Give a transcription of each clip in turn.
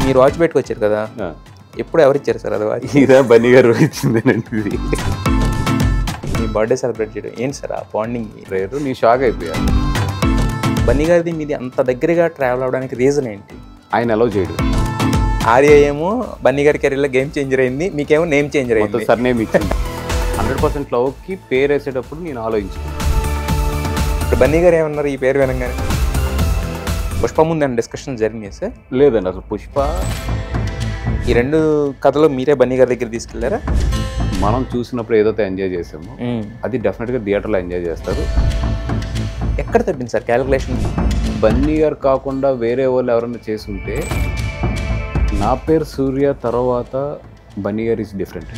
మీరు వాచ్ పెట్టుకొచ్చారు కదా, ఎప్పుడు ఎవరు ఇచ్చారు సార్ అది వాచ్? ఇదా బన్నీ గారు ఇచ్చిందేనండి. మీ బర్త్డే సెలబ్రేట్ చేయడం ఏంటి సార్ ఆ బాండింగ్? రేరు నీ షాక్ అయిపోయాను. బన్నీ గారిది మీది అంత దగ్గరగా ట్రావెల్ అవడానికి రీజన్ ఏంటి? ఆయన అలౌ చేయడు. ఆర్య ఏమో బన్నీ గారి కెరీర్లో గేమ్ చేంజర్ అయింది, మీకేమో నేమ్ చేంజర్ అయింది. సర్ నేమ్ ఇచ్చింది. 100% లవ్కి పేరు వేసేటప్పుడు నేను ఆలోచించాను. ఇప్పుడు బన్నీ గారు ఏమన్నారు ఈ పేరు వినగానే? పుష్ప ముందు ఏమైనా డిస్కషన్ జరిగినాయి సార్? లేదండి, అసలు పుష్ప ఈ రెండు కథలో మీరే బన్నీ గారి దగ్గర తీసుకెళ్లారా? మనం చూసినప్పుడు ఏదైతే ఎంజాయ్ చేసామో అది డెఫినెట్గా థియేటర్లో ఎంజాయ్ చేస్తారు. ఎక్కడ తప్పింది సార్ క్యాలిక్యులేషన్? బన్నీ గారు కాకుండా వేరే వాళ్ళు ఎవరైనా చేసుంటే, నా పేరు సూర్య తర్వాత బన్నీ గారు ఈజ్ డిఫరెంట్.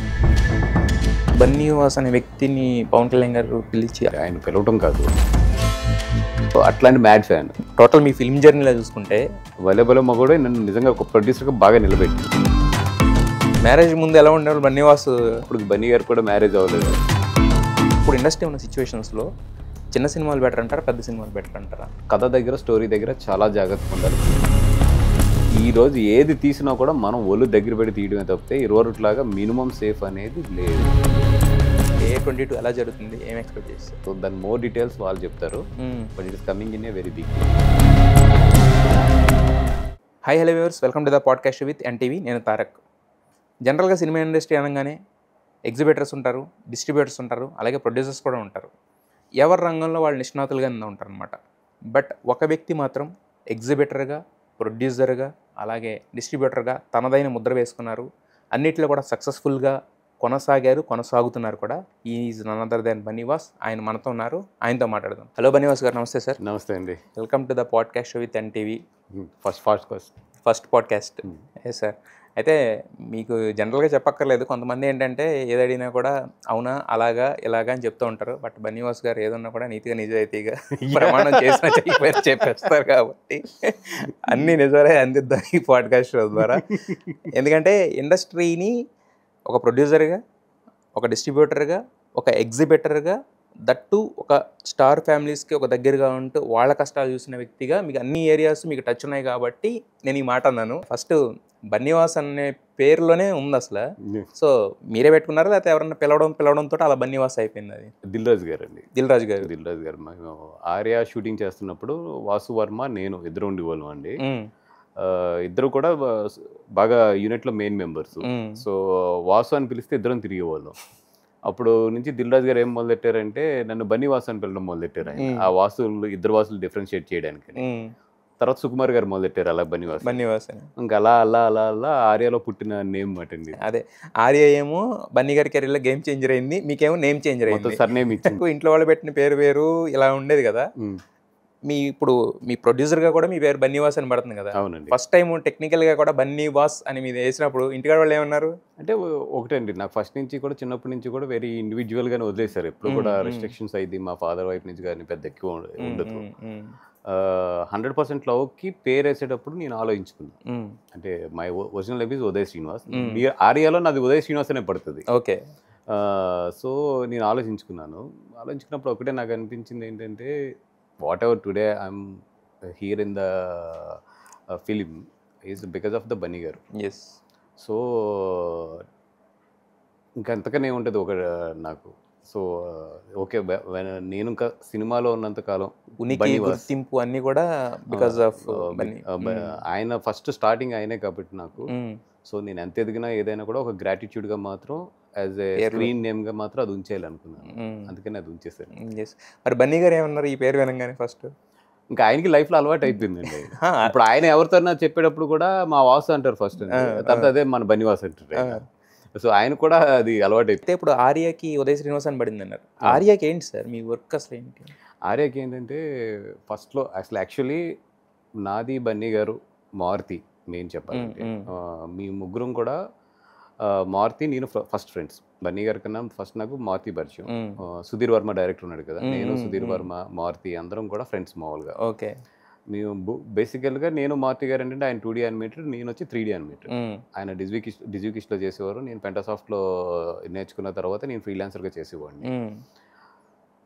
బన్నీ వాస్ అనే వ్యక్తిని పవన్ కళ్యాణ్ గారు పిలిచి ఆయన పిలవటం కాదు, అట్లాంటి మ్యాడ్ ఫ్యాన్. టోటల్ మీ ఫిల్మ్ జర్నీలో చూసుకుంటే వలెబల మగోడే నన్ను నిజంగా ఒక ప్రొడ్యూసర్గా బాగా నిలబెట్టి. మ్యారేజ్ ముందు ఎలా ఉండేవాళ్ళు బన్నీవాస్? ఇప్పుడు బన్నీ గారు కూడా మ్యారేజ్ అవ్వలేదు. ఇప్పుడు ఇండస్ట్రీ ఉన్న సిచ్యువేషన్స్లో చిన్న సినిమాలు బెటర్ అంటారా, పెద్ద సినిమాలు బెటర్ అంటారా? కథ దగ్గర, స్టోరీ దగ్గర చాలా జాగ్రత్తగా ఉండాలి. ఈరోజు ఏది తీసినా కూడా మనం ఒళ్ళు దగ్గర పెట్టి తీయడమే తప్పితే ఇరువరుట్లాగా మినిమం సేఫ్ అనేది లేదు. A22 ఎలా జరుగుతుంది, ఏం ఎక్స్పెక్ట్ చేస్తారు? సో దాని మోర్ డీటెయిల్స్ వాళ్ళు చెప్తారు, but it is coming in a very big. Hi hello viewers, welcome to the podcast with NTV. నేను తారక్. జనరల్గా సినిమా ఇండస్ట్రీ అనగానే ఎగ్జిబిటర్స్ ఉంటారు, డిస్ట్రిబ్యూటర్స్ ఉంటారు, అలాగే ప్రొడ్యూసర్స్ కూడా ఉంటారు. ఎవరి రంగంలో వాళ్ళు నిష్ణాతులుగా ఉంటారు అనమాట. బట్ ఒక వ్యక్తి మాత్రం ఎగ్జిబిటర్గా, ప్రొడ్యూసర్గా, అలాగే డిస్ట్రిబ్యూటర్గా తనదైన ముద్ర వేసుకున్నారు. అన్నిట్లో కూడా సక్సెస్ఫుల్గా కొనసాగుతున్నారు కూడా. Is none other than Bunny Vas. ఆయన మనతో ఉన్నారు, ఆయనతో మాట్లాడదాం. హలో బన్నీవాస్ గారు, నమస్తే సార్. నమస్తే అండి. Welcome to the podcast with NTV. First podcast. A sir, అయితే మీకు జనరల్గా చెప్పక్కర్లేదు, కొంతమంది ఏంటంటే ఏది అడిగినా కూడా అవునా, అలాగా, ఇలాగా అని చెప్తూ ఉంటారు. బట్ బన్నీవాస్ గారు ఏదన్నా కూడా నీతిగా నిజాయితీగా ప్రమాణం చేసిన చెప్పేస్తారు. కాబట్టి అన్నీ నిజాలే అందిద్దాం ఈ పాడ్కాస్ట్ ద్వారా. ఎందుకంటే ఇండస్ట్రీని ఒక ప్రొడ్యూసర్గా, ఒక డిస్ట్రిబ్యూటర్గా, ఒక ఎగ్జిబిటర్గా, దట్టు ఒక స్టార్ ఫ్యామిలీస్కి ఒక దగ్గరగా ఉంటూ వాళ్ళ కష్టాలు చూసిన వ్యక్తిగా మీకు అన్ని ఏరియాస్ మీకు టచ్ ఉన్నాయి. కాబట్టి నేను ఈ మాట అన్నాను. ఫస్ట్ బన్నీవాస్ అనే పేరులోనే ఉంది అసలు. సో మీరే పెట్టుకున్నారా, లేకపోతే ఎవరన్నా పిలవడంతో అలా బన్నీవాస్ అయిపోయింది? అది దిల్ రాజు గారు అండి. దిల్ రాజు గారు. మేము ఆర్య షూటింగ్ చేస్తున్నప్పుడు వాసు వర్మ, నేను ఇద్దరు ఉండేవాళ్ళం అండి. ఇద్దరు కూడా బాగా యూనిట్లో మెయిన్ మెంబర్స్. సో వాసు అని పిలిస్తే ఇద్దరం తిరిగేవాళ్ళం. అప్పుడు నుంచి దిల్ రాజు గారు ఏం మొదలెట్టారంటే నన్ను బన్నీవాసు అని పిలవడం మొదలెట్టారు. ఆయన ఆ వాసులు, ఇద్దరు వాసులు డిఫరెన్షియేట్ చేయడానికి. తర్వాత సుకుమార్ గారు మొదలెట్టారు అలా బన్నీవాస్ అని. ఇంకా అలా అలా అలా అలా ఆర్యలో పుట్టిన నేమ్ అటండి. అదే ఆర్య ఏమో బన్నీ గారి కెరీర్లో గేమ్ చేంజర్ అయింది, మీకేమో నేమ్ చేంజర్ అయింది. సర్ నేమ్ ఇచ్చింది. ఇంట్లో వాళ్ళు పెట్టిన పేరు వేరు ఇలా ఉండేది కదా. ఇప్పుడు మీ ప్రొడ్యూసర్గా కూడా మీ పేరు బన్నీవాస్ అని పడుతుంది కదా. అవునండి. ఫస్ట్ టైం టెక్నికల్గా కూడా బన్నీవాస్ అని మీరు వేసినప్పుడు ఇంటికాడ వాళ్ళు ఏమన్నారు? అంటే ఒకటండి, నాకు ఫస్ట్ నుంచి కూడా చిన్నప్పటి నుంచి కూడా వెరీ ఇండివిజువల్గానే వదిలేశారు. ఎప్పుడు కూడా రెస్ట్రిక్షన్స్ అయింది మా ఫాదర్ వైపు నుంచి కానీ పెద్ద ఎక్కువ ఉండదు. 100% లవ్కి పేరు వేసేటప్పుడు నేను ఆలోచించుకున్నాను. అంటే my original name is Uday Srinivas. ఆర్యాలో నాది ఉదయ్ శ్రీనివాస్ అనే పడుతుంది. ఓకే. సో నేను ఆలోచించుకున్నప్పుడు ఒకటే నాకు అనిపించింది ఏంటంటే, what ever today I'm here in the film is because of the Bunny గారు. ఎస్. సో ఇంకా అంతకనే ఉంటుంది ఒక నాకు. సో ఓకే, నేను ఇంకా సినిమాలో ఉన్నంత కాలం ఉనికి, గుర్తింపు అన్ని కూడా బికాస్ ఆఫ్ ఆయన. ఫస్ట్ స్టార్టింగ్ ఆయనే కాబట్టి నాకు. సో నేను ఎంత ఎదిగినా ఏదైనా కూడా ఒక గ్రాటిట్యూడ్గా మాత్రం యాజ్ ఏ స్క్రీన్ నేమ్గా మాత్రం అది ఉంచేయాలనుకున్నాను. అందుకని అది ఉంచేసాను. మరి బన్నీ గారు ఏమన్నారు ఈ పేరు వినగానే? ఫస్ట్ ఇంకా ఆయనకి లైఫ్లో అలవాటు అయిపోయిందండి. ఇప్పుడు ఆయన ఎవరితో చెప్పేటప్పుడు కూడా మా వాసు అంటారు ఫస్ట్, తర్వాత అదే మన బన్నీవాస్ అంటారు. సో ఆయన కూడా అది అలవాటు అయితే. ఇప్పుడు ఆర్యకి ఉదయ్ శ్రీనివాస్ అని పడింది అన్నారు. ఆర్యకి ఏంటి సార్ మీ వర్క్ అసలు ఏంటి? ఆర్యకి ఏంటంటే ఫస్ట్లో అసలు యాక్చువల్లీ నాది, బన్నీ గారు, మారుతి మెయిన్ చెప్పాలంటే మీ ముగ్గురం కూడా. మారుతి నేను ఫస్ట్ ఫ్రెండ్స్. బన్నీ గారి కన్నా ఫస్ట్ నాకు మారుతి పరిచయం. సుధీర్ వర్మ డైరెక్టర్ ఉన్నాడు కదా, నేను, సుధీర్ వర్మ, మారుతి అందరం కూడా ఫ్రెండ్స్ మామూలుగా. ఓకే. మేము బేసికల్గా నేను మారుతి గారు ఏంటంటే ఆయన 2D యానిమేటర్, నేను వచ్చి 3D యానిమేటర్. ఆయన డిజ్వికిష్లో చేసేవారు, నేను పెంటాసాఫ్ట్లో నేర్చుకున్న తర్వాత నేను ఫ్రీలాన్సర్గా చేసేవాడిని.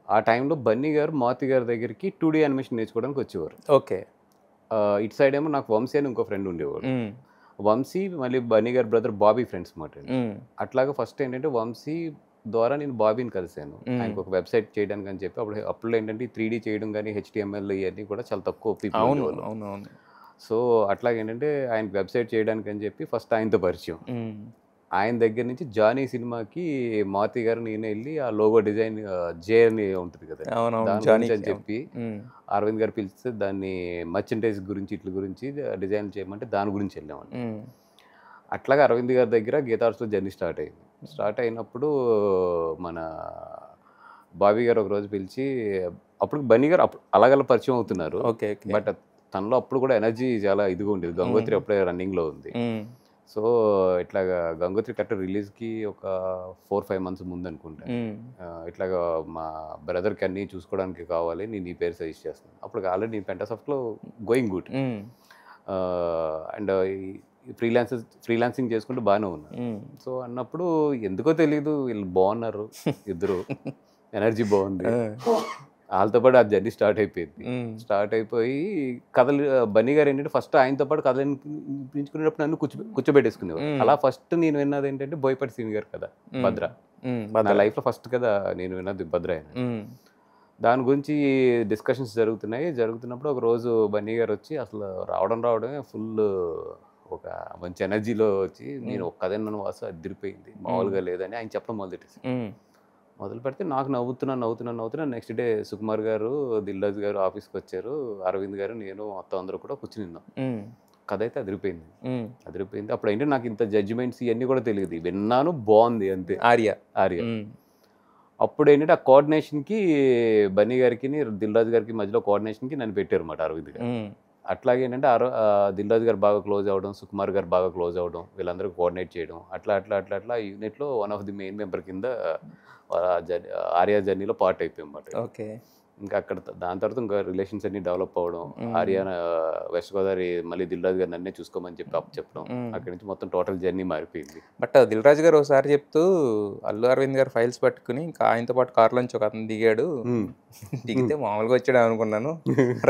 ఆ టైంలో బన్నీ గారు మారుతి గారి దగ్గరికి 2D యానిమేషన్ నేర్చుకోవడానికి వచ్చేవారు. ఓకే. ఇటు సైడ్ ఏమో నాకు వంశీ అని ఇంకో ఫ్రెండ్ ఉండేవాడు. వంశీ మళ్ళీ బన్నీ గారి బ్రదర్ బాబీ ఫ్రెండ్స్ మాట అండి. అట్లాగా ఫస్ట్ ఏంటంటే వంశీ ద్వారా నేను బాబీని కలిశాను. ఆయనకు ఒక వెబ్సైట్ చేయడానికి అని చెప్పి అప్పుడు ఏంటంటే 3D చేయడం కానీ HTML ఇవన్నీ కూడా చాలా తక్కువ పీపుల్ ఉండేవాళ్ళు. అవునవును. సో అట్లాగేంటంటే ఆయనకి వెబ్సైట్ చేయడానికి అని చెప్పి ఫస్ట్ ఆయనతో పరిచయం. ఆయన దగ్గర నుంచి జానీ సినిమాకి మారుతి గారు నేనే వెళ్ళి ఆ లోగో డిజైన్ జే అని ఉంటుంది కదా, దాని గురించి అని చెప్పి అరవింద్ గారు పిలిస్తే దాన్ని మర్చెంటైజ్ గురించి ఇట్ల గురించి డిజైన్ చేయమంటే దాని గురించి వెళ్ళామండి. అట్లాగా అరవింద్ గారి దగ్గర గీతార్స్లో జర్నీ స్టార్ట్ అయింది. స్టార్ట్ అయినప్పుడు మన బాబీ గారు ఒక రోజు పిలిచి, అప్పుడు బన్నీ గారు అలాగలా పరిచయం అవుతున్నారు. బట్ తనలో అప్పుడు కూడా ఎనర్జీ చాలా ఇదిగా ఉండేది. గంగోత్రి అప్పుడే రన్నింగ్లో ఉంది. సో ఇట్లాగా గంగోత్రి కరెక్ట్ రిలీజ్కి ఒక 4-5 మంత్స్ ముందు అనుకుంటా, ఇట్లాగా మా బ్రదర్కి అన్నీ చూసుకోవడానికి కావాలి, నేను ఈ పేరు సజెస్ట్ చేస్తున్నాను. అప్పుడు ఆల్రెడీ నేను పెంటాసాఫ్ట్లో గోయింగ్ గుడ్ అండ్ ఫ్రీలాన్సింగ్ చేసుకుంటూ బాగానే ఉన్నాను. సో అన్నప్పుడు ఎందుకో తెలీదు వీళ్ళు బాగున్నారు ఇద్దరు, ఎనర్జీ బాగుంది, వాళ్ళతో పాటు ఆ జర్నీ స్టార్ట్ అయిపోయింది. స్టార్ట్ అయిపోయి కథలు బన్నీ గారు ఏంటంటే ఫస్ట్ ఆయనతో పాటు కథలు వినిపించుకునేటప్పుడు నన్ను కూర్చోబెట్టేసుకునేవారు. అలా ఫస్ట్ నేను విన్నది ఏంటంటే బోయపాటి సీన్ గారు కదా భద్ర, నా లైఫ్లో ఫస్ట్ కదా నేను విన్నది భద్ర అయిన. దాని గురించి డిస్కషన్స్ జరుగుతున్నప్పుడు ఒక రోజు బన్నీ గారు వచ్చి అసలు రావడమే ఫుల్ ఒక మంచి ఎనర్జీలో వచ్చి, నేను ఒక కథ విన్నాను వాసు, అదిరిపోయింది, మామూలుగా లేదని ఆయన చెప్పడం మొదలు పెడితే నాకు నవ్వుతున్నాను. నెక్స్ట్ డే సుకుమార్ గారు, దిల్ రాజు గారు ఆఫీస్కి వచ్చారు, అరవింద్ గారు, నేను మొత్తం అందరూ కూడా కూర్చుని విన్నాం. కథ అయితే అదిరిపోయింది. అప్పుడు ఏంటంటే నాకు ఇంత జడ్జిమెంట్స్ ఇవన్నీ కూడా తెలియదు, విన్నాను బాగుంది అంతే. ఆర్య అప్పుడు ఏంటంటే ఆ కోఆర్డినేషన్కి బన్నీ గారికి దిల్ రాజు గారికి మధ్యలో కోఆర్డినేషన్కి నన్ను పెట్టారు అన్నమాట అరవింద్ గారు. అట్లాగే ఏంటంటే దిల్ రాజు గారు బాగా క్లోజ్ అవ్వడం, సుకుమార్ గారు బాగా క్లోజ్ అవ్వడం, వీళ్ళందరూ కోఆర్డినేట్ చేయడం, అట్లా యూనిట్లో one of the main member కింద ఆర్యా జర్నీలో పార్ట్ అయిపోయాం అన్నమాట. ఇంకా అక్కడ దాని తర్వాత ఇంకా రిలేషన్స్ అన్ని డెవలప్ అవ్వడం, ఆర్యా వెస్ట్ గోదావరి మళ్ళీ దిల్ రాజు గారు నన్నే చూసుకోమని చెప్పి చెప్పడం, అక్కడి నుంచి మొత్తం టోటల్ జర్నీ మారిపోయింది. బట్ దిల్ రాజు గారు ఒకసారి చెప్తూ అల్లు అరవింద్ గారు ఫైల్స్ పట్టుకుని ఇంకా ఆయనతో పాటు కార్లోంచి ఒక అతను దిగాడు, దిగితే మామూలుగా వచ్చాడు అనుకున్నాను,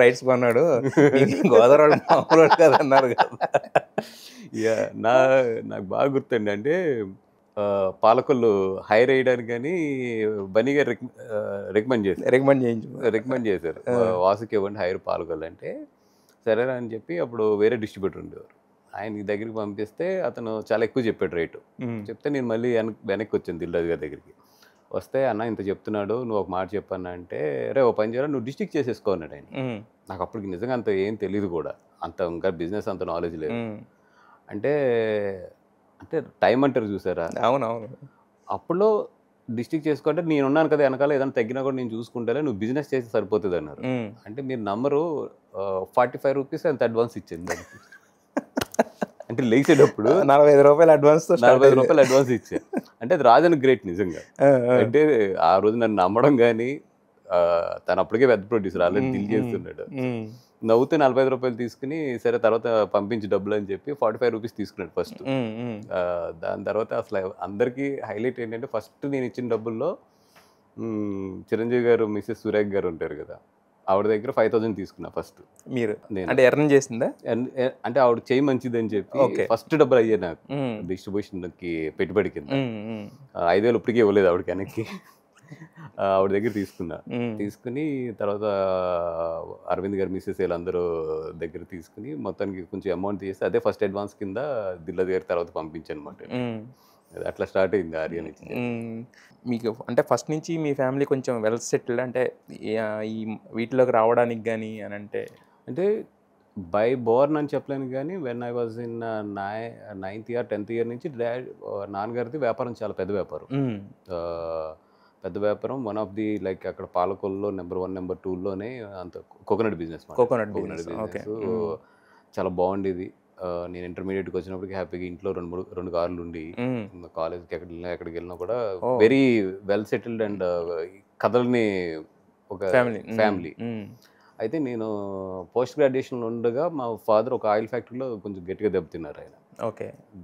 రైట్స్ కొన్నాడు, గోదావరి మామూలు కదన్నారు కదా. నాకు బాగా గుర్తండి, అంటే పాలకొల్లు హైర్ వేయడానికి కానీ బన్నీ గారు రికమెండ్ చేశారు, వాసుకి ఇవ్వండి హైర్ పాలకొల్లు అంటే, సరేనా అని చెప్పి అప్పుడు వేరే డిస్ట్రిబ్యూటర్ ఉండేవారు, ఆయన దగ్గరికి పంపిస్తే అతను చాలా ఎక్కువ చెప్పాడు రేటు. చెప్తే నేను మళ్ళీ వెనక్కి వచ్చాను దిల్ రాజు గారి దగ్గరికి. వస్తే అన్న ఇంత చెప్తున్నాడు, నువ్వు ఒక మాట చెప్పన్నా అంటే, రే ఓ పని చేయాలి, నువ్వు డిస్ట్రిక్ట్ చేసేసుకో అన్నాడు ఆయన. నాకు అప్పటికి నిజంగా అంత ఏం తెలియదు కూడా, అంత ఇంకా బిజినెస్ అంత నాలెడ్జ్ లేదు. అంటే టైం అంటారు చూసారా, అవునవును, అప్పుడులో డిస్ట్రిక్ట్ చేసుకుంటే నేను ఉన్నాను కదా వెనకాల, ఏదైనా తగ్గినా కూడా నేను చూసుకుంటానే, నువ్వు బిజినెస్ చేసి సరిపోతుంది అన్నారు. అంటే మీరు నంబరు 45 రూపీస్ అంత అడ్వాన్స్ ఇచ్చింది దానికి. అంటే లేచేటప్పుడు 45 రూపాయలు అడ్వాన్స్ ఇచ్చా. అంటే అది రాజన్ గ్రేట్ నిజంగా. అంటే ఆ రోజు నన్ను నమ్మడం కానీ, తను అప్పటికే పెద్ద ప్రొడ్యూసర్, ఆల్రెడీ డీల్ చేస్తున్నాడు, నవ్వుతూ 45 రూపాయలు తీసుకుని సరే తర్వాత పంపించి డబ్బులు అని చెప్పి 45 రూపీస్ తీసుకున్నాడు ఫస్ట్. దాని తర్వాత అసలు అందరికీ హైలైట్ ఏంటంటే, ఫస్ట్ నేను ఇచ్చిన డబ్బుల్లో చిరంజీవి గారు మిస్సెస్ సురేఖ్ గారు ఉంటారు కదా, ఆవిడ దగ్గర 5000 తీసుకున్నా ఫస్ట్. మీరు అంటే ఎర్న్ చేసిందా? అంటే ఆవిడ చేయి మంచిది అని చెప్పి ఫస్ట్ డబ్బులు అయ్యాయి నాకు డిస్ట్రిబ్యూషన్కి పెట్టుబడి కింద. 5000 ఇప్పటికీ ఇవ్వలేదు ఆవిడకి వెనక్కి. ఆవిడ దగ్గర తీసుకుని తర్వాత అరవింద్ గారు మిస్సెస్ వీళ్ళందరూ దగ్గర తీసుకుని మొత్తానికి కొంచెం అమౌంట్ తీసి అదే ఫస్ట్ అడ్వాన్స్ కింద దిల్ గారి తర్వాత పంపించాను అనమాట. అట్లా స్టార్ట్ అయింది ఆర్య నుంచి. మీకు అంటే ఫస్ట్ నుంచి మీ ఫ్యామిలీ కొంచెం వెల్ సెటిల్డ్, అంటే ఈ వీటిలోకి రావడానికి కానీ అని అంటే బై బోర్న్ అని చెప్పలేను కానీ, when I was in 9th year 10th year నుంచి నాన్నగారిది వ్యాపారం చాలా పెద్ద వ్యాపారం. వన్ ఆఫ్ ది లైక్ అక్కడ పాలకొల్లో నెంబర్ 1 నెంబర్ 2లోనే అంత కోకోనట్ బిజినెస్ చాలా బాగుండేది. నేను ఇంటర్మీడియట్కి వచ్చినప్పటికి హ్యాపీగా ఇంట్లో 2 కార్లు ఉండి, కాలేజ్కి ఎక్కడికి వెళ్ళినా కూడా వెరీ వెల్ సెటిల్డ్ అండ్ కథల్ని ఒక ఫ్యామిలీ. అయితే నేను పోస్ట్ గ్రాడ్యుయేషన్లో ఉండగా మా ఫాదర్ ఒక ఆయిల్ ఫ్యాక్టరీలో కొంచెం గట్టిగా దెబ్బతిన్నారు ఆయన.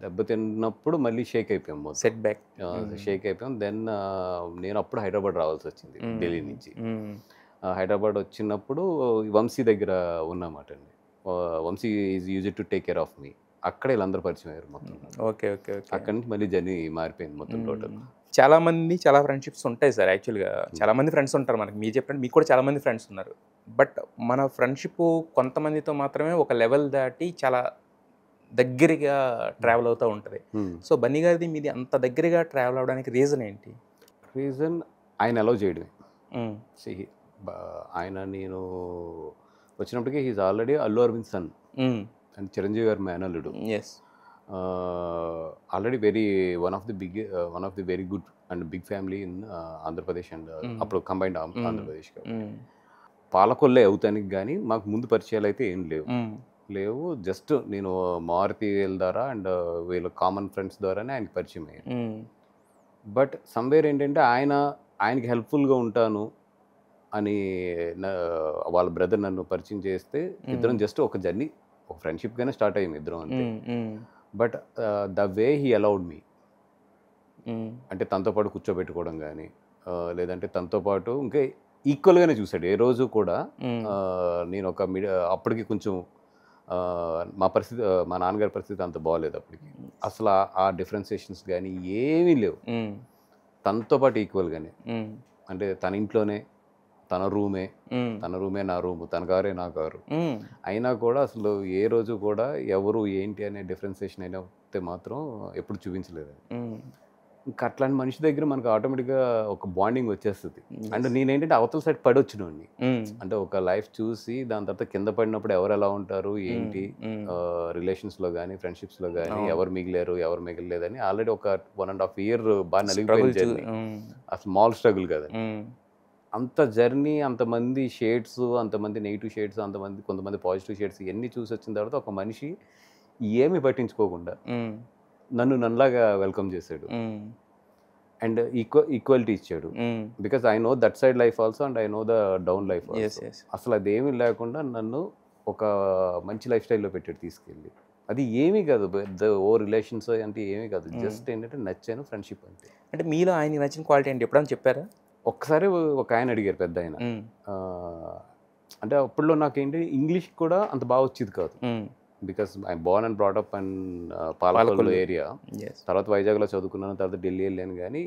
దెబ్బతిన్నప్పుడు మళ్ళీ షేక్ అయిపోయాం, షేక్ అయిపోయాం. దెన్ నేను అప్పుడు హైదరాబాద్ రావాల్సి వచ్చింది ఢిల్లీ నుంచి. హైదరాబాద్ వచ్చినప్పుడు వంశీ దగ్గర ఉన్నమాట అండి. Vamsi is used to take care of me. అక్కడే వీళ్ళందరూ పరిచయం అయ్యారు మొత్తం. Okay okay okay. అక్కడి నుంచి మళ్ళీ జర్నీ మారిపోయింది మొత్తం టోటల్. చాలా మంది చాలా ఫ్రెండ్షిప్స్ ఉంటాయి సార్ యాక్చువల్గా. చాలా మంది ఫ్రెండ్స్ ఉంటారు మనకి. మీరు చెప్పినట్టు మీకు కూడా చాలా మంది ఫ్రెండ్స్ ఉన్నారు. బట్ మన ఫ్రెండ్షిప్ కొంతమందితో మాత్రమే ఒక లెవెల్ దాటి చాలా దగ్గరగా ట్రావెల్ అవుతూ ఉంటుంది. సో బన్నీ గారిది మీది అంత దగ్గరగా ట్రావెల్ అవడానికి రీజన్ ఏంటి? రీజన్ ఆయన అలౌ చేయడమే. See, ఆయన నేను వచ్చినప్పటికీ he is already Allu Aravind son and Chiranjeevi గారి మేనల్లుడు. Yes. Already one of the very good and big family in Andhra Pradesh and అప్పుడు కంబైన్డ్ ఆంధ్రప్రదేశ్. పాలకొల్లే అవుతానికి కానీ మాకు ముందు పరిచయాలు అయితే ఏం లేవు. జస్ట్ నేను మారుతి ద్వారా అండ్ వీళ్ళ కామన్ ఫ్రెండ్స్ ద్వారానే ఆయనకి పరిచయం అయ్యాను. బట్ సమ్వేర్ ఏంటంటే ఆయనకి హెల్ప్ఫుల్గా ఉంటాను అని వాళ్ళ బ్రదర్ నన్ను పరిచయం చేస్తే ఇద్దరం జస్ట్ ఒక జర్నీ, ఒక ఫ్రెండ్షిప్గానే స్టార్ట్ అయ్యాము ఇద్దరం అంతే. But the way he allowed me, అంటే తనతో పాటు కూర్చోబెట్టుకోవడం కానీ లేదంటే తనతో పాటు ఇంకా ఈక్వల్గానే చూశాడు. ఏ రోజు కూడా నేను ఒక అప్పటికి కొంచెం మా నాన్నగారి పరిస్థితి అంత బాగోలేదు అప్పటికి. అసలు ఆ డిఫరెన్సియేషన్స్ కానీ ఏమీ లేవు. తనతో పాటు ఈక్వల్గానే, అంటే తన ఇంట్లోనే తన రూమే నా రూము, తన కారే నా కారు. అయినా కూడా అసలు ఏ రోజు కూడా ఎవరు ఏంటి అనే డిఫరెన్సియేషన్ అయితే మాత్రం ఎప్పుడు చూపించలేదు. ఇంకా అట్లాంటి మనిషి దగ్గర మనకు ఆటోమేటిక్గా ఒక బాండింగ్ వచ్చేస్తుంది. అండ్ నేనేంటంటే అవతల సైడ్ పడొచ్చినండి, అంటే ఒక లైఫ్ చూసి దాని తర్వాత కింద పడినప్పుడు ఎవరు ఎలా ఉంటారు ఏంటి, రిలేషన్స్లో కానీ ఫ్రెండ్షిప్స్లో కానీ ఎవరు మిగిలారు ఎవరు మిగలలేదని ఆల్రెడీ ఒక 1.5 year బాగా నలిగిపోయిన జర్నీ. ఆ స్మాల్ స్ట్రగుల్ కదండి. అంత జర్నీ, అంతమంది షేడ్స్, అంతమంది నెగిటివ్ షేడ్స్, కొంతమంది పాజిటివ్ షేడ్స్ ఇవన్నీ చూసి వచ్చిన తర్వాత ఒక మనిషి ఏమి పట్టించుకోకుండా నన్నులాగా వెల్కమ్ చేశాడు అండ్ ఈక్వాలిటీ ఇచ్చాడు. Because I know that side life also and I know the down life also. అసలు అదేమీ లేకుండా నన్ను ఒక మంచి లైఫ్ స్టైల్లో పెట్టాడు తీసుకెళ్ళి. అది ఏమీ కాదు, ఓ రిలేషన్స్ అంటే ఏమీ కాదు, జస్ట్ ఏంటంటే నచ్చాను ఫ్రెండ్షిప్ అంతే. అంటే మీలో ఆయన నచ్చిన క్వాలిటీ ఏంటి ఎప్పుడైనా చెప్పారా? ఒక్కసారి ఒక ఆయన అడిగారు, పెద్ద ఆయన. అంటే అప్పుడులో నాకేంటి ఇంగ్లీష్ కూడా అంత బాగా వచ్చేది కాదు. Because I Born and brought up and Palakollu area. తర్వాత వైజాగ్లో చదువుకున్నాను, తర్వాత ఢిల్లీ వెళ్ళాను. కానీ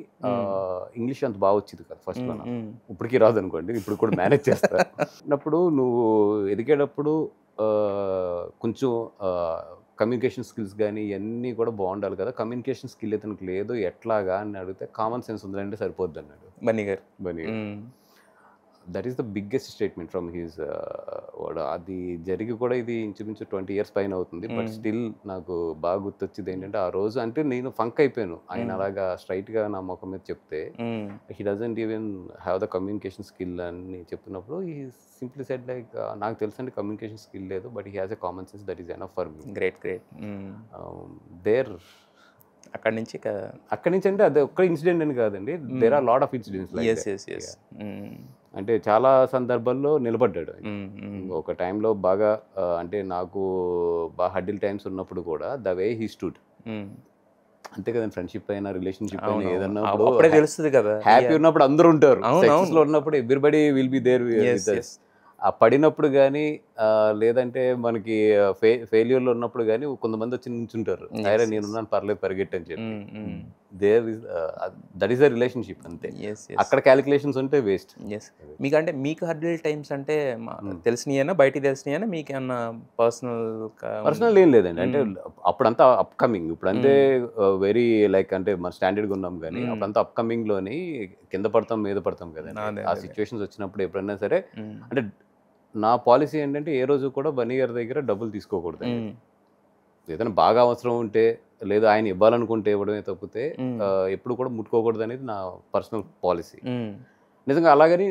ఇంగ్లీష్ అంత బాగా వచ్చేది కాదు ఫస్ట్లో. ఇప్పటికీ రాదు అనుకోండి, ఇప్పుడు కూడా మేనేజ్ చేస్తా. అప్పుడు నువ్వు ఎదిగేటప్పుడు కొంచెం కమ్యూనికేషన్ స్కిల్స్ కానీ ఇవన్నీ కూడా బాగుండాలి కదా. కమ్యూనికేషన్ స్కిల్ ఇతనికి లేదు, ఎట్లాగా అని అడిగితే కామన్ సెన్స్ ఉందంటే సరిపోద్ది అన్నాడు బన్నీ గారు. That is the biggest statement from his word. అది జరిగి కూడా ఇది ఇంచుమించు 20 years పైన అవుతుంది. బట్ స్టిల్ నాకు బాగా గుర్తొచ్చింది ఏంటంటే ఆ రోజు అంటే నేను ఫంక్ అయిపోయాను. ఆయన అలాగా స్ట్రైట్గా నా ముఖం మీద చెప్తే he doesn't even have the communication skill అని చెప్తున్నప్పుడు హీ సింప్లీ సెడ్ లైక్, నాకు తెలుసు అంటే కమ్యూనికేషన్ స్కిల్ లేదు, but he has a common sense, that is enough for me. Great great. There అక్కడి నుంచి అంటే అది ఒక్క ఇన్సిడెంట్ అని కాదండి, there are lot of incidents. అంటే చాలా సందర్భాల్లో నిలబడ్డాడు. ఒక టైంలో బాగా అంటే నాకు బాగా హడ్డిల్ టైమ్స్ ఉన్నప్పుడు కూడా ద వే హీ స్టూడ్, అంతే కదండి. ఫ్రెండ్షిప్ అయినా రిలేషన్షిప్ అయినా ఏదన్నా తెలుస్తుంది కదా, హ్యాపీ ఉన్నప్పుడు అందరూ ఉంటారు, సక్సెస్ లో ఉన్నప్పుడు everybody will be there with us. ఆ పడినప్పుడు కానీ లేదంటే మనకి ఫెయిల్యూర్లో ఉన్నప్పుడు కానీ కొంతమంది వచ్చి నించుంటారు, అరే నేనున్నాను పర్లేదు పరిగెట్టు అని చెప్పి. There is that is the relationship అంతే. అక్కడ క్యాలిక్యులేషన్స్ ఉంటే వేస్ట్. మీకంటే మీకు హర్డిల్ టైమ్స్ అంటే తెలిసినాయనా, బయటికి తెలిసినాయనా, మీకు ఏమన్నా పర్సనల్ ఏం లేదండి. అంటే అప్పుడంతా అప్కమింగ్, ఇప్పుడంటే వెరీ లైక్ అంటే మన స్టాండర్డ్గా ఉన్నాం, కానీ అప్పుడంతా అప్కమింగ్లోని కింద పడతాం మీద పడతాం కదండి. ఆ సిచ్యువేషన్స్ వచ్చినప్పుడు ఎప్పుడైనా సరే అంటే నా పాలసీ ఏంటంటే ఏ రోజు కూడా బన్నీ గారి దగ్గర డబ్బులు తీసుకోకూడదు. ఏదైనా బాగా అవసరం ఉంటే లేదా ఆయన ఇవ్వాలనుకుంటే ఇవ్వడమే తప్పితే ఎప్పుడు కూడా ముట్టుకోకూడదు అనేది నా పర్సనల్ పాలసీ. నిజంగా అలాగని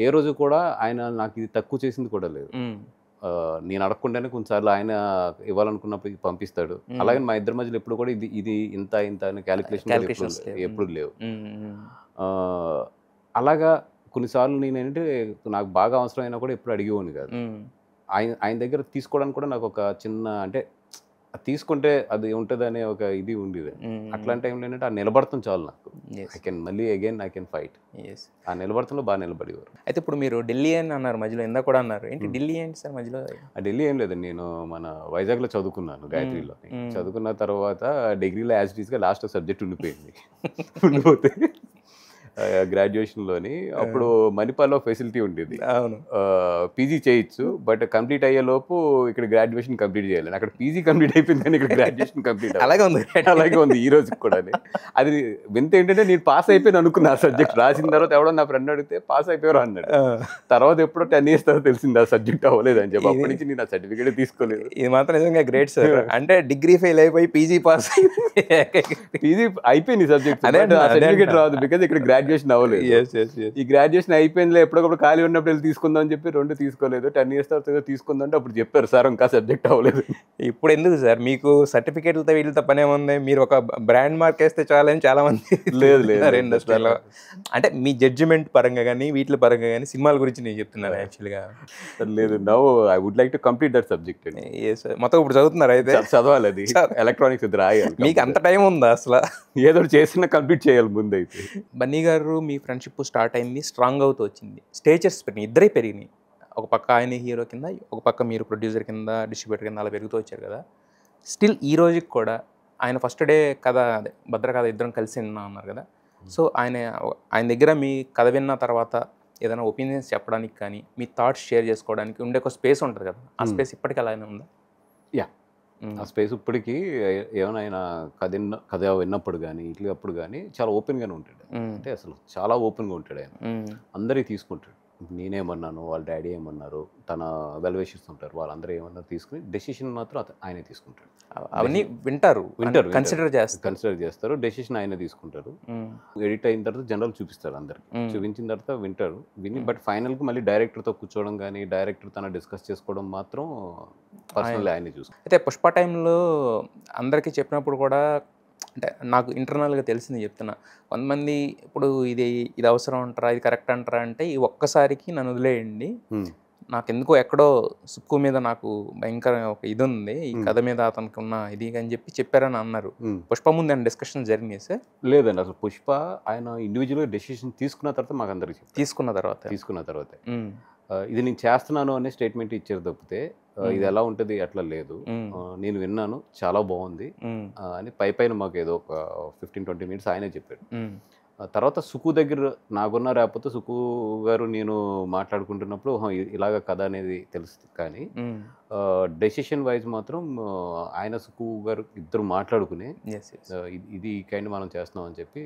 ఏ రోజు కూడా ఆయన నాకు ఇది తక్కువ చేసింది కూడా లేదు. నేను అడగకుండానే కొన్నిసార్లు ఆయన ఇవ్వాలనుకున్నప్పుడు పంపిస్తాడు. అలాగే మా ఇద్దరి మధ్యలో ఎప్పుడు కూడా ఇది ఇంత అని క్యాలిక్యులేషన్ ఎప్పుడు లేవు. అలాగా కొన్నిసార్లు నేను ఏంటంటే నాకు బాగా అవసరమైనా కూడా ఎప్పుడు అడిగేవాడిని కాదు. ఆయన దగ్గర తీసుకోవడానికి కూడా నాకు ఒక చిన్న అంటే తీసుకుంటే అది ఉంటుందనే ఒక ఇది ఉండేది. అట్లాంటి టైంలో ఏంటంటే ఆ నిలబడతాం చాలు నాకు. ఐ కెన్ మళ్ళీ అగైన్ ఐ కెన్ ఫైట్. ఆ నిలబడతంలో బాగా నిలబడేవారు. అయితే ఇప్పుడు మీరు ఢిల్లీ అని అన్నారు మధ్యలో, ఇందాక కూడా అన్నారు. ఏంటి ఢిల్లీ ఏంటి సార్ మధ్యలో? ఆ ఢిల్లీ ఏం లేదు, నేను మన వైజాగ్లో చదువుకున్నాను, గాయత్రిలో. చదువుకున్న తర్వాత డిగ్రీలో యాజ్ ఇట్ ఈస్గా లాస్ట్ సబ్జెక్ట్ ఉండిపోయింది. ఉండిపోతే గ్రాడ్యుయేషన్లోని అప్పుడు మణిపాల్లో ఫెసిలిటీ ఉండేది, పీజీ చేయొచ్చు, బట్ కంప్లీట్ అయ్యేలోపు ఇక్కడ గ్రాడ్యుయేషన్ కంప్లీట్ చేయాలి. అక్కడ పీజీ కంప్లీట్ అయిపోయింది కానీ ఇక్కడ గ్రాడ్యుయేషన్ కంప్లీట్ అలాగే ఉంది. అలాగే ఉంది ఈ రోజుకి కూడా. అది వింత ఏంటంటే నేను పాస్ అయిపోయాను అనుకున్నా ఆ సబ్జెక్ట్ రాసిన తర్వాత. ఎవడో నా ఫ్రెండ్ అడిగితే పాస్ అయిపోయారు అన్నాడు. తర్వాత ఎప్పుడో 10 years తర్వాత తెలిసింది ఆ సబ్జెక్ట్ అవ్వలేదు అని చెప్పి. అప్పటి నుంచి నేను ఆ సర్టిఫికేట్ తీసుకోలేదు. ఇది మాత్రం నిజంగా గ్రేట్ సార్. అంటే డిగ్రీ ఫెయిల్ అయిపోయి పీజీ పాస్, పీజీ అయిపోయింది సబ్జెక్ట్, సర్టిఫికేట్ రాదు బికాజ్ ఇక్కడ గ్రాడ్యుయేషన్ అవ్వలేదు. ఈ గ్రాడ్యుయేషన్ అయిపోయిందిలే, ఎప్పుడొకప్పుడు ఖాళీ ఉన్నప్పుడు వెళ్ళి తీసుకుందాం అని చెప్పి 2 తీసుకోలేదు. 10 years తర్వాత తీసుకుందాం అంటే అప్పుడు చెప్పారు సార్ ఇంకా సబ్జెక్ట్ అవ్వలేదు. ఇప్పుడు ఎందుకు సార్ మీకు సర్టిఫికేట్లతో వీళ్ళతో పనే ఉంది, మీరు ఒక బ్రాండ్ మార్క్ వేస్తే చాలని చాలా మంది లేదు ఇండస్ట్రీలో. అంటే మీ జడ్జిమెంట్ పరంగా కానీ వీటి పరంగా కానీ సినిమాల గురించి నేను చెప్తున్నాను యాక్చువల్గా. లేదు, now I would like to complete that subject. మొత్తం ఇప్పుడు చదువుతున్నారు అయితే? చదవాలి, అది ఎలక్ట్రానిక్స్ రాయాలి. మీకు అంత టైం ఉందా అసలు? ఏదో చేసిన కంప్లీట్ చేయాలి ముందు. అయితే బన్నీ గారు మీ ఫ్రెండ్షిప్ స్టార్ట్ అయింది, స్ట్రాంగ్ అవుతూ వచ్చింది, స్టేజెస్ పెరిగినాయి, ఇద్దరే పెరిగినాయి. ఒక పక్క ఆయన హీరో కింద, ఒక పక్క మీరు ప్రొడ్యూసర్ కింద, డిస్ట్రిబ్యూటర్ కింద అలా పెరుగుతూ వచ్చారు కదా. స్టిల్ ఈ రోజుకి కూడా ఆయన ఫస్ట్ డే కథ, అదే భద్ర కథ ఇద్దరం కలిసి విన్నా అన్నారు కదా. సో ఆయన దగ్గర మీ కథ విన్న తర్వాత ఏదైనా ఒపీనియన్స్ చెప్పడానికి కానీ మీ థాట్స్ షేర్ చేసుకోవడానికి ఉండే ఒక స్పేస్ ఉంటుంది కదా, ఆ స్పేస్ ఇప్పటికీ అలానే ఉందా? యా, ఆ స్పేస్ ఇప్పటికీ ఏమైనా ఆయన కథ విన్నప్పుడు కానీ ఇట్లా అప్పుడు కానీ చాలా ఓపెన్గానే ఉంటాడు. అంటే అసలు చాలా ఓపెన్గా ఉంటాడు ఆయన, అందరికీ తీసుకుంటాడు. నేనేమన్నాను, వాళ్ళ డాడీ ఏమన్నారు, తన వెల్వేషన్స్ ఉంటారు, వాళ్ళందరూ ఏమన్నారు తీసుకుని డెసిషన్ మాత్రం ఆయనే తీసుకుంటాడు. అవన్నీ వింటారు, కన్సిడర్ చేస్తారు, డెసిషన్ ఆయనే తీసుకుంటారు. ఎడిట్ అయిన తర్వాత జనరల్ చూపిస్తారు, అందరికి చూపించిన తర్వాత వింటారు, విని బట్ ఫైనల్కి మళ్ళీ డైరెక్టర్తో కూర్చోవడం కానీ డైరెక్టర్ తన డిస్కస్ చేసుకోవడం మాత్రం పర్సనల్లీ ఆయనే చూస్తారు. అయితే పుష్ప టైంలో అందరికీ చెప్పినప్పుడు కూడా, అంటే నాకు ఇంటర్నల్గా తెలిసింది చెప్తున్నా, కొంతమంది ఇప్పుడు ఇది అవసరం అంటారా, ఇది కరెక్ట్ అంటారా అంటే, ఈ ఒక్కసారికి నన్ను వదిలేయండి, నాకు ఎందుకో ఎక్కడో సుక్కు మీద నాకు భయంకర ఒక ఇది ఉంది, ఈ కథ మీద అతనికి ఉన్న ఇది అని చెప్పారని అన్నారు. పుష్ప ముందు ఆయన డిస్కషన్ జరిగినాయి సార్? లేదండి, అసలు పుష్ప ఆయన ఇండివిజువల్గా డెసిషన్ తీసుకున్న తర్వాత మాకు అందరికి తీసుకున్న తర్వాత ఇది నేను చేస్తున్నాను అనే స్టేట్మెంట్ ఇచ్చారు తప్పితే ఇది ఎలా ఉంటుంది అట్లా లేదు. నేను విన్నాను, చాలా బాగుంది అని పైన మాకు ఏదో ఒక 15-20 minutes ఆయనే చెప్పాడు. తర్వాత సుకు దగ్గర నాకున్న రాకపోతే సుకు గారు నేను మాట్లాడుకుంటున్నప్పుడు ఇలాగ కథ అనేది తెలుస్తుంది, కానీ డెసిషన్ వైజ్ మాత్రం ఆయన సుకు గారు ఇద్దరు మాట్లాడుకుని ఇది కైండ్ మనం చేస్తున్నాం అని చెప్పి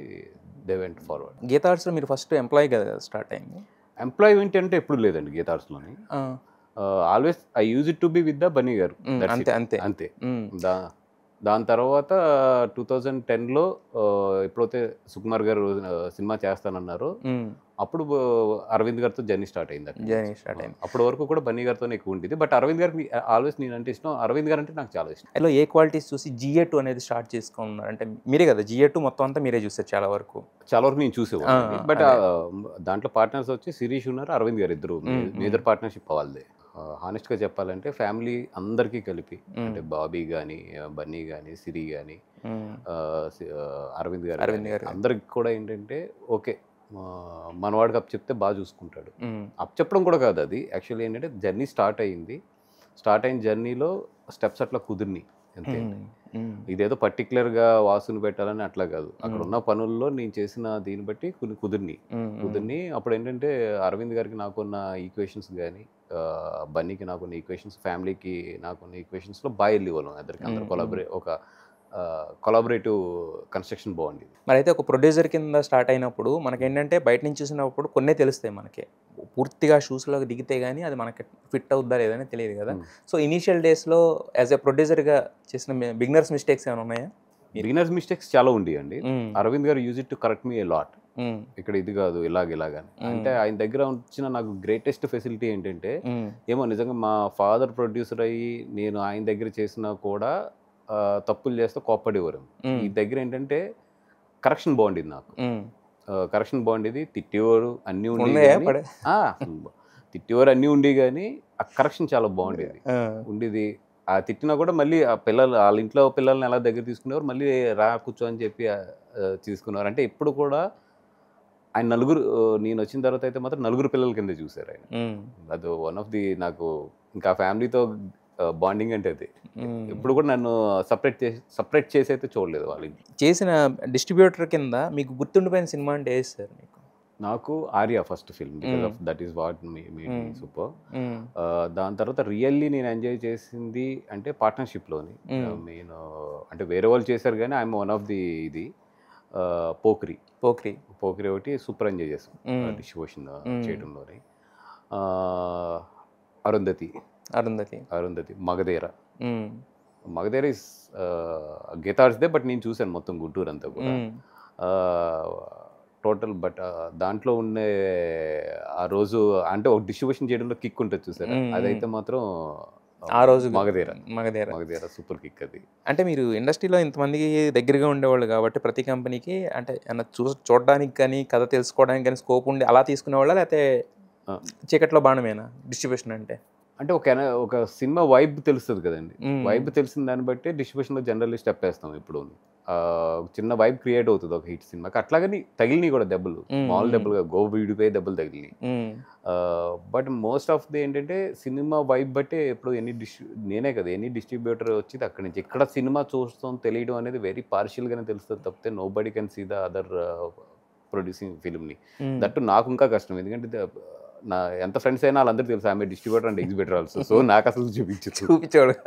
దే వెంట్ ఫార్వర్డ్. గీతా ఆర్ట్స్లో మీరు ఫస్ట్ ఎంప్లాయీ కదా స్టార్ట్ అయింది? ఎంప్లాయీ ఏంటంటే ఎప్పుడు లేదండి గీతా ఆర్ట్స్లోని. Always I use it to be with the Bunny garu, అంతే. దాని తర్వాత 2010లో ఎప్పుడైతే సుకుమార్ గారు సినిమా చేస్తానన్నారో అప్పుడు అరవింద్ గారితో జర్నీ స్టార్ట్ అయింది. అప్పటి వరకు కూడా బన్నీ గారితోనే ఎక్కువ ఉండేది, బట్ అరవింద్ గారికి ఆల్వేస్ నేనంటే ఇష్టం, అరవింద్ గారు అంటే నాకు చాలా ఇష్టం. అలా ఏ క్వాలిటీస్ చూసి GA2 అనేది స్టార్ట్ చేసుకున్నారు? అంటే మీరే కదా GA2 మొత్తం అంతా మీరే చూసారు చాలా వరకు నేను చూసేవాడిని, బట్ దాంట్లో పార్ట్నర్స్ వచ్చి శిరీష్ ఉన్నారు, అరవింద్ గారు, ఇద్దరు మేజర్ పార్ట్నర్షిప్ వాళ్ళదే. హానెస్ట్గా చెప్పాలంటే ఫ్యామిలీ అందరికీ కలిపి, అంటే బాబీ కానీ, బన్నీ కానీ, సిరి కానీ, అరవింద్ గారు అందరికి కూడా ఏంటంటే ఓకే మనవాడికి అప్ చెప్తే బాగా చూసుకుంటాడు. అప్ చెప్పడం కూడా కాదు, అది యాక్చువల్లీ ఏంటంటే జర్నీ స్టార్ట్ అయిన జర్నీలో స్టెప్స్ అట్లా కుదిరినాయి అంతే. ఇదేదో పర్టికులర్గా వాసుని పెట్టాలని అట్లా కాదు, అక్కడ ఉన్న పనుల్లో నేను చేసిన దీన్ని బట్టి కొన్ని కుదిరిని. అప్పుడు ఏంటంటే అరవింద్ గారికి నాకున్న ఈక్వేషన్స్ కానీ, బన్నీకి నాకున్న ఈక్వేషన్స్, ఫ్యామిలీకి నాకున్న ఈక్వేషన్స్లో బాగా వెళ్ళివ్వను, అందరు కొలాబరేటివ్ కన్స్ట్రక్షన్ బాగుంది. మరి అయితే ఒక ప్రొడ్యూసర్ కింద స్టార్ట్ అయినప్పుడు మనకేంటంటే బయట నుంచి చూసినప్పుడు కొన్నే తెలుస్తాయి మనకి, పూర్తిగా షూస్లోకి దిగితే కానీ అది మనకి ఫిట్ అవుద్దా లేదని తెలియదు కదా. సో ఇనీషియల్ డేస్లో యాజ్ ఎ ప్రొడ్యూసర్గా చేసిన బిగినర్స్ మిస్టేక్స్ ఏమైనా ఉన్నాయా? బిగినర్స్ మిస్టేక్స్ చాలా ఉండేయండి. అరవింద్ గారు use it to correct me a lot. ఇక్కడ ఇది కాదు ఇలాగని అంటే ఆయన దగ్గర వచ్చిన నాకు గ్రేటెస్ట్ ఫెసిలిటీ ఏంటంటే, ఏమో నిజంగా మా ఫాదర్ ప్రొడ్యూసర్ అయ్యి నేను ఆయన దగ్గర చేసినా కూడా తప్పులు చేస్తే కోప్పడేవారు. ఈ దగ్గర ఏంటంటే కరెక్షన్ బాగుండేది, నాకు కరెక్షన్ బాగుండేది, తిట్టేవారు అన్నీ ఉండేవి కానీ ఆ కరెక్షన్ చాలా బాగుండేది. ఆ తిట్టినా కూడా మళ్ళీ ఆ పిల్లలు వాళ్ళ ఇంట్లో పిల్లల్ని ఎలా దగ్గర తీసుకునేవారు, మళ్ళీ రా కూర్చో అని చెప్పి తీసుకున్నారు. అంటే ఎప్పుడు కూడా ఆయన నలుగురు, నేను వచ్చిన తర్వాత అయితే మాత్రం నలుగురు పిల్లల కింద చూశారు ఆయన. అది వన్ ఆఫ్ ది నాకు ఇంకా ఫ్యామిలీతో బాండింగ్ అంటే అది. ఎప్పుడు కూడా నన్ను సపరేట్ చేసి అయితే చూడలేదు వాళ్ళ ఇంట్లో. చేసిన డిస్ట్రిబ్యూటర్ కింద మీకు గుర్తుండిపోయిన సినిమా అంటే ఏది సార్ మీకు? నాకు Arya first film, because of that is what made me super. దాని తర్వాత రియల్లీ నేను ఎంజాయ్ చేసింది అంటే పార్ట్నర్షిప్లోని. నేను అంటే వేరే వాళ్ళు చేశారు కానీ ఐఎమ్ వన్ ఆఫ్ ది ఇది పోక్రీ ఒకటి సూపర్ ఎంజాయ్ చేసాం distribution చేయడంలోని. Arundhati Magadheera is గీతార్స్దే, but నేను చూశాను మొత్తం గుంటూరు అంతా కూడా టోటల్. బట్ దాంట్లో ఉండే ఆ రోజు అంటే ఒక డిస్ట్రిబ్యూషన్ చేయడంలో కిక్ ఉంటుంది చూసారా, అదైతే మాత్రం ఆ రోజు మగధేర సూపర్ కిక్ అది. అంటే మీరు ఇండస్ట్రీలో ఇంతమందికి దగ్గరగా ఉండేవాళ్ళు కాబట్టి ప్రతి కంపెనీకి అంటే చూడడానికి కానీ కథ తెలుసుకోవడానికి కానీ స్కోప్ ఉండి అలా తీసుకునేవాళ్ళ, లేకపోతే చీకట్లో బాణమేనా డిస్ట్రిబ్యూషన్ అంటే? అంటే ఒక సినిమా వైబ్ తెలుస్తుంది కదండి, వైబ్ తెలిసిన దాన్ని బట్టి డిస్ట్రిబ్యూషన్లో జనరల్లీ స్టెప్ వేస్తాం. ఇప్పుడు చిన్న వైబ్ క్రియేట్ అవుతుంది ఒక హిట్ సినిమాకి, అట్లాగని తగిలినాయి కూడా దెబ్బలు, మామూలు దెబ్బలుగా గో విడిపోయి దెబ్బలు తగిలినాయి. బట్ మోస్ట్ ఆఫ్ ది ఏంటంటే సినిమా వైబ్ బట్టే ఎప్పుడు నేనే కదా ఎనీ డిస్ట్రిబ్యూటర్ వచ్చి అక్కడి నుంచి ఇక్కడ సినిమా చూస్తాం తెలియడం అనేది వెరీ పార్షియల్గానే తెలుస్తుంది తప్పితే nobody can see the other producing ఫిల్మ్ని. దట్టు నాకు ఇంకా కష్టం, ఎందుకంటే నా ఎంత ఫ్రెండ్స్ అయినా వాళ్ళందరూ తెలుసు ఆమె distributor and exhibitor also. So నాకు అసలు చూపించాడు.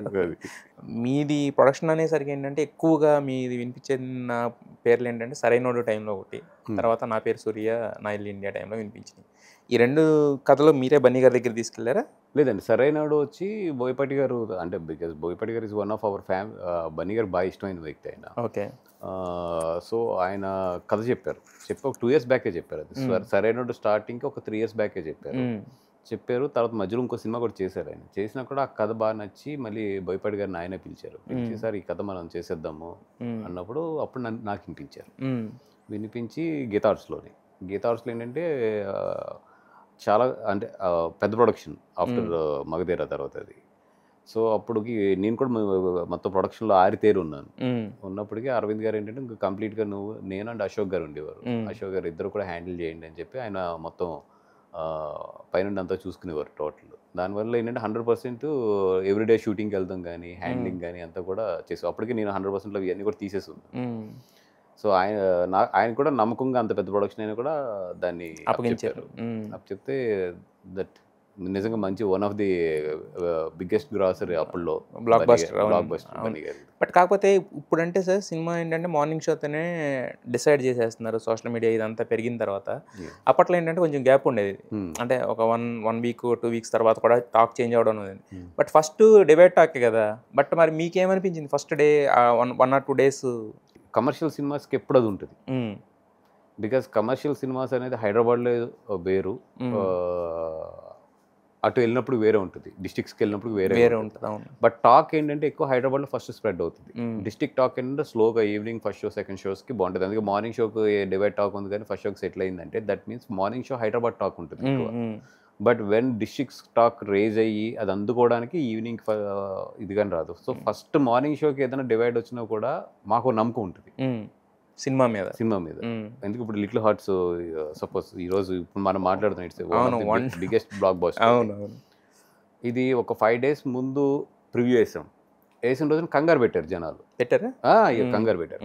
మీది ప్రొడక్షన్ అనేసరికి ఏంటంటే ఎక్కువగా మీది వినిపించిన పేర్లు ఏంటంటే సరైనోడు టైంలో ఒకటి, తర్వాత నా పేరు సూర్య, నా ఇల్లు ఇండియా టైంలో వినిపించింది. ఈ రెండు కథలు మీరే బన్నీ గారి దగ్గర తీసుకెళ్లారా? లేదండి, సరైనోడు వచ్చి బోయపాటి గారు, అంటే బికాస్ బోయపాటి గారు is one of our Bunny గారు బాగా ఇష్టమైన వ్యక్తి ఆయన. ఓకే. సో ఆయన కథ చెప్పారు ఒక 2 years బ్యాకే చెప్పారు. అది సరైనోడు స్టార్టింగ్కి ఒక 3 years బ్యాకే చెప్పారు. తర్వాత మధ్యలో ఇంకో సినిమా కూడా చేశారు ఆయన. చేసినా కూడా ఆ కథ బాగా నచ్చి మళ్ళీ బోయపాటి గారిని ఆయనే పిలిచారు. సార్ ఈ కథ మనం చేసేద్దాము అన్నప్పుడు అప్పుడు నాకు వినిపించి గీతార్స్లో ఏంటంటే చాలా అంటే పెద్ద ప్రొడక్షన్ ఆఫ్టర్ మగధీర తర్వాత అది. సో అప్పటికి నేను కూడా మొత్తం ప్రొడక్షన్లో ఆరితేరు ఉన్నప్పటికీ అరవింద్ గారు ఏంటంటే ఇంకా కంప్లీట్గా నేను అండ్ అశోక్ గారు ఉండేవారు. అశోక్ గారు ఇద్దరు కూడా హ్యాండిల్ చేయండి అని చెప్పి ఆయన మొత్తం పైనుండి అంతా చూసుకునేవారు టోటల్. దానివల్ల ఏంటంటే 100% ఎవ్రీడే షూటింగ్కి వెళ్తాం కానీ హ్యాండ్లింగ్ కానీ అంతా కూడా చేసాం. అప్పటికి నేను 100%లో ఇవన్నీ కూడా తీసేస్తున్నాను. సో ఆయన కూడా నమ్మకంగా అంత పెద్ద ప్రొడక్షన్ అయినా కూడా దాన్ని చెప్తే దట్ నిజంగా మంచి one of the biggest grocery అప్పుల్లో బ్లాక్ బస్టర్. బట్ కాకపోతే ఇప్పుడంటే సార్ సినిమా ఏంటంటే మార్నింగ్ షోతోనే డిసైడ్ చేసేస్తున్నారు సోషల్ మీడియా ఇదంతా పెరిగిన తర్వాత. అప్పట్లో ఏంటంటే కొంచెం గ్యాప్ ఉండేది, అంటే ఒక 1 week 2 weeks తర్వాత కూడా టాక్ చేంజ్ అవ్వడం అనేది. బట్ ఫస్ట్ డిబేట్ టాక్ కదా, బట్ మరి మీకేమనిపించింది first day 1 or 2 days? Commercial సినిమాస్కి ఎప్పుడు అది ఉంటుంది, బికాస్ కమర్షియల్ సినిమాస్ అనేది హైదరాబాద్లో వేరు, అటు వెళ్ళినప్పుడు వేరే ఉంటుంది, డిస్ట్రిక్ట్స్కి వెళ్ళినప్పుడు వేరే ఉంటుంది. బట్ టాక్ ఏంటంటే ఎక్కువ హైదరాబాద్లో ఫస్ట్ స్ప్రెడ్ అవుతుంది. డిస్ట్రిక్ట్ టాక్ ఏంటంటే స్లోగా ఈవినింగ్ ఫస్ట్ షో సెకండ్ షోస్కి బాగుంటుంది. అందుకే మార్నింగ్ షోకి డివైడ్ టాక్ ఉంది కానీ ఫస్ట్ షోకి సెటిల్ అయిందంటే that means morning show Hyderabad talk ఉంటుంది ఎక్కువ. But when districts talk rage అయ్యి అది అందుకోవడానికి ఈవినింగ్ ఇది కానీ రాదు. సో ఫస్ట్ మార్నింగ్ షోకి ఏదైనా డివైడ్ వచ్చినా కూడా మాకు నమ్మకం ఉంటుంది సినిమా మీద. ఎందుకు ఇప్పుడు లిటిల్ హార్ట్స్ సపోజ్ ఈరోజు ఇప్పుడు మనం మాట్లాడుతున్నాం, ఇట్స్ బిగ్గెస్ట్ బ్లాక్ బస్టర్. ఇది ఒక 5 days ముందు ప్రివ్యూ వేసిన రోజున కంగారు పెట్టారు జనాలు.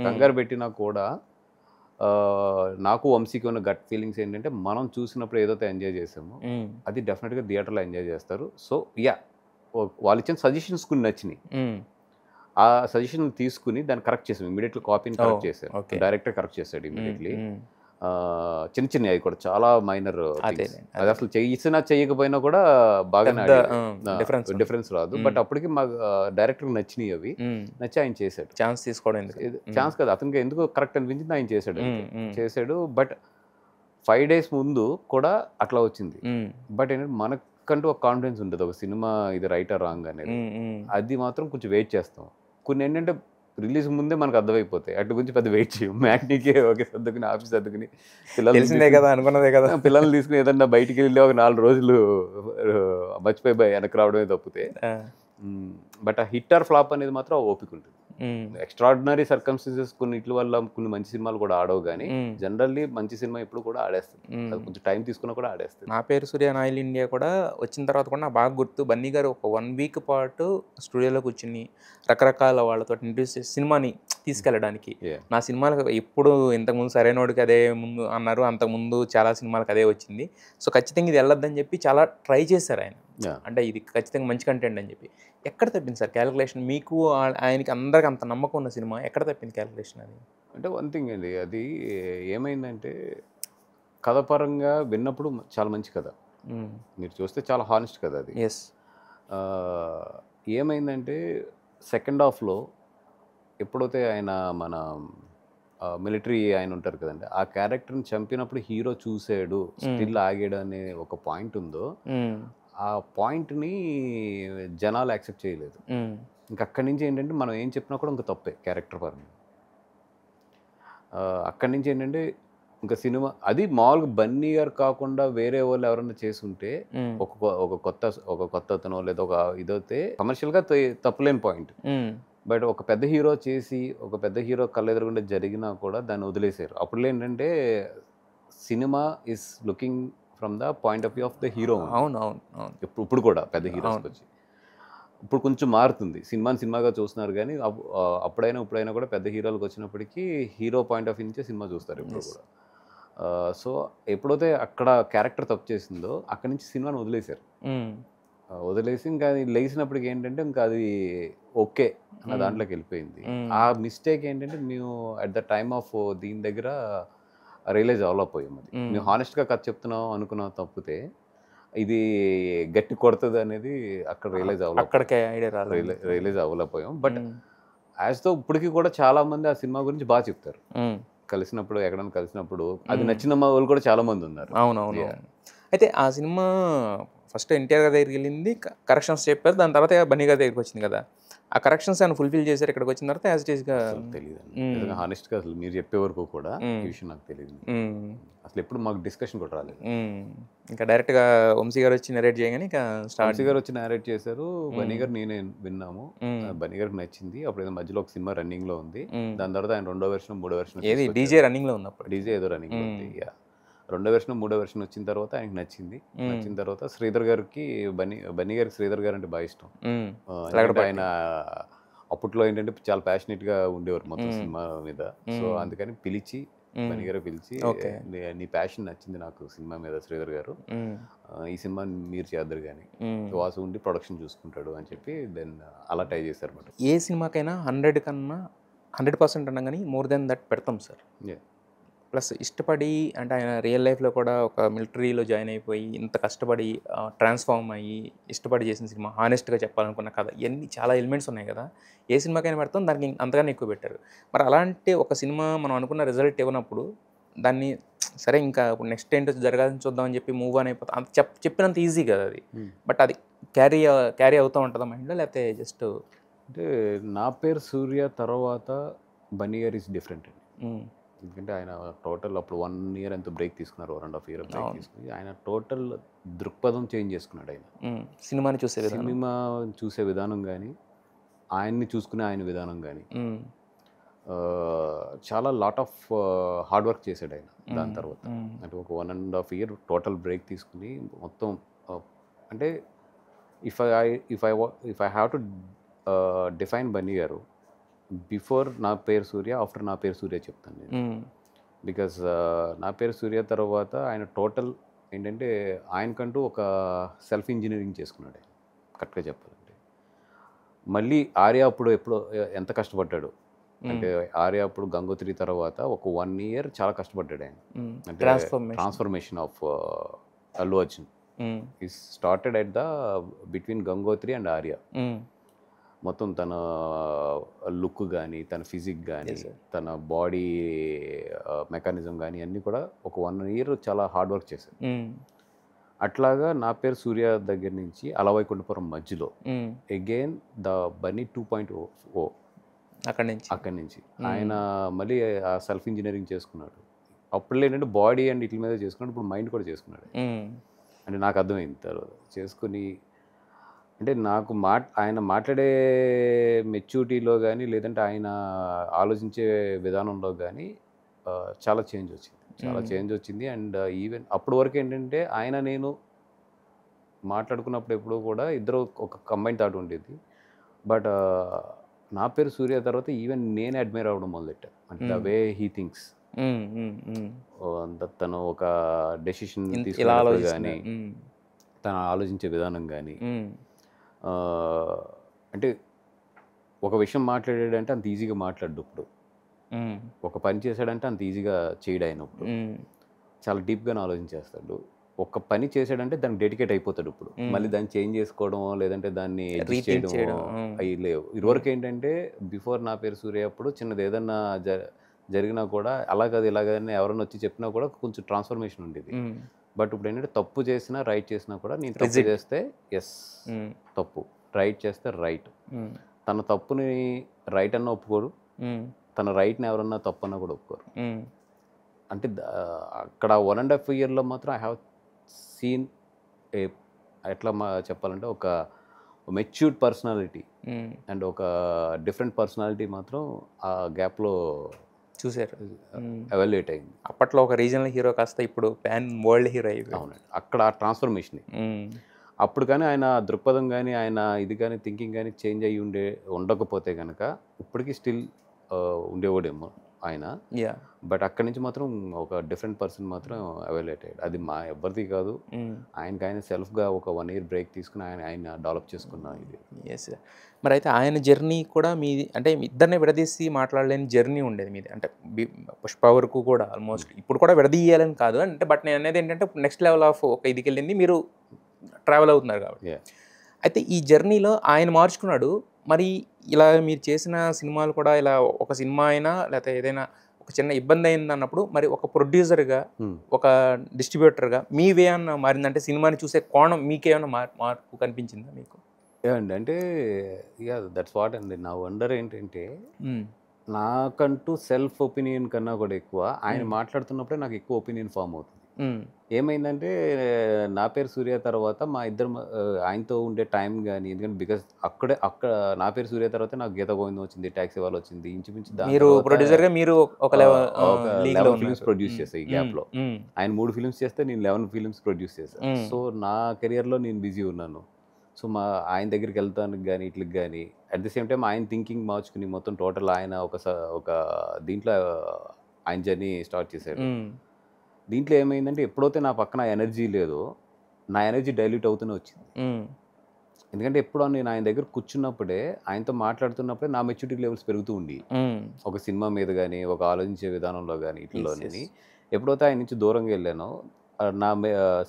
కంగారు పెట్టినా కూడా నాకు వంశీకి ఉన్న గట్ ఫీలింగ్స్ ఏంటంటే మనం చూసినప్పుడు ఏదైతే ఎంజాయ్ చేసామో అది డెఫినెట్గా థియేటర్లో ఎంజాయ్ చేస్తారు. సో వాళ్ళు ఇచ్చిన సజెషన్స్ కొన్ని నచ్చినాయి, ఆ సజెషన్ తీసుకుని దాన్ని కరెక్ట్ చేసాం. ఇమీడియట్లీ కాపీని కరెక్ట్ చేశారు, డైరెక్టర్ కరెక్ట్ చేశాడు ఇమీడియట్లీ. చిన్న అవి కూడా చాలా మైనర్, అది అసలు చేసినా చేయకపోయినా కూడా బాగా డిఫరెన్స్ రాదు. బట్ అప్పటికి మా డైరెక్టర్ నచ్చినాయి, అవి నచ్చి ఆయన చేశాడు. ఛాన్స్ కదా అతనికి ఎందుకు కరెక్ట్ అనిపించింది ఆయన చేశాడు. బట్ 5 days ముందు కూడా అట్లా వచ్చింది. బట్ ఏంటంటే మనకంటూ ఒక కాన్ఫిడెన్స్ ఉంటుంది ఒక సినిమా ఇది రైట్ ఆర్ రాంగ్ అనేది, అది మాత్రం కొంచెం వెయిట్ చేస్తాం. కొన్ని ఏంటంటే రిలీజ్ ముందే మనకు అర్థమైపోతాయి, అటు గురించి పెద్ద వెయిట్ చేయం. మ్యాట్నీకే ఓకే సర్దుకుని ఆఫీస్ సర్దుకుని పిల్లల్ని తీసుకుని ఏదన్నా బయటికి వెళ్ళి ఒక 4 రోజులు మర్చిపోయి వెనక్కి రావడమే తప్పితే బట్ ఆ హిట్ ఆర్ ఫ్లాప్ అనేది మాత్రం ఓపిక ఉంటుంది. ఎక్స్ట్రాడినరీ సర్కమ్స్టెన్సెస్ కొన్నిటి వల్ల కొన్ని మంచి సినిమాలు కూడా ఆడవు, కానీ జనరల్లీ మంచి సినిమా ఎప్పుడు కూడా ఆడేస్తుంది. అది కొంచెం టైం తీసుకున్నా కూడా ఆడేస్తుంది. నా పేరు సూర్య ఆయిల్ ఇండియా కూడా వచ్చిన తర్వాత కూడా నాకు బాగా గుర్తు, బన్నీ గారు ఒక 1 వీక్ పాటు స్టూడియోలో కూర్చుని రకరకాల వాళ్ళతో ఇంట్రడ్యూస్ చేసి సినిమాని తీసుకెళ్ళడానికి. నా సినిమాలకు ఎప్పుడు ఇంతకుముందు సరైనోడికి అదే ముందు అన్నారు, అంతకుముందు చాలా సినిమాలకు అదే వచ్చింది, సో ఖచ్చితంగా ఇది వెళ్ళొద్దని చెప్పి చాలా ట్రై చేశారు ఆయన. అంటే ఇది ఖచ్చితంగా మంచి కంటెంట్ అని చెప్పి. ఎక్కడ తప్పింది సార్ క్యాలిక్యులేషన్? మీకు ఆయనకి అందరికి అంత నమ్మకం ఉన్న సినిమా ఎక్కడ తప్పింది క్యాలిక్యులేషన్? అది అంటే వన్ థింగ్ అండి, అది ఏమైందంటే కథపరంగా విన్నప్పుడు చాలా మంచి కథ, మీరు చూస్తే చాలా హానెస్ట్ కథ అది. ఎస్. ఏమైందంటే సెకండ్ హాఫ్లో ఎప్పుడైతే ఆయన మన మిలిటరీ ఆయన ఉంటారు కదండి, ఆ క్యారెక్టర్ని చంపినప్పుడు హీరో చూసాడు, స్టిల్ ఆగాడు అనే ఒక పాయింట్ ఉందో, ఆ పాయింట్ని జనాలు యాక్సెప్ట్ చేయలేదు. ఇంక అక్కడి నుంచి ఏంటంటే మనం ఏం చెప్పినా కూడా ఇంకా తప్పే క్యారెక్టర్ పరంగా. అక్కడి నుంచి ఏంటంటే ఇంకా సినిమా అది మామూలుగా బన్నీ గారు కాకుండా వేరే వాళ్ళు ఎవరైనా చేసుంటే ఒక కొత్త అతనో లేదా ఒక ఇదైతే కమర్షియల్గా తప్పులేని పాయింట్. బట్ ఒక పెద్ద హీరో చేసి ఒక పెద్ద హీరో కళ్ళెదురుగుండా జరిగినా కూడా దాన్ని వదిలేశారు. అప్పుడు ఏంటంటే cinema is looking from the point of view of the hero. అవునవును. ఇప్పుడు కూడా పెద్ద హీరోస్కి వచ్చి ఇప్పుడు కొంచెం మారుతుంది, సినిమాగా చూస్తున్నారు, కానీ ఇప్పుడైనా కూడా పెద్ద హీరోలకు వచ్చినప్పటికీ హీరో పాయింట్ ఆఫ్ వ్యూ నుంచే సినిమా చూస్తారు ఇప్పుడు కూడా. సో ఎప్పుడైతే అక్కడ క్యారెక్టర్ తప్పు చేసిందో అక్కడి నుంచి సినిమాని వదిలేశారు. వదిలేసి ఇంకా అది లేచినప్పటికి ఏంటంటే ఇంకా అది ఓకే అన్న దాంట్లోకి వెళ్ళిపోయింది. ఆ మిస్టేక్ ఏంటంటే మేము అట్ ద టైమ్ ఆఫ్ దీని దగ్గర రియలైజ్ అవ్వలేకపోయాం. అది మేము హానెస్ట్గా కథ చెప్తున్నాం అనుకున్నాం తప్పితే ఇది గట్టి కొడుతుంది అనేది అక్కడ రియలైజ్ అవ్వలేకపోయాం. బట్ యాజ్ తో ఇప్పటికీ కూడా చాలా మంది ఆ సినిమా గురించి బాగా చెప్తారు. కలిసినప్పుడు ఎక్కడైనా కలిసినప్పుడు అది నచ్చిన వాళ్ళు కూడా చాలా మంది ఉన్నారు. అవునవును. అయితే ఆ సినిమా ఫస్ట్ ఎన్టీఆర్ గారి దగ్గరికి వెళ్ళింది, కరెక్షన్స్ చెప్పారు, దాని తర్వాత బన్నీ గారి దగ్గరికి వచ్చింది కదా. ఆ కరెక్షన్స్ ఆయన ఫుల్ఫిల్ చేశారు ఇక్కడికి వచ్చిన తర్వాత? యాజ్ ఇట్ ఈస్గా తెలియదు, హానెస్ట్గా అసలు మీరు చెప్పే వరకు కూడా ఈ విషయం నాకు తెలియదు. అసలు ఎప్పుడు మాకు డిస్కషన్ కూడా రాలేదు. ఇంకా డైరెక్ట్గా వంశీ గారు వచ్చి నరేట్ చేయగానే ఇంకా వంశీ గారు వచ్చి నరేట్ చేశారు, బన్నీ గారు నేనే విన్నాము, బన్నీ గారికి నచ్చింది. అప్పుడు మధ్యలో ఒక సినిమా రన్నింగ్ లో ఉంది, దాని తర్వాత ఆయన 2వ వెర్షన్ 3వ వెర్షన్ ఏది డీజే రన్నింగ్ లో ఉన్నప్పుడు డీజే ఏదో రన్నింగ్ లో ఉంది. 2వ వెర్షన్ 3వ వెర్షన్ వచ్చిన తర్వాత ఆయనకి నచ్చింది. నచ్చిన తర్వాత శ్రీధర్ గారికి బన్నీ గారికి శ్రీధర్ గారు అంటే బాగా ఇష్టం. ఆయన అప్పట్లో ఏంటంటే చాలా ప్యాషనెట్ గా ఉండేవారు మొత్తం సినిమా మీద. సో అందుకని పిలిచి బన్నీ గారు పిలిచి, నీ ప్యాషన్ నచ్చింది నాకు సినిమా మీద శ్రీధర్ గారు, ఈ సినిమా మీరు చేద్దరు కానీ వాసు ఉండి ప్రొడక్షన్ చూసుకుంటాడు అని చెప్పి దెన్ అలా ట్రై చేశారు అన్నమాట. ఏ సినిమాకైనా 100 కన్నా 100% అన్నా కానీ మోర్ దెన్ దట్ పెడతాం సార్. ప్లస్ ఇష్టపడి, అంటే ఆయన రియల్ లైఫ్లో కూడా ఒక మిలిటరీలో జాయిన్ అయిపోయి ఇంత కష్టపడి ట్రాన్స్ఫార్మ్ అయ్యి ఇష్టపడి చేసిన సినిమా, హానెస్ట్గా చెప్పాలనుకున్న కథ, ఇవన్నీ చాలా ఎలిమెంట్స్ ఉన్నాయి కదా. ఏ సినిమాకైనా పెడతాం, దానికి అంతగానే ఎక్కువ పెట్టారు. మరి అలాంటి ఒక సినిమా మనం అనుకున్న రిజల్ట్ ఇవ్వనప్పుడు దాన్ని సరే ఇంకా ఇప్పుడు నెక్స్ట్ ఏంటో జరగాలని చూద్దామని చెప్పి మూవ్ ఆన్ అయిపోతాం. అంత చెప్పినంత ఈజీ కదా అది. బట్ అది క్యారీ అవుతూ ఉంటుందా మైండ్లో, లేకపోతే జస్ట్? అంటే నా పేరు సూర్య తర్వాత బన్నీ గారు ఈజ్ డిఫరెంట్ అండి. ఎందుకంటే ఆయన టోటల్ అప్పుడు 1 year ఎంతో బ్రేక్ తీసుకున్నారు, 1.5 year బ్రేక్ తీసుకుని ఆయన టోటల్ దృక్పథం చేంజ్ చేసుకున్నాడు. ఆయన సినిమాని చూసే విధానం కానీ, ఆయన్ని చూసుకునే ఆయన విధానం కానీ చాలా లాట్ ఆఫ్ హార్డ్ వర్క్ చేశాడు ఆయన. దాని తర్వాత అంటే ఒక 1.5 year టోటల్ బ్రేక్ తీసుకుని మొత్తం అంటే if I have to define Bunny గారు, బిఫోర్ నా పేరు సూర్య, ఆఫ్టర్ నా పేరు సూర్య చెప్తాను నేను. బికాజ్ నా పేరు సూర్య తర్వాత ఆయన టోటల్ ఏంటంటే ఆయనకంటూ ఒక సెల్ఫ్ ఇంజనీరింగ్ చేసుకున్నాడు కరెక్ట్గా చెప్పాలంటే. మళ్ళీ ఆర్య అప్పుడు ఎంత కష్టపడ్డాడు అంటే, ఆర్య అప్పుడు గంగోత్రి తర్వాత ఒక 1 year చాలా కష్టపడ్డాడు ఆయన. అంటే ట్రాన్స్ఫర్మేషన్ ఆఫ్ అల్లు అర్జున్ ఈ started at the between Gangotri and Arya. మొత్తం తన లుక్ కానీ, తన ఫిజిక్ కానీ, తన బాడీ మెకానిజం కానీ అన్నీ కూడా ఒక 1 year చాలా హార్డ్ వర్క్ చేశారు. అట్లాగా నా పేరు సూర్య దగ్గర నుంచి అలవైకుంఠపురం మధ్యలో అగైన్ ద బన్నీ 2.0 అక్కడి నుంచి ఆయన మళ్ళీ ఆ సెల్ఫ్ ఇంజనీరింగ్ చేసుకున్నాడు. అప్పుడు ఏంటంటే బాడీ అండ్ ఇట్ల మీద చేసుకున్నాడు, ఇప్పుడు మైండ్ కూడా చేసుకున్నాడు. అంటే నాకు అర్థమైంది తర్వాత చేసుకుని అంటే నాకు ఆయన మాట్లాడే మెచ్యూరిటీలో కానీ లేదంటే ఆయన ఆలోచించే విధానంలో కానీ చాలా చేంజ్ వచ్చింది. అండ్ ఈవెన్ అప్పటి వరకు ఏంటంటే ఆయన నేను మాట్లాడుకున్నప్పుడు ఎప్పుడూ కూడా ఇద్దరు ఒక కంబైన్ థాట్ ఉండేది. బట్ నా పేరు సూర్య తర్వాత ఈవెన్ నేను అడ్మైర్ అవ్వడం మొదలెట్టాను. అంటే ద వే హీ థింక్స్, తను ఒక డెసిషన్ తీసుకున్నప్పుడు కానీ తను ఆలోచించే విధానం కానీ, అంటే ఒక విషయం మాట్లాడాడంటే అంత ఈజీగా మాట్లాడు. ఇప్పుడు ఒక పని చేశాడంటే అంత ఈజీగా చేయడు. ఆయన ఇప్పుడు చాలా డీప్గానే ఆలోచించేస్తాడు. ఒక పని చేశాడంటే దానికి డెడికేట్ అయిపోతాడు. ఇప్పుడు మళ్ళీ దాన్ని చేంజ్ చేసుకోవడం లేదంటే దాన్ని అడ్జస్ట్ చేయడం అవి లేవు. ఇదివరకు ఏంటంటే బిఫోర్ నా పేరు సూర్య అప్పుడు చిన్నది ఏదన్నా జరిగినా కూడా అలాగది ఇలాగని ఎవరైనా వచ్చి చెప్పినా కూడా కొంచెం ట్రాన్స్ఫర్మేషన్ ఉండేది. బట్ ఇప్పుడు ఏంటంటే తప్పు చేసినా రైట్ చేసినా కూడా నేను తప్పు చేస్తే ఎస్ తప్పు, రైట్ చేస్తే రైట్. తన తప్పుని రైట్ అన్న ఒప్పుకోడు, తన రైట్ని ఎవరన్నా తప్పు అన్నా కూడా ఒప్పుకోరు. అంటే అక్కడ 1.5 yearలో మాత్రం ఐ హ్యావ్ సీన్ ఎట్లా చెప్పాలంటే ఒక మెచ్యూర్డ్ పర్సనాలిటీ అండ్ ఒక డిఫరెంట్ పర్సనాలిటీ మాత్రం ఆ గ్యాప్లో చూసారు, ఎవాల్యుయేట్ అయింది. అప్పట్లో ఒక రీజనల్ హీరో కాస్త ఇప్పుడు పాన్ వరల్డ్ హీరో అయ్యింది. అవునండి, అక్కడ ఆ ట్రాన్స్ఫర్మేషన్. అప్పుడు కానీ ఆయన దృక్పథం కానీ ఆయన ఇది కానీ థింకింగ్ కానీ చేంజ్ అయ్యి ఉండకపోతే కనుక ఇప్పటికీ స్టిల్ ఉండేవాడేమో ఆయన. బట్ అక్కడి నుంచి మాత్రం ఒక డిఫరెంట్ పర్సన్ మాత్రం అవైలేట్ అయ్యాడు. అది మా ఎవరిది కాదు, ఆయన సెల్ఫ్గా ఒక 1 year బ్రేక్ తీసుకుని ఆయన డెవలప్ చేసుకున్న ఇది. ఎస్. మరి అయితే ఆయన జర్నీ కూడా మీది అంటే ఇద్దరిని విడదీసి మాట్లాడలేని జర్నీ ఉండేది మీది. అంటే పుష్ప వరకు కూడా ఆల్మోస్ట్ ఇప్పుడు కూడా విడదీయాలని కాదు అంటే, బట్ నేను అనేది ఏంటంటే నెక్స్ట్ లెవెల్ ఆఫ్ ఒక ఇదికి వెళ్ళింది మీరు ట్రావెల్ అవుతున్నారు కాబట్టి. అయితే ఈ జర్నీలో ఆయన మార్చుకున్నాడు. మరి ఇలా మీరు చేసిన సినిమాలు కూడా ఇలా ఒక సినిమా అయినా లేకపోతే ఏదైనా ఒక చిన్న ఇబ్బంది అయింది అన్నప్పుడు మరి ఒక ప్రొడ్యూసర్గా ఒక డిస్ట్రిబ్యూటర్గా మీ వే అన్న మారిందంటే సినిమాని చూసే కోణం మీకేమైనా మార్పు కనిపించిందా మీకు? ఏమండి అంటే దట్స్ వాట్ అండి. నా వండర్ ఏంటంటే నాకంటూ సెల్ఫ్ ఒపీనియన్ కన్నా కూడా ఎక్కువ ఆయన మాట్లాడుతున్నప్పుడే నాకు ఎక్కువ ఒపీనియన్ ఫామ్ అవుతుంది. ఏమైందంటే నా పేరు సూర్య తర్వాత మా ఇద్దరు ఆయనతో ఉండే టైం కానీ, ఎందుకంటే బికాస్ అక్కడ నా పేరు సూర్య తర్వాత నాకు గీత గోవిందం వచ్చింది, ట్యాక్సీ వాళ్ళు వచ్చింది, ఇంచుమించు ఒక 11 ఫిల్మ్స్ ప్రొడ్యూస్ చేశాను. ఈ గ్యాప్లో ఆయన 3 ఫిల్మ్స్ చేస్తే నేను 11 ఫిల్మ్స్ ప్రొడ్యూస్ చేశాను. సో నా కెరియర్లో నేను బిజీ ఉన్నాను. సో ఆయన దగ్గరికి వెళ్తానికి కానీ ఇట్లకి కానీ అట్ ది సేమ్ టైం ఆయన థింకింగ్ మార్చుకుని మొత్తం టోటల్ ఆయన ఒక దీంట్లో ఆయన జర్నీ స్టార్ట్ చేశాడు. దీంట్లో ఏమైందంటే ఎప్పుడైతే నా పక్కన ఎనర్జీ లేదో నా ఎనర్జీ డైల్యూట్ అవుతూనే వచ్చింది. ఎందుకంటే ఎప్పుడు నేను ఆయన దగ్గర కూర్చున్నప్పుడే ఆయనతో మాట్లాడుతున్నప్పుడే నా మెచ్యూరిటీ లెవెల్స్ పెరుగుతూ ఉండి ఒక సినిమా మీద కానీ ఒక ఆలోచించే విధానంలో కానీ ఇట్లలోని ఎప్పుడైతే ఆయన నుంచి దూరంగా వెళ్ళానో నా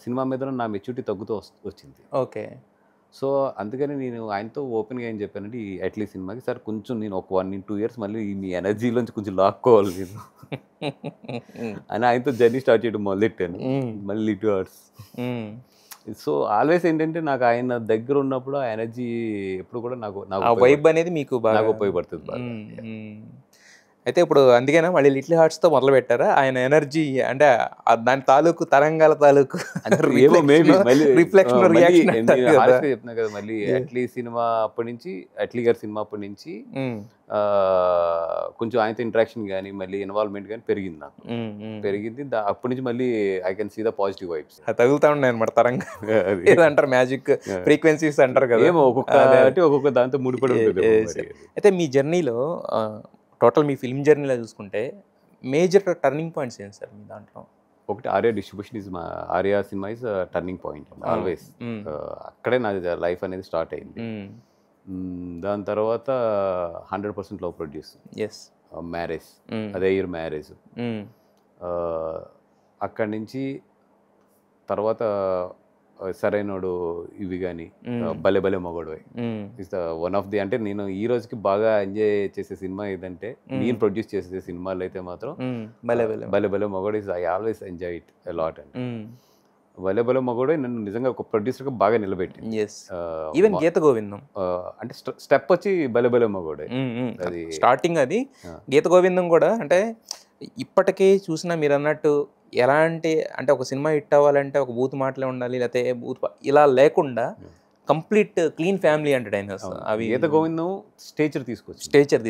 సినిమా మీద నా మెచ్యూరిటీ తగ్గుతూ వచ్చింది. ఓకే. సో అందుకని నేను ఆయనతో ఓపెన్గా ఏం చెప్పానంటే ఈ అట్లీస్ట్ సినిమాకి సార్ కొంచెం నేను ఒక 1-2 years మళ్ళీ మీ ఎనర్జీలోంచి కొంచెం లాక్కోవాలి నేను అని ఆయనతో జర్నీ స్టార్ట్ చేయడం మొదలెట్టాను. మళ్ళీ 2 hours. సో ఆల్వేస్ ఏంటంటే నాకు ఆయన దగ్గర ఉన్నప్పుడు ఆ ఎనర్జీ ఎప్పుడు కూడా నాకు వైబ్ అనేది మీకు బాగా ఉపయోగపడుతుంది. అయితే ఇప్పుడు అందుకేనా మళ్ళీ లిటిల్ హార్ట్స్తో మొదలు పెట్టారా? ఆయన ఎనర్జీ అంటే దాని తాలూకు తరంగాల తాలూకు రిఫ్లెక్షన్ చెప్తున్నా కదా. మళ్ళీ అట్లీ సినిమా అప్పటి నుంచి అట్లీ గారి సినిమా అప్పటి నుంచి కొంచెం ఆయనతో ఇంటరాక్షన్ కానీ మళ్ళీ ఇన్వాల్వ్మెంట్ కానీ పెరిగింది. నాకు పెరిగింది. అప్పటి నుంచి మళ్ళీ I can see the positive vibes తగులుతా ఉన్నాయి అనమాట. తరంగా ఏదంటారు మ్యాజిక్ ఫ్రీక్వెన్సీస్ అంటారు కదా, ఏమో ఒక్కొక్క దాంతో ముడిపడి ఉంటుంది. అయితే మీ జర్నీలో టోటల్ మీ ఫిల్మ్ జర్నీలో చూసుకుంటే మేజర్ టర్నింగ్ పాయింట్స్ ఏంటి సార్ మీ దాంట్లో? ఒకటి Arya distribution is Arya cinema is turning point always. అక్కడే నాది లైఫ్ అనేది స్టార్ట్ అయింది. దాని తర్వాత 100% లవ్ ప్రొడ్యూస్, మ్యారేజ్, అదే ఇయర్ మ్యారేజ్. అక్కడి నుంచి తర్వాత సరైనోడు ఇవి కానీ Bhale Bhale Magodu is the one of the. అంటే నేను ఈ రోజుకి బాగా ఎంజాయ్ చేసే సినిమా ఏదంటే నేను ప్రొడ్యూస్ చేసే సినిమాలు అయితే మాత్రం Bhale Bhale Magodu is I always enjoy it a lot. అండి భలే భలే మగోడు నన్ను నిజంగా ఒక ప్రొడ్యూసర్గా బాగా నిలబెట్టింది. ఈవెన్ గీత గోవిందం అంటే స్టెప్ వచ్చి భలే భలే మగోడే అది స్టార్టింగ్. అది గీత గోవిందం కూడా అంటే ఇప్పటికీ చూసినా మీరు అన్నట్టు ఎలాంటి అంటే ఒక సినిమా హిట్ అవ్వాలంటే ఒక బూత్ మాటలే ఉండాలి లేకపోతే బూత్ ఇలా లేకుండా కంప్లీట్ క్లీన్ ఫ్యామిలీ అంటాడు ఆయన అవి గీత గోవిందం స్టేచర్ తీసుకొచ్చింది. స్టేచర్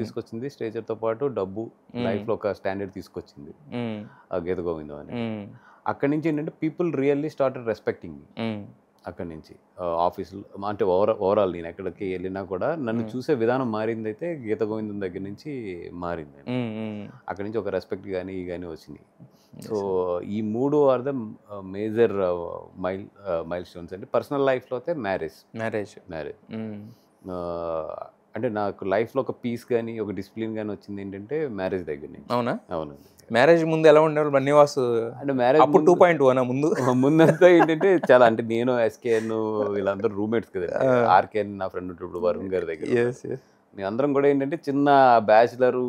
తీసుకొచ్చింది. స్టేచర్తో పాటు డబ్బు, లైఫ్లో ఒక స్టాండర్డ్ తీసుకొచ్చింది ఆ గీత గోవిందం అని. అక్కడి నుంచి ఏంటంటే పీపుల్ రియల్లీ స్టార్టెడ్ రెస్పెక్టింగ్ మీ. అక్కడి నుంచి ఆఫీసులో అంటే ఓవరాల్ నేను ఎక్కడికి వెళ్ళినా కూడా నన్ను చూసే విధానం మారింది అయితే గీత గోవిందం దగ్గర నుంచి మారింది. అక్కడి నుంచి ఒక రెస్పెక్ట్ కానీ ఈ కానీ వచ్చింది. సో ఈ 3 are the major milestones అంటే పర్సనల్ లైఫ్లో అయితే మ్యారేజ్ అంటే నాకు లైఫ్లో ఒక పీస్ కానీ ఒక డిసిప్లిన్ కానీ వచ్చింది ఏంటంటే మ్యారేజ్ దగ్గర నుంచి. అవునండి. మ్యారేజ్ ముందు ఎలా ఉండేవాళ్ళు బన్నీవాసు? అంటే మ్యారేజ్ అప్పుడు 2.1 ముందంతా ఏంటంటే చాలా అంటే నేను ఎస్కేఎన్ వీళ్ళందరూ రూమ్మేట్స్ కదా. ఆర్కేఎన్ నా ఫ్రెండ్ ఇప్పుడు వరుణ్ గారి దగ్గర. మేము అందరం కూడా ఏంటంటే చిన్న బ్యాచులర్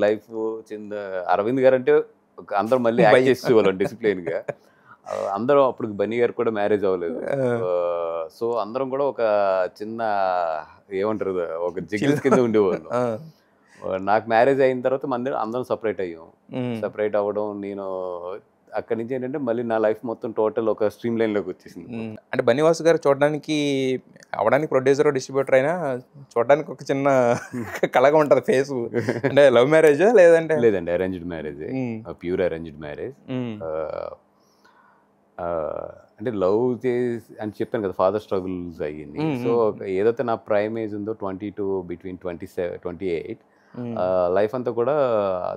లైఫ్, చిన్న అరవింద్ గారు అంటే అందరం మళ్ళీ యాక్ట్ చేసేవాళ్ళం డిసిప్లిన్గా. అందరం అప్పుడు బన్నీ గారు కూడా మ్యారేజ్ అవ్వలేదు. సో అందరం కూడా ఒక చిన్న ఏమంటారు ఒక జిగిల్స్ కింద ఉండేవాళ్ళు. నాకు మ్యారేజ్ అయిన తర్వాత అందరం సపరేట్ అయ్యాం. సపరేట్ అవ్వడం నేను అక్కడి నుంచి ఏంటంటే మళ్ళీ నా లైఫ్ మొత్తం టోటల్ ఒక స్ట్రీమ్ లైన్లోకి వచ్చేసింది. అంటే బన్నీవాసు గారు చూడడానికి అవడానికి ప్రొడ్యూసర్ డిస్ట్రిబ్యూటర్ అయినా చూడడానికి ఒక చిన్న కళగా ఉంటుంది ఫేస్. అంటే లవ్ మ్యారేజా లేదండి arranged marriage, pure arranged marriage. అంటే లవ్ చేసి అని చెప్పాను కదా, ఫాదర్ స్ట్రగుల్స్ అయ్యింది. సో ఏదైతే నా ప్రైమ్ ఏజ్ ఉందో 22 between 27-28 లైఫ్ అంతా కూడా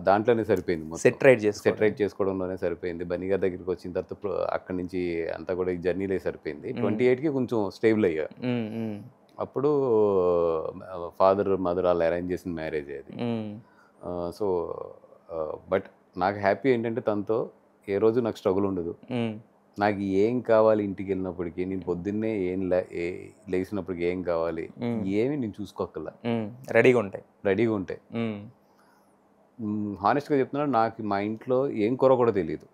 దాంట్లోనే సరిపోయింది. సెటరైట్ చేసుకోవడంలోనే సరిపోయింది. బన్నీ గారి దగ్గరికి వచ్చిన తర్వాత అక్కడి నుంచి అంతా కూడా ఈ జర్నీలే సరిపోయింది. 28కి కొంచెం స్టేబుల్ అయ్యా. అప్పుడు ఫాదర్ మదర్ వాళ్ళు అరేంజ్ చేసిన మ్యారేజ్ అది. సో బట్ నాకు హ్యాపీ ఏంటంటే తనతో ఏ రోజు నాకు స్ట్రగుల్ ఉండదు. నాకు ఏం కావాలి ఇంటికి వెళ్ళినప్పటికీ, నేను పొద్దున్నే లేచినప్పటికి ఏం కావాలి ఏమి నేను చూసుకోకల్లా రెడీగా ఉంటాయి. హానెస్ట్గా చెప్తున్నాను, నాకు మా ఇంట్లో ఏం కూర కూడా తెలియదు.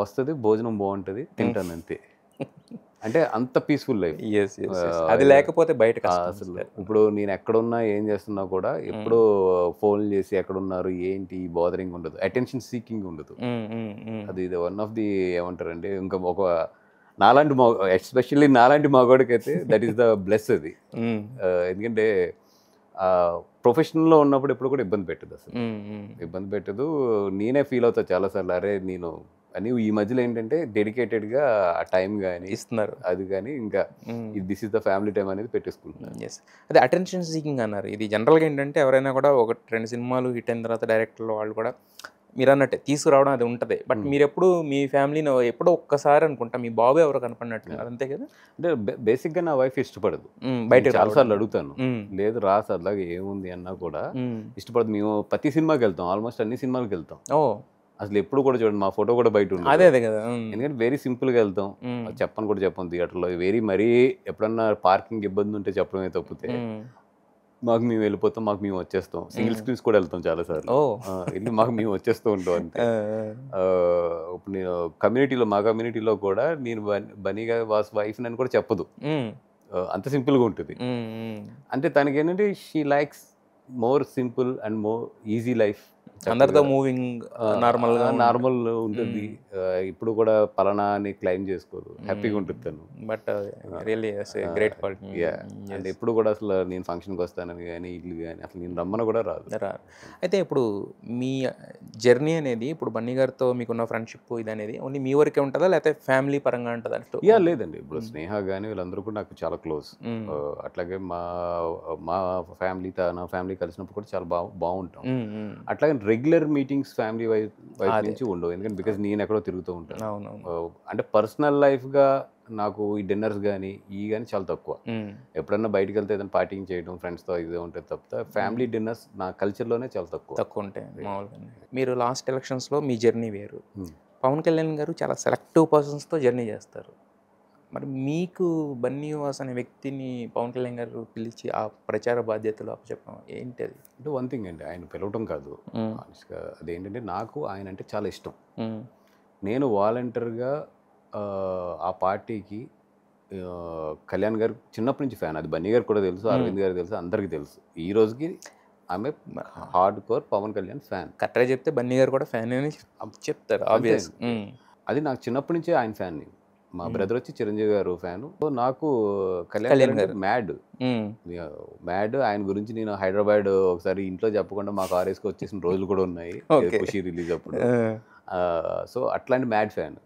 వస్తుంది, భోజనం బాగుంటుంది, తింటాను అంతే. అంటే అంత పీస్ఫుల్ లైఫ్. అది లేకపోతే బయట అసలు ఇప్పుడు నేను ఎక్కడున్నా ఏం చేస్తున్నా కూడా ఎప్పుడో ఫోన్ చేసి ఎక్కడున్నారు ఏంటి బోదరింగ్ ఉండదు, అటెన్షన్ సీకింగ్ ఉండదు. అది వన్ ఆఫ్ ది ఏమంటారండి ఇంకా ఒక నాలాంటి ఎస్పెషల్లీ నాలాంటి మగవాడికి అయితే దట్ ఈస్ ద బ్లెస్ అది. ఎందుకంటే ప్రొఫెషనల్లో ఉన్నప్పుడు ఎప్పుడు కూడా ఇబ్బంది పెట్టదు, అసలు ఇబ్బంది పెట్టదు. నేనే ఫీల్ అవుతా చాలాసార్లు, అరే నేను అని. ఈ మధ్యలో ఏంటంటే డెడికేటెడ్గా ఆ టైం కానీ ఇస్తున్నారు, అది కానీ ఇంకా this is the family time అనేది పెట్టేసుకుంటున్నాను. అదే అటెన్షన్ సీకింగ్ అన్నారు. ఇది జనరల్గా ఏంటంటే ఎవరైనా కూడా 1-2 సినిమాలు హిట్ అయిన తర్వాత డైరెక్టర్లు వాళ్ళు కూడా మీరు అన్నట్టే తీసుకురావడం అది ఉంటుంది. బట్ మీరు ఎప్పుడు మీ ఫ్యామిలీని ఎప్పుడో ఒక్కసారి అనుకుంటా మీ బాబు ఎవరో కనపడినట్టు అంతే కదా. అంటే బేసిక్గా నా వైఫ్ ఇష్టపడదు. బయట చాలాసార్లు అడుగుతాను, లేదు రా సరదాగా ఏముంది అన్నా కూడా ఇష్టపడదు. మేము ప్రతి సినిమాకి వెళ్తాం, ఆల్మోస్ట్ అన్ని సినిమాలకి వెళ్తాం. అసలు ఎప్పుడు కూడా చూడండి మా ఫోటో కూడా బయట ఉంది. అదే కదా. ఎందుకంటే వెరీ సింపుల్గా వెళ్తాం, చెప్పను థియేటర్లో. వెరీ మరీ ఎప్పుడన్నా పార్కింగ్ ఇబ్బంది ఉంటే చెప్పడమే తప్పితే మాకు మేము వెళ్ళిపోతాం, మాకు మేము వచ్చేస్తాం. సింగిల్ స్క్రీన్స్ కూడా వెళ్తాం చాలాసార్లు, వెళ్ళి మాకు మేము వచ్చేస్తూ ఉంటాం అంతే. ఇప్పుడు నేను మా కమ్యూనిటీలో కూడా నేను బనీగా వైఫ్ అని కూడా చెప్పదు, అంత సింపుల్గా ఉంటుంది. అంటే తనకి ఏంటంటే she likes more simple and more easy life. అందరితో మూవింగ్ నార్మల్ ఉంటుంది. ఇప్పుడు కూడా పలానా అని క్లైమ్ చేసుకోదు, హ్యాపీగా ఉంటుంది తను. But really great quality. And ఎప్పుడు కూడా అసలు నేను ఫంక్షన్కి వస్తానని కానీ ఇల్లు కానీ అసలు నేను రమ్మని కూడా రాదు. అయితే ఇప్పుడు మీ జర్నీ అనేది ఇప్పుడు బన్నీ గారితో మీకున్న ఫ్రెండ్షిప్ ఇది అనేది ఓన్లీ మీ వరకే ఉంటుందా లేకపోతే ఫ్యామిలీ పరంగా ఉంటుందా? లేదండి, ఇప్పుడు స్నేహ కానీ వీళ్ళందరూ కూడా నాకు చాలా క్లోజ్. అట్లాగే మా ఫ్యామిలీ నా ఫ్యామిలీ కలిసినప్పుడు కూడా చాలా బాగుంటాం. అట్లాగే రెగ్యులర్ మీటింగ్స్ ఫ్యామిలీ వైఫ్ నుంచి ఉండవు, ఎందుకంటే బికాజ్ నేను ఎక్కడో తిరుగుతూ ఉంటాను. అంటే పర్సనల్ లైఫ్గా నాకు ఈ డిన్నర్స్ కానీ ఇవి కానీ చాలా తక్కువ. ఎప్పుడన్నా బయటకు వెళ్తే ఏదైనా పార్టీంగ్ చేయడం ఫ్రెండ్స్తో ఇదే ఉంటుంది తప్ప ఫ్యామిలీ డిన్నర్స్ నా కల్చర్లోనే చాలా తక్కువ ఉంటాయి మామూలుగా. మీరు లాస్ట్ ఎలక్షన్స్లో మీ జర్నీ వేరు, పవన్ కళ్యాణ్ గారు చాలా సెలెక్టివ్ పర్సన్స్తో జర్నీ చేస్తారు. మరి మీకు బన్నీవాస్ అనే వ్యక్తిని పవన్ కళ్యాణ్ గారు పిలిచి ఆ ప్రచార బాధ్యతలు అప్పచెప్పడం ఏంటి అది? అంటే వన్ థింగ్ అండి, ఆయన పిలవటం కాదు, అదేంటంటే నాకు ఆయన అంటే చాలా ఇష్టం. నేను వాలంటీర్గా ఆ పార్టీకి కళ్యాణ్ గారు చిన్నప్పటి నుంచి ఫ్యాన్. అది బన్నీ గారు కూడా తెలుసు, అరవింద్ గారికి తెలుసు, అందరికీ తెలుసు. ఈ రోజుకి ఆమె hardcore Pawan Kalyan fan. కరెక్ట్గా చెప్తే బన్నీ గారు కూడా ఫ్యాన్ అని చెప్తారు, ఆబ్వియస్. అది నాకు చిన్నప్పటి నుంచే ఆయన ఫ్యాన్. మా బ్రదర్ వచ్చి చిరంజీవి గారు ఫ్యాను. సో నాకు కళ్యాణ్ కళ్యాణ్ గారు గారు. మ్యాడ్. మ్యాడ్. ఆయన గురించి నేను హైదరాబాద్ ఒకసారి ఇంట్లో చెప్పకుండా మా కార్ వేసుకొని వచ్చేసిన రోజులు కూడా ఉన్నాయి. ఓకే. ఖుషి రిలీజ్ అప్పుడు. సో అట్లాంటి మ్యాడ్ ఫ్యాన్.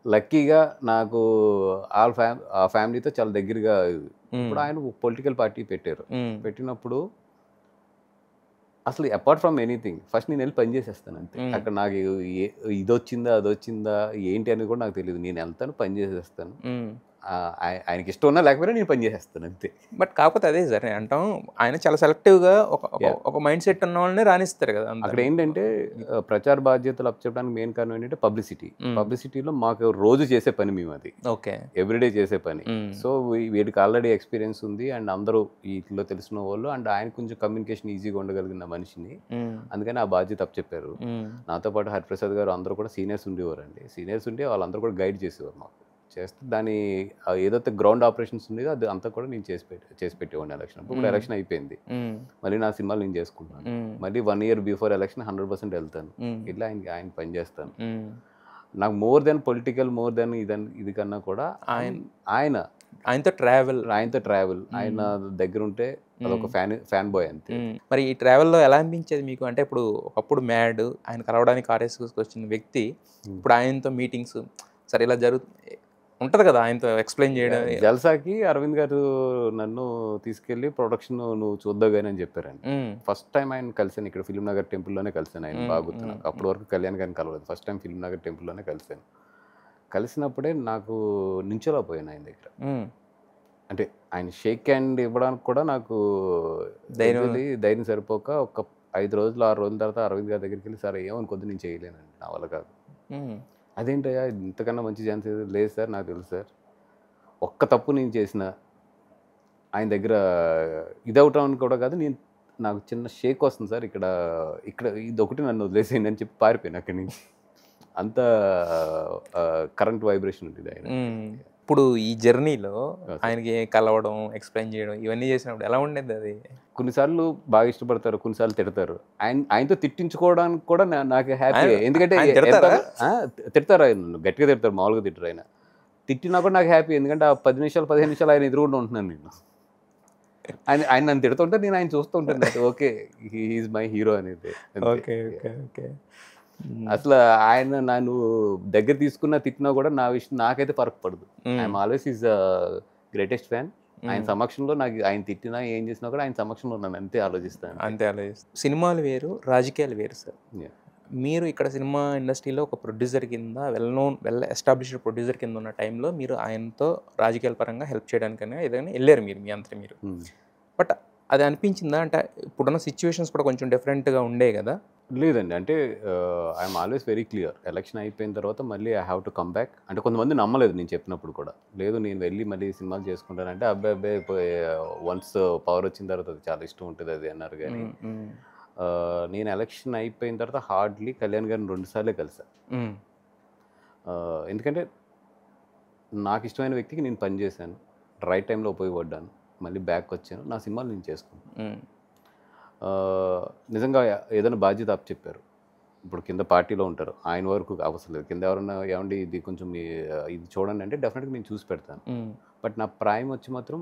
లక్కీగా నాకు ఆ ఫ్యామిలీతో చాలా దగ్గరగా. ఇప్పుడు ఆయన పొలిటికల్ పార్టీ పెట్టారు. పెట్టినప్పుడు అసలు అపార్ట్ ఫ్రమ్ ఎనీథింగ్ ఫస్ట్ నేను వెళ్ళి పని చేసేస్తాను అంతే. అక్కడ నాకు ఇది వచ్చిందా అది వచ్చిందా ఏంటి అని కూడా నాకు తెలియదు. నేను వెళ్తాను, పని చేసేస్తాను. ఆయనకి ఇష్టం ఉన్నా లేకపోయినా నేను పని చేసేస్తాను అంతే. బట్ కాకపోతే అదే సార్ అంటాం, ఆయన చాలా సెలెక్టివ్గా ఒక మైండ్ సెట్ ఉన్న వాళ్ళని రాణిస్తారు కదా. అక్కడ ఏంటంటే ప్రచార బాధ్యతలు అప్పచెప్పడానికి మెయిన్ కారణం ఏంటంటే పబ్లిసిటీలో మాకు రోజు చేసే పని మేము అది. ఓకే. ఎవ్రీడే చేసే పని. సో వీడికి ఆల్రెడీ ఎక్స్పీరియన్స్ ఉంది అండ్ అందరూ వీటిలో తెలిసిన వాళ్ళు అండ్ ఆయన కొంచెం కమ్యూనికేషన్ ఈజీగా ఉండగలిగిన మనిషిని. అందుకని ఆ బాధ్యత అప్పచెప్పారు. నాతో పాటు హరిప్రసాద్ గారు అందరూ కూడా సీనియర్స్ ఉండేవారండి. సీనియర్స్ ఉంటే వాళ్ళందరూ కూడా గైడ్ చేసేవారు మాకు. చేస్తే దాని ఏదైతే గ్రౌండ్ ఆపరేషన్స్ ఉండేదో అది అంతా కూడా నేను చేసి పెట్టేవాడిని ఎలక్షన్. ఇప్పుడు ఎలక్షన్ అయిపోయింది, మళ్ళీ నా సినిమాలు నేను చేసుకుంటాను. మళ్ళీ 1 year బిఫోర్ ఎలక్షన్ 100% వెళ్తాను. ఇట్లా ఆయన పని చేస్తాను. నాకు మోర్ దెన్ పొలిటికల్ ఇది కన్నా కూడా ఆయనతో ట్రావెల్ ఆయన దగ్గర ఉంటే అదొక ఫ్యాన్ బాయ్ అంతే. మరి ఈ ట్రావెల్లో ఎలా అనిపించేది మీకు? అంటే ఇప్పుడు ఒకప్పుడు మ్యాడ్ ఆయన కలవడానికి ఆర్ఎస్కి వచ్చిన వ్యక్తి ఇప్పుడు ఆయనతో మీటింగ్స్ సరే ఇలా ఉంటది కదా, ఆయనతో ఎక్స్ప్లెయిన్ చేయడం. జల్సాకి అరవింద్ గారు నన్ను తీసుకెళ్లి ప్రొడక్షన్ నువ్వు చూద్దాగాని అని చెప్పారండి. ఫస్ట్ టైం ఆయన కలిసాను ఇక్కడ ఫిల్మ్ నగర్ టెంపుల్లోనే కలిసాను. ఆయన బాగా గుర్తు నాకు. అప్పటి వరకు కళ్యాణ్ గారిని కలవలేదు. ఫస్ట్ టైం ఫిల్మ్ నగర్ టెంపుల్లోనే కలిసాను. కలిసినప్పుడే నాకు నించోలేకపోయాను ఆయన దగ్గర. అంటే ఆయన షేక్ హ్యాండ్ ఇవ్వడానికి కూడా నాకు ధైర్యం సరిపోక ఒక 5 రోజులు 6 రోజుల తర్వాత అరవింద్ గారి దగ్గరికి వెళ్ళి సార్ ఏమనుకోద్దు నేను చేయలేనండి, నా వల్ల కాదు. అదేంటయ్యా ఇంతకన్నా మంచి ఛాన్స్ లేదు సార్, నాకు తెలుసు సార్. ఒక్క తప్పు నేను చేసిన ఆయన దగ్గర ఇదవటం కూడా కాదు, నాకు చిన్న షేక్ వస్తుంది సార్ ఇక్కడ ఇది ఒకటి నన్ను వదిలేసేయండి అని చెప్పి పారిపోయాను అక్కడి నుంచి. అంత కరెంట్ వైబ్రేషన్ ఉంటుంది ఆయన. ఇప్పుడు ఈ జర్నీలో ఆయనకి కలవడం, ఎక్స్ప్లెయిన్ చేయడం ఇవన్నీ చేసినప్పుడు ఎలా ఉండేది అది? కొన్నిసార్లు బాగా ఇష్టపడతారు, కొన్నిసార్లు తిడతారు. ఆయనతో తిట్టించుకోవడానికి కూడా నాకు హ్యాపీ. ఎందుకంటే తిడతారు ఆయన, గట్టిగా తిడతారు, మామూలుగా తిట్టరు. ఆయన తిట్టినా కూడా నాకు హ్యాపీ. ఎందుకంటే ఆ 10 నిమిషాలు 15 నిమిషాలు ఆయన ఎదురుగుండా ఉంటున్నాను నేను. ఆయన నన్ను తిడుతుంటే నేను ఆయన చూస్తూ ఉంటాను. ఓకే, హీఈస్ మై హీరో అనేది. అసలు ఆయన నన్ను దగ్గర తీసుకున్నా తిట్టినా కూడా నా విషయం నాకైతే ఫరక్ పడదు. I'm always is greatest fan. ఆయన సమక్షంలో నాకు ఆయన తిట్టినా ఏం చేసినా కూడా ఆయన సమక్షంలో ఉన్నాను అంతే ఆలోచిస్తాను. సినిమాలు వేరు, రాజకీయాలు వేరు సార్. మీరు ఇక్కడ సినిమా ఇండస్ట్రీలో ఒక ప్రొడ్యూసర్ కింద వెల్ ఎస్టాబ్లిష్డ్ ప్రొడ్యూసర్ కింద ఉన్న టైంలో మీరు ఆయనతో రాజకీయాల పరంగా హెల్ప్ చేయడానికైనా ఏదైనా వెళ్ళారు మీ అంతా మీరు. బట్ అది అనిపించిందా? అంటే ఇప్పుడున్న సిచ్యువేషన్స్ కూడా కొంచెం డిఫరెంట్గా ఉండే కదా. లేదండి, అంటే I'm always very clear. Election అయిపోయిన తర్వాత మళ్ళీ I have to come back. అంటే కొంతమంది నమ్మలేదు నేను చెప్పినప్పుడు కూడా. లేదు నేను వెళ్ళి మళ్ళీ సినిమాలు చేసుకుంటానంటే అబ్బాయి వన్స్ పవర్ వచ్చిన తర్వాత అది చాలా ఇష్టం ఉంటుంది అది అన్నారు. కానీ నేను ఎలక్షన్ అయిపోయిన తర్వాత హార్డ్లీ కళ్యాణ్ గారిని 2 సార్లే కలిసాను. ఎందుకంటే నాకు ఇష్టమైన వ్యక్తికి నేను పనిచేశాను, రైట్ టైంలో ఉపయోగపడ్డాను, మళ్ళీ బ్యాక్ వచ్చాను, నా సినిమాలు నేను చేసుకున్నాను. నిజంగా ఏదైనా బాధ్యత అప్పచెప్పారు. ఇప్పుడు కింద పార్టీలో ఉంటారు, ఆయన వరకు అవసరం లేదు. కింద ఎవరన్నా ఏమండి ఇది కొంచెం ఇది చూడండి అంటే డెఫినెట్గా నేను చూసి పెడతాను. బట్ నా ప్రైమ్ వచ్చి మాత్రం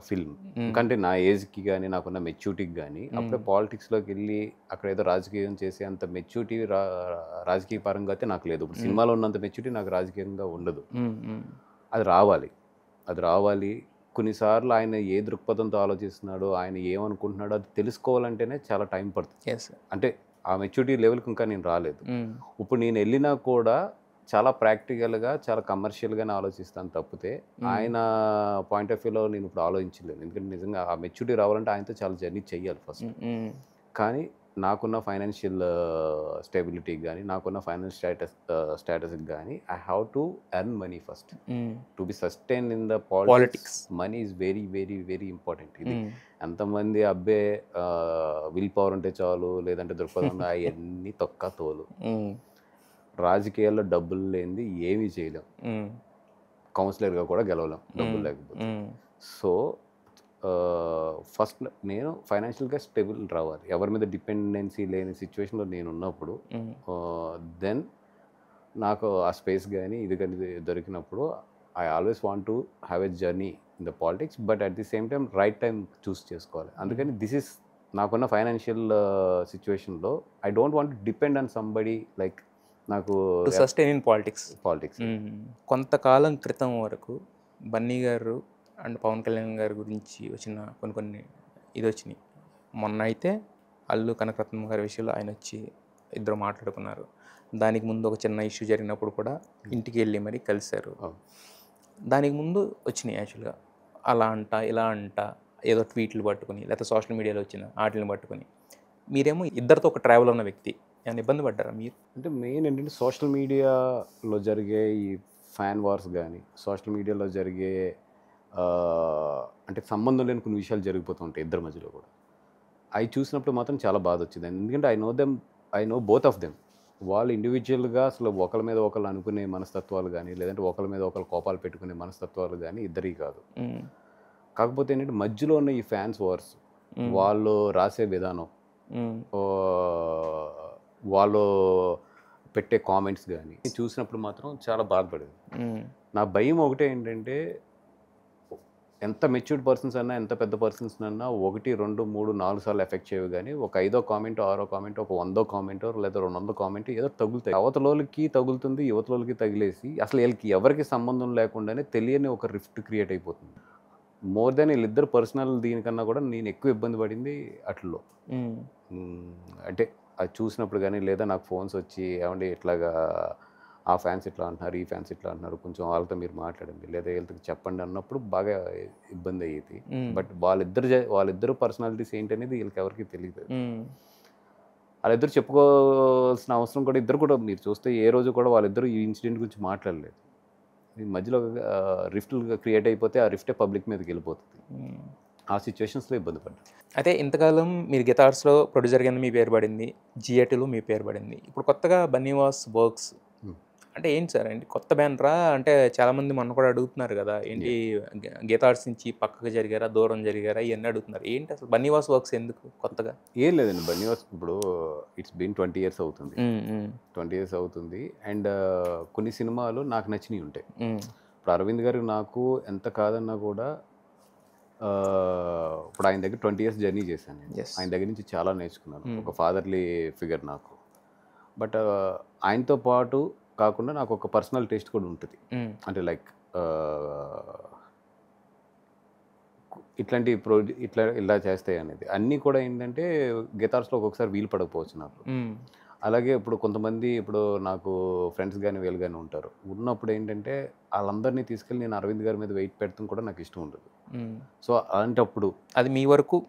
ఫిల్మ్. ఎందుకంటే నా ఏజ్కి కానీ నాకున్న మెచ్యూరిటీకి కానీ అప్పుడే పాలిటిక్స్లోకి వెళ్ళి అక్కడ ఏదో రాజకీయం చేసే అంత మెచ్యూరిటీ రాజకీయ పరంగా అయితే నాకు లేదు. ఇప్పుడు సినిమాలో ఉన్నంత మెచ్యూరిటీ నాకు రాజకీయంగా ఉండదు. అది రావాలి. కొన్నిసార్లు ఆయన ఏ దృక్పథంతో ఆలోచిస్తున్నాడో, ఆయన ఏమనుకుంటున్నాడో అది తెలుసుకోవాలంటేనే చాలా టైం పడుతుంది. అంటే ఆ మెచ్యూరిటీ లెవెల్కి ఇంకా నేను రాలేదు. ఇప్పుడు నేను వెళ్ళినా కూడా చాలా ప్రాక్టికల్గా, చాలా కమర్షియల్గానే ఆలోచిస్తాను తప్పితే ఆయన పాయింట్ ఆఫ్ వ్యూలో నేను ఇప్పుడు ఆలోచించలేను. ఎందుకంటే నిజంగా ఆ మెచ్యూరిటీ రావాలంటే ఆయనతో చాలా జర్నీ చెయ్యాలి ఫస్ట్. కానీ నాకున్న ఫైనాన్షియల్ స్టెబిలిటీకి కానీ, నాకున్న ఫైనాన్షియల్ స్టేటస్కి కానీ I have to earn money first to be sustain in the politics. Money is very very very important. ఇది ఎంతమంది అబ్బే విల్ పవర్ ఉంటే చాలు, లేదంటే దృక్పథం అవన్నీ తొక్క తోలు. రాజకీయాల్లో డబ్బులు లేనిది ఏమీ చేయలేం, కౌన్సిలర్గా కూడా గెలవలేం డబ్బులు లేకపోతే. సో ఫస్ట్ నేను ఫైనాన్షియల్గా స్టేబుల్ రావాలి, ఎవరి మీద డిపెండెన్సీ లేని సిచ్యువేషన్లో నేను ఉన్నప్పుడు దెన్ నాకు ఆ స్పేస్ కానీ ఇది కానీ దొరికినప్పుడు I always want to have a journey in the politics, but at the same time right time choose చేసుకోవాలి. అందుకని దిస్ ఇస్ నాకున్న ఫైనాన్షియల్ సిచ్యువేషన్లో I don't want to depend on somebody like నాకు సస్టైన్ ఇన్ పాలిటిక్స్. పాలిటిక్స్. కొంతకాలం క్రితం వరకు బన్నీ గారు and Pawan Kalyan గారి గురించి వచ్చిన కొన్ని ఇది వచ్చినాయి. మొన్న అయితే అల్లు కనకరత్నం గారి విషయంలో ఆయన వచ్చి ఇద్దరు మాట్లాడుకున్నారు. దానికి ముందు ఒక చిన్న ఇష్యూ జరిగినప్పుడు కూడా ఇంటికి వెళ్ళి మరి కలిశారు. దానికి ముందు వచ్చినాయి యాక్చువల్గా అలా అంట ఇలా అంట ఏదో ట్వీట్లు పట్టుకుని లేకపోతే సోషల్ మీడియాలో వచ్చిన వాటిని పట్టుకుని. మీరేమో ఇద్దరితో ఒక ట్రావెల్ ఉన్న వ్యక్తి, ఏమైనా ఇబ్బంది పడ్డారా మీరు? అంటే మెయిన్ ఏంటంటే సోషల్ మీడియాలో జరిగే ఈ ఫ్యాన్ వార్స్ కానీ, సోషల్ మీడియాలో జరిగే అంటే సంబంధం లేని కొన్ని విషయాలు జరిగిపోతూ ఉంటాయి ఇద్దరి మధ్యలో కూడా. అవి చూసినప్పుడు మాత్రం చాలా బాధ వచ్చింది. ఎందుకంటే I know both of them. వాళ్ళు ఇండివిజువల్గా అసలు ఒకరి మీద ఒకళ్ళు అనుకునే మనస్తత్వాలు కానీ, లేదంటే ఒకరి మీద ఒకళ్ళు కోపాలు పెట్టుకునే మనస్తత్వాలు కానీ ఇద్దరివి కాదు. కాకపోతే ఏంటంటే మధ్యలో ఉన్న ఈ ఫ్యాన్స్ వార్స్, వాళ్ళు రాసే విధానం, వాళ్ళు పెట్టే కామెంట్స్ కానీ చూసినప్పుడు మాత్రం చాలా బాధపడేది. నా భయం ఒకటే ఏంటంటే ఎంత మెచ్యూర్డ్ పర్సన్స్ అన్నా, ఎంత పెద్ద పర్సన్స్ అన్నా 1, 2, 3, 4 సార్లు ఎఫెక్ట్ చేయవు. కానీ ఒక 5వ కామెంట్, 6వ కామెంట్, ఒక 100వ కామెంట్ లేదా 200 కామెంట్ ఏదో తగులుతాయి. అవతలోళ్ళకి తగులుతుంది, యువతలోళ్ళకి తగిలేసి అసలు వీళ్ళకి ఎవరికి సంబంధం లేకుండానే తెలియని ఒక రిఫ్ట్ క్రియేట్ అయిపోతుంది. మోర్ దెన్ వీళ్ళిద్దరు పర్సనల్ దీనికన్నా కూడా నేను ఎక్కువ ఇబ్బంది పడింది అట్లలో. అంటే అది చూసినప్పుడు కానీ, లేదా నాకు ఫోన్స్ వచ్చి ఏమండి ఇట్లాగా ఆ ఫ్యాన్స్ ఇట్లా అంటున్నారు, ఈ ఫ్యాన్స్ ఇట్లా అంటున్నారు, కొంచెం వాళ్ళతో మీరు మాట్లాడండి లేదా వీళ్ళకి చెప్పండి అన్నప్పుడు బాగా ఇబ్బంది అయ్యేది. బట్ వాళ్ళిద్దరు పర్సనాలిటీస్ ఏంటనేది వీళ్ళకి ఎవరికి తెలియదు. వాళ్ళిద్దరు చెప్పుకోవాల్సిన అవసరం కూడా ఇద్దరు కూడా మీరు చూస్తే ఏ రోజు కూడా వాళ్ళిద్దరు ఈ ఇన్సిడెంట్ గురించి మాట్లాడలేదు. ఈ మధ్యలో రిఫ్ట్లు క్రియేట్ అయిపోతే ఆ రిఫ్టే పబ్లిక్ మీదకి వెళ్ళిపోతుంది. ఆ సిచ్యువేషన్స్లో ఇబ్బంది పడ్డారు. అయితే ఇంతకాలం మీరు గీతా ఆర్ట్స్లో ప్రొడ్యూసర్గా మీ పేరు పడింది, జిఏటీలో మీ పేరు పడింది. ఇప్పుడు కొత్తగా బన్నీవాస్ వర్క్స్ అంటే ఏంటి సార్? ఏంటి కొత్త బ్యానరా? అంటే చాలామంది మొన్న కూడా అడుగుతున్నారు కదా, ఏంటి గీతా ఆర్ట్స్ నుంచి పక్కకు జరిగారా, దూరం జరిగారా, ఇవన్నీ అడుగుతున్నారు. ఏంటి అసలు బన్నీవాస్ వర్క్స్ ఎందుకు కొత్తగా? ఏం లేదండి, బన్నీవాస్ ఇప్పుడు ఇట్స్ బీన్ 20 years అవుతుంది. 20 years అవుతుంది. అండ్ కొన్ని సినిమాలు నాకు నచ్చినవి ఉంటాయి. ఇప్పుడు అరవింద్ గారు నాకు ఎంత కాదన్నా కూడా ఇప్పుడు ఆయన దగ్గర 20 years జర్నీ చేశాను నేను. ఆయన దగ్గర నుంచి చాలా నేర్చుకున్నాను. ఒక ఫాదర్లీ ఫిగర్ నాకు. బట్ ఆయనతో పాటు కాకుండా నాకు ఒక పర్సనల్ టేస్ట్ కూడా ఉంటుంది. అంటే లైక్ ఇట్లాంటి ఇలా చేస్తాయి అనేది అన్నీ కూడా ఏంటంటే గిటార్స్లో ఒక్కొక్కసారి వీలు పడకపోవచ్చు నాకు. అలాగే ఇప్పుడు కొంతమంది ఇప్పుడు నాకు ఫ్రెండ్స్ కానీ వీళ్ళు కానీ ఉంటారు. ఉన్నప్పుడు ఏంటంటే వాళ్ళందరినీ తీసుకెళ్ళి నేను అరవింద్ గారి మీద వెయిట్ పెడతాం కూడా నాకు ఇష్టం ఉండదు. సో అలాంటప్పుడు అది మీ వరకు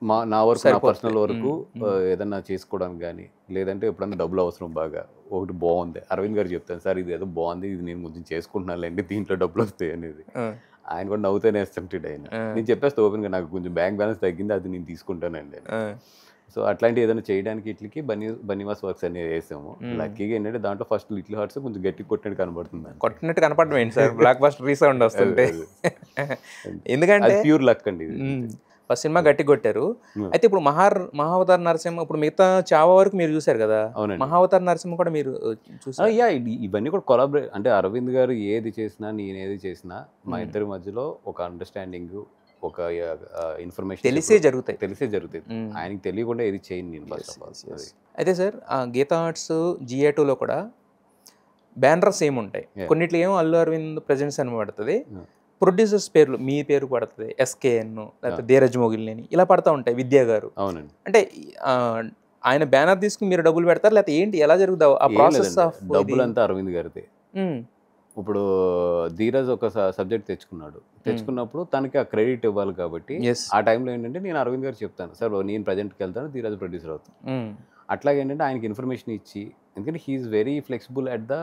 నా వరకు, నా పర్సనల్ వరకు ఏదన్నా చేసుకోవడానికి కానీ, లేదంటే ఎప్పుడన్నా డబ్బులు అవసరం బాగా ఒకటి బాగుంది అరవింద్ గారు చెప్తాను, సార్ ఇది ఏదో బాగుంది, ఇది నేను కొంచెం చేసుకుంటున్నానులేండి, దీంట్లో డబ్బులు వస్తాయి అనేది. ఆయన కూడా నవ్వుతూనే వేస్తుంటాడు. ఆయన నేను చెప్పేస్తే ఓపెన్గా నాకు కొంచెం బ్యాంక్ బ్యాలెన్స్ తగ్గింది, అది నేను తీసుకుంటానండి. సో అట్లాంటి ఏదైనా చేయడానికి ఇట్లకి బన్నీవాస్ వర్క్స్ అనేది వేసాము. లక్కీగా ఏంటంటే దాంట్లో ఫస్ట్ లిటిల్ హార్ట్స్ కొంచెం గట్టి కొట్టినట్టు కనపడడం ఏంటి సార్? బ్లాక్ బస్టర్ రీసౌండ్ వస్తుంటే ఎందుకంటే ప్యూర్ లక్ అండి. ఫస్ట్ సినిమా గట్టి కొట్టారు. అయితే ఇప్పుడు మహావతార నరసింహ, ఇప్పుడు మిగతా చావా వరకు మీరు చూసారు కదా, మహావతార నరసింహ కూడా మీరు చూసారు. ఇవన్నీ కూడా కొలాబరేట్. అంటే అరవింద్ గారు ఏది చేసినా, నేను ఏది చేసినా మా ఇద్దరి మధ్యలో ఒక అండర్స్టాండింగ్, ఒక ఇన్ఫర్మేషన్ తెలిసే జరుగుతాయి. ఆయనకి తెలియకుండా ఏది చేయను నేను ఫస్ట్ ఆఫ్ ఆల్. అయితే సార్ గీతా ఆర్ట్స్ జిఏ2లో కూడా బ్యానర్స్ ఏమి ఉంటాయి, కొన్నిట్లో ఏమో అల్లు అరవింద్ ప్రెజెన్స్ అని పడుతుంది, ప్రొడ్యూసర్స్ పేర్లు మీ పేరు పడుతుంది, ఎస్కేఎన్ లేకపోతే ధీరజ్ మొగిలినేని ఇలా పడతా ఉంటాయి, విద్యా గారు. అవునండి. అంటే ఆయన బ్యానర్ తీసుకుని మీరు డబ్బులు పెడతారు లేకపోతే ఏంటి, ఎలా జరుగుతావు ఆ ప్రాసెస్? డబ్బులు అంతా అరవింద్ గారిదే. ఇప్పుడు ధీరజ్ ఒక సబ్జెక్ట్ తెచ్చుకున్నప్పుడు తనకి ఆ క్రెడిట్ ఇవ్వాలి కాబట్టి ఆ టైంలో ఏంటంటే నేను అరవింద్ గారు చెప్తాను, సార్ నేను ప్రజెంట్కి వెళ్తాను, ధీరజ్ ప్రొడ్యూసర్ అవుతాను. అట్లాగే ఏంటంటే ఆయనకి ఇన్ఫర్మేషన్ ఇచ్చి, ఎందుకంటే he is very flexible at the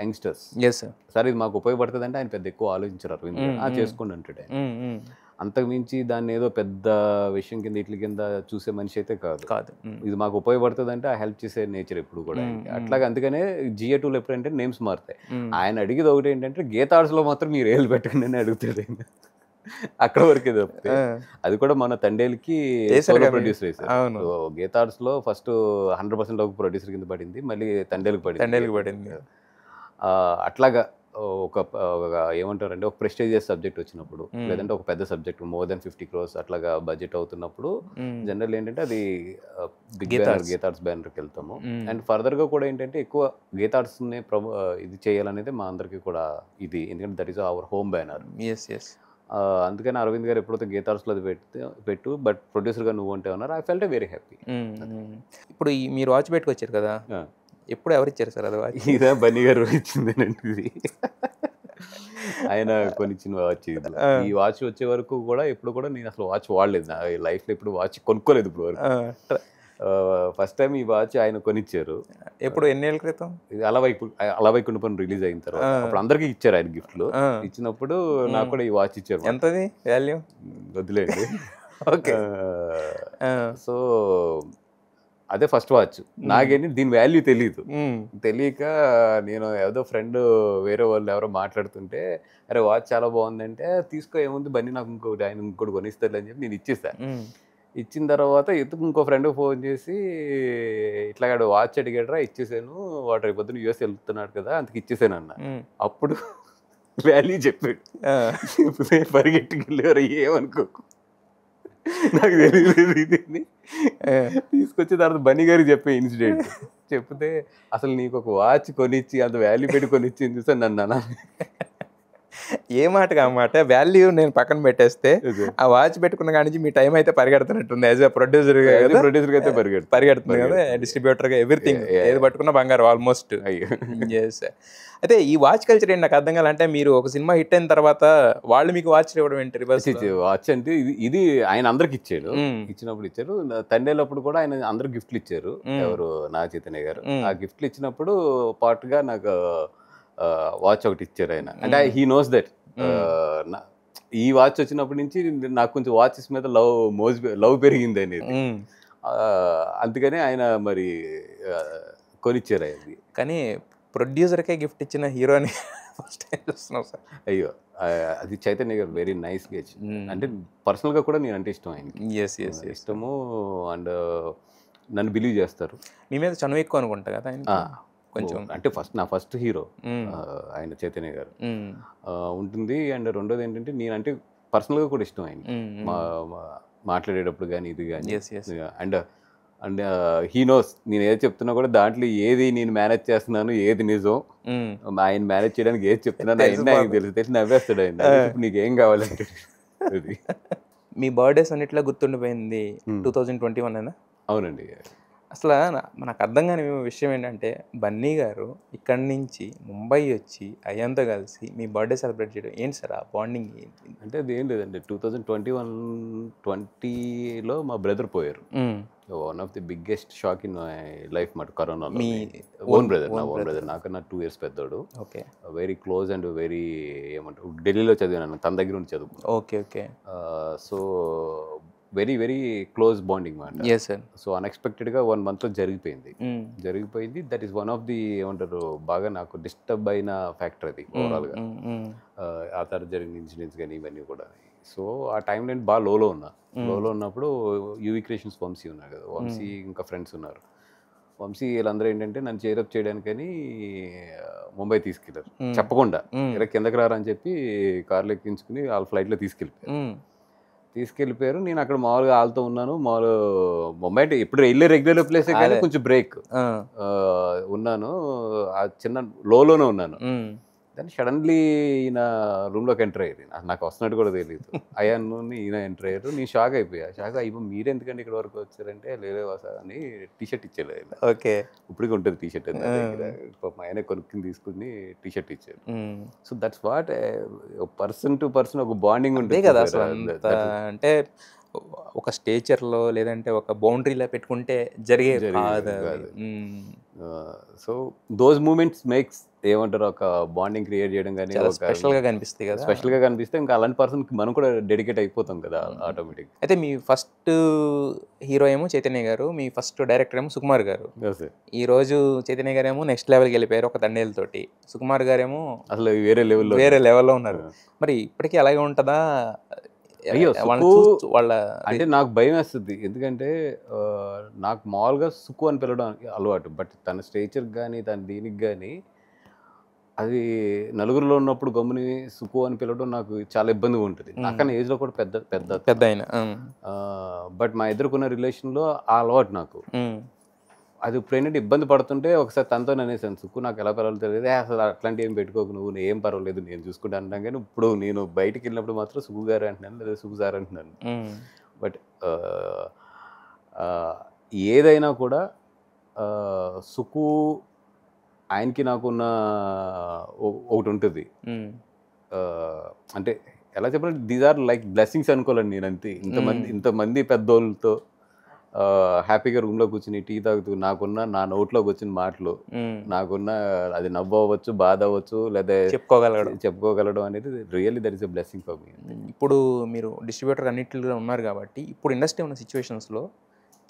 youngsters. Sir ఇది మాకు ఉపయోగపడుతుంది అంటే ఆయన పెద్ద ఎక్కువ ఆలోచించారు అరవింద్ గారు, చేసుకోండి అంటాడు. అంతకుమించి దాన్ని ఏదో పెద్ద విషయం కింద ఇట్ల కింద చూసే మనిషి అయితే కాదు. ఇది మాకు ఉపయోగపడుతుంది అంటే ఆ హెల్ప్ చేసే నేచర్ ఎప్పుడు కూడా. అట్లాగే అందుకనే జిఏ2లో ఎప్పుడంటే నేమ్స్ మారుతాయి. ఆయన అడిగేది ఒకటి ఏంటంటే గీతా ఆర్ట్స్లో మాత్రం మీరు ఏళ్ళు పెట్టండి అని అడుగుతాడు. అక్కడ వరకే తప్పితే అది కూడా మన తండేలకి ప్రొడ్యూసర్ వేసారు. గీతా ఆర్ట్స్లో ఫస్ట్ 100% ఒక ప్రొడ్యూసర్ కింద పడింది, మళ్ళీ తండేలకు పడింది. అట్లాగా ఒక ఏమంటారంటే ఒక ప్రెస్టీజియస్ సబ్జెక్ట్ వచ్చినప్పుడు లేదంటే ఒక పెద్ద సబ్జెక్ట్ మోర్ దెన్ 50 crores అట్లాగా బడ్జెట్ అవుతున్నప్పుడు జనరల్ ఏంటంటే అది బిగ్ బ్యానర్ గీతార్ట్స్ బ్యానర్కి వెళ్తాము. అండ్ ఫర్దర్గా కూడా ఏంటంటే ఎక్కువ గీతార్ట్స్ని ఇది చేయాలనేది మా అందరికీ కూడా ఇది, ఎందుకంటే that is our home banner. అందుకని అరవింద్ గారు ఎప్పుడైతే గీతార్ట్స్లో అది పెట్టు బట్ ప్రొడ్యూసర్గా నువ్వు అంటే ఉన్నారు, ఐ ఫెల్ట్ వెరీ హ్యాపీ. ఇప్పుడు మీరు వాచ్ పెట్టుకొచ్చారు కదా, ఎప్పుడు ఎవరు ఇచ్చారు సార్ అది వాచ్? ఇదా బన్నీ గారు ఇచ్చిందేనండి ఇది. ఆయన కొనిచ్చిన వాచ్ ఇది. ఈ వాచ్ వచ్చే వరకు కూడా ఎప్పుడు కూడా నేను అసలు వాచ్ వాడలేదు, నా లైఫ్లో ఎప్పుడు వాచ్ కొనుక్కోలేదు ఇప్పుడు వరకు. ఫస్ట్ టైం ఈ వాచ్ ఆయన కొనిచ్చారు. ఎప్పుడు, ఎన్నేళ్ళ క్రితం? ఇది అలవైకుంఠపురం రిలీజ్ అయిన తర్వాత అప్పుడు అందరికీ ఇచ్చారు ఆయన గిఫ్ట్లు. ఇచ్చినప్పుడు నాకు కూడా ఈ వాచ్ ఇచ్చారు. ఎంతది వాల్యూ? వదిలేండి. ఓకే. సో అదే ఫస్ట్ వాచ్. నాకేంటి దీని వాల్యూ తెలియక నేను ఏదో ఫ్రెండ్ వేరే వాళ్ళు ఎవరో మాట్లాడుతుంటే అరే వాచ్ చాలా బాగుందంటే తీసుకో ఏముంది బన్నీ నాకు ఇంకోటి కొనిస్తారు అని చెప్పి నేను ఇచ్చేసాను. ఇచ్చిన తర్వాత ఇంకో ఫ్రెండ్ ఫోన్ చేసి ఇట్లాగాడు వాచ్ అడిగాడరా, ఇచ్చేసాను, వాడు రేపు పొద్దున యూఎస్ వెళ్తున్నాడు కదా అందుకు ఇచ్చేసాను అన్న. అప్పుడు వాల్యూ చెప్పాడు. పరిగెట్టుకెళ్ళారు, ఏమనుకోకు నాకు తెలియదు ఇది. తీసుకొచ్చిన తర్వాత బన్నీ గారికి చెప్పే ఇన్సిడెంట్ చెప్తే అసలు నీకు ఒక వాచ్ కొనిచ్చి అంత వాల్యూ పెట్టి కొనిచ్చి చూసాను నన్ను అన్న. ఏ మాటగా అన్నమాట, వాల్యూ నేను పక్కన పెట్టేస్తే ఆ వాచ్ పెట్టుకున్న కాడి నుంచి మీ టైం అయితే పరిగెడుతున్నట్టుంది. యాజ్ అ ప్రొడ్యూసర్ అయితే పరిగెడుతుంది కదా, డిస్ట్రిబ్యూటర్ గా ఎవ్రీథింగ్, ఏది పట్టుకున్న బంగారు ఆల్మోస్ట్. అయితే ఈ వాచ్ కల్చర్ ఏంటి నాకు అర్థం కాలంటే, మీరు ఒక సినిమా హిట్ అయిన తర్వాత వాళ్ళు మీకు వాచ్ ఇవ్వడం ఏంటి? రివర్స్ వాచ్ అంటే ఇది ఆయన అందరికి ఇచ్చాడు. ఇచ్చినప్పుడు ఇచ్చారు. తండేలప్పుడు కూడా ఆయన అందరు గిఫ్ట్లు ఇచ్చారు. ఎవరు, నాగ చైతన్య గారు. ఆ గిఫ్ట్లు ఇచ్చినప్పుడు పాటుగా నాకు వాచ్ ఒకటి ఇచ్చారు ఆయన. అంటే హీ నోస్ దట్ ఈ వాచ్ వచ్చినప్పటి నుంచి నాకు కొంచెం వాచెస్ మీద లవ్ పెరిగింది అనేది. అందుకని ఆయన మరి కొనిచ్చారు ఆయనది. కానీ ప్రొడ్యూసర్కే గిఫ్ట్ ఇచ్చిన హీరోని ఫస్ట్ టైం చూస్తున్నాం సార్. అయ్యో, అది చైతన్య గారు వెరీ నైస్ గెచ్. అంటే పర్సనల్గా కూడా నేను అంటే ఇష్టం ఆయనకి. ఇష్టము. అండ్ నన్ను బిలీవ్ చేస్తారు. మీ మీద చనువు ఎక్కువ అనుకుంటా కదా ఆయన కొంచెం. అంటే నా ఫస్ట్ హీరో ఆయన చైతన్య గారు ఉంటుంది. అండ్ రెండోది ఏంటంటే నేనంటే పర్సనల్గా కూడా ఇష్టం ఆయన, మాట్లాడేటప్పుడు కానీ ఇది కానీ. అండ్ హీ నోస్ నేను ఏది చెప్తున్నా కూడా దాంట్లో ఏది నేను మేనేజ్ చేస్తున్నాను, ఏది నిజం, ఆయన మేనేజ్ చేయడానికి ఏది చెప్తున్నాను ఆయనకి తెలిసి నవ్వేస్తాడు ఆయన. నీకేం కావాలంటే అది. మీ బర్త్డేస్ అన్నిట్లో గుర్తుండిపోయింది 2021 అయినా? అవునండి. అసలు నాకు అర్థం కాని విషయం ఏంటంటే, బన్నీ గారు ఇక్కడి నుంచి ముంబై వచ్చి అయ్యంతో కలిసి మీ బర్త్డే సెలబ్రేట్ చేయడం ఏంటి సార్? ఆ బాండింగ్ ఏంటి? అంటే అది ఏం లేదండి, 2020లో మా బ్రదర్ పోయారు. One of the biggest shock in my life మాట, కరోనా. మీ ఓన్ బ్రదర్ నాకన్నా 2 years పెద్దోడు. Okay. Very close and very ఏమంటారు, ఢిల్లీలో చదివాను, తన దగ్గర నుంచి చదువుకున్నాను. Okay okay. So very very close bonding మాట. సో అన్ఎక్స్పెక్టెడ్గా 1 monthలో జరిగిపోయింది. That is one of the ఏమంటారు బాగా నాకు డిస్టర్బ్ అయిన ఫ్యాక్టర్ అది ఓవరాల్గా. ఆ తర్వాత జరిగిన ఇన్సిడెంట్స్ కానీ ఇవన్నీ కూడా. సో ఆ టైంలో నేను బాగా లోలో ఉన్నప్పుడు యూవీ క్రియేషన్స్ వంశీ ఉన్నారు కదా, వంశీ ఇంకా ఫ్రెండ్స్ ఉన్నారు. వంశీ వీళ్ళందరూ ఏంటంటే నన్ను చేరప్ చేయడానికని ముంబై తీసుకెళ్ళారు చెప్పకుండా. ఇలా కిందకి రారని చెప్పి కార్లో ఎక్కించుకుని వాళ్ళ ఫ్లైట్లో తీసుకెళ్ళిపోయారు. నేను అక్కడ మామూలుగా వాళ్ళతో ఉన్నాను. ముంబై అంటే ఎప్పుడు వెళ్ళే రెగ్యులర్ ప్లేసే కానీ కొంచెం బ్రేక్ ఉన్నాను. ఆ చిన్న లోలోనే ఉన్నాను. దాన్ని సడన్లీ ఈయన రూమ్లోకి ఎంటర్ అయ్యారు. నాకు వస్తున్నట్టు కూడా తెలియదు. అయ్యాను ఈయన ఎంటర్ అయ్యారు. నేను షాక్ అయిపో మీరు ఎందుకంటే ఇక్కడ వరకు వచ్చారంటే లేదే వసా అని టీషర్ట్ ఇచ్చారు ఆయన. ఓకే. ఇప్పటికీ ఉంటుంది టీషర్ట్ అని పాపం ఆయన కొనుక్కుని తీసుకుని టీషర్ట్ ఇచ్చారు. So that's what person to person ఒక బాండింగ్ ఉంటుంది కదా అసలు. అంటే ఒక స్టేచర్లో లేదంటే ఒక బౌండరీలో పెట్టుకుంటే జరిగే కాదు. సో దోస్ మూమెంట్స్ మేక్స్ ఏమంటారు ఒక బాండింగ్ క్రియేట్ చేయడం కానీ స్పెషల్గా కనిపిస్తాయి కదా. స్పెషల్గా కనిపిస్తే ఇంకా అలాంటి పర్సన్కి మనం కూడా డెడికేట్ అయిపోతాం కదా ఆటోమేటిక్. అయితే మీ ఫస్ట్ హీరో ఏమో చైతన్య గారు, మీ ఫస్ట్ డైరెక్టర్ ఏమో సుకుమార్ గారు. ఈ రోజు చైతన్య గారు ఏమో నెక్స్ట్ లెవెల్కి వెళ్ళిపోయారు ఒక దండేలతోటి. సుకుమార్ గారు ఏమో అసలు వేరే లెవెల్లో ఉన్నారు. మరి ఇప్పటికీ అలాగే ఉంటుందా? అయ్యో వాళ్ళ అంటే నాకు భయం వేస్తుంది. ఎందుకంటే నాకు మామూలుగా సుక్కు అని పిలవడం అలవాటు. బట్ తన స్టేచర్ కానీ తన దీనికి కానీ అది నలుగురిలో ఉన్నప్పుడు గమ్ముని సుకు అని పిలవడం నాకు చాలా ఇబ్బందిగా ఉంటుంది. నాకన్నా ఏజ్లో కూడా పెద్ద పెద్ద పెద్ద ఆయన. బట్ మా ఇద్దరుకున్న రిలేషన్లో ఆ అలవాటు నాకు. అది ఇప్పుడు ఏంటంటే ఇబ్బంది పడుతుంటే ఒకసారి తనతో అనేసాను, సుక్కు నాకు ఎలా పర్వాలేదు తెలియదు, అసలు అట్లాంటి ఏం పెట్టుకోకు నువ్వు, ఏం పర్వాలేదు నేను చూసుకుంటా అంటాను. కానీ ఇప్పుడు నేను బయటికి వెళ్ళినప్పుడు మాత్రం సుక్కు గారు అంటున్నాను, లేదా సుక్కు సార్ అంటున్నాను. బట్ ఏదైనా కూడా సుక్కు ఆయనకి నాకున్న ఒకటి ఉంటుంది. అంటే ఎలా చెప్పాలంటే దీస్ ఆర్ లైక్ బ్లెస్సింగ్స్ అనుకోవాలండి. నేను అంతే, ఇంతమంది పెద్దోళ్ళతో హ్యాపీగా రూమ్లో కూర్చుని టీ తాగుతూ నాకున్న నా నోట్లోకి వచ్చిన మాటలు, నాకున్న అది నవ్వు అవ్వచ్చు, బాధ అవ్వచ్చు, లేదా చెప్పుకోగలడం అనేది really that is a blessing for me. ఇప్పుడు మీరు డిస్ట్రిబ్యూటర్ అన్నింటిలో ఉన్నారు కాబట్టి ఇప్పుడు ఇండస్ట్రీ ఉన్న సిచ్యువేషన్స్లో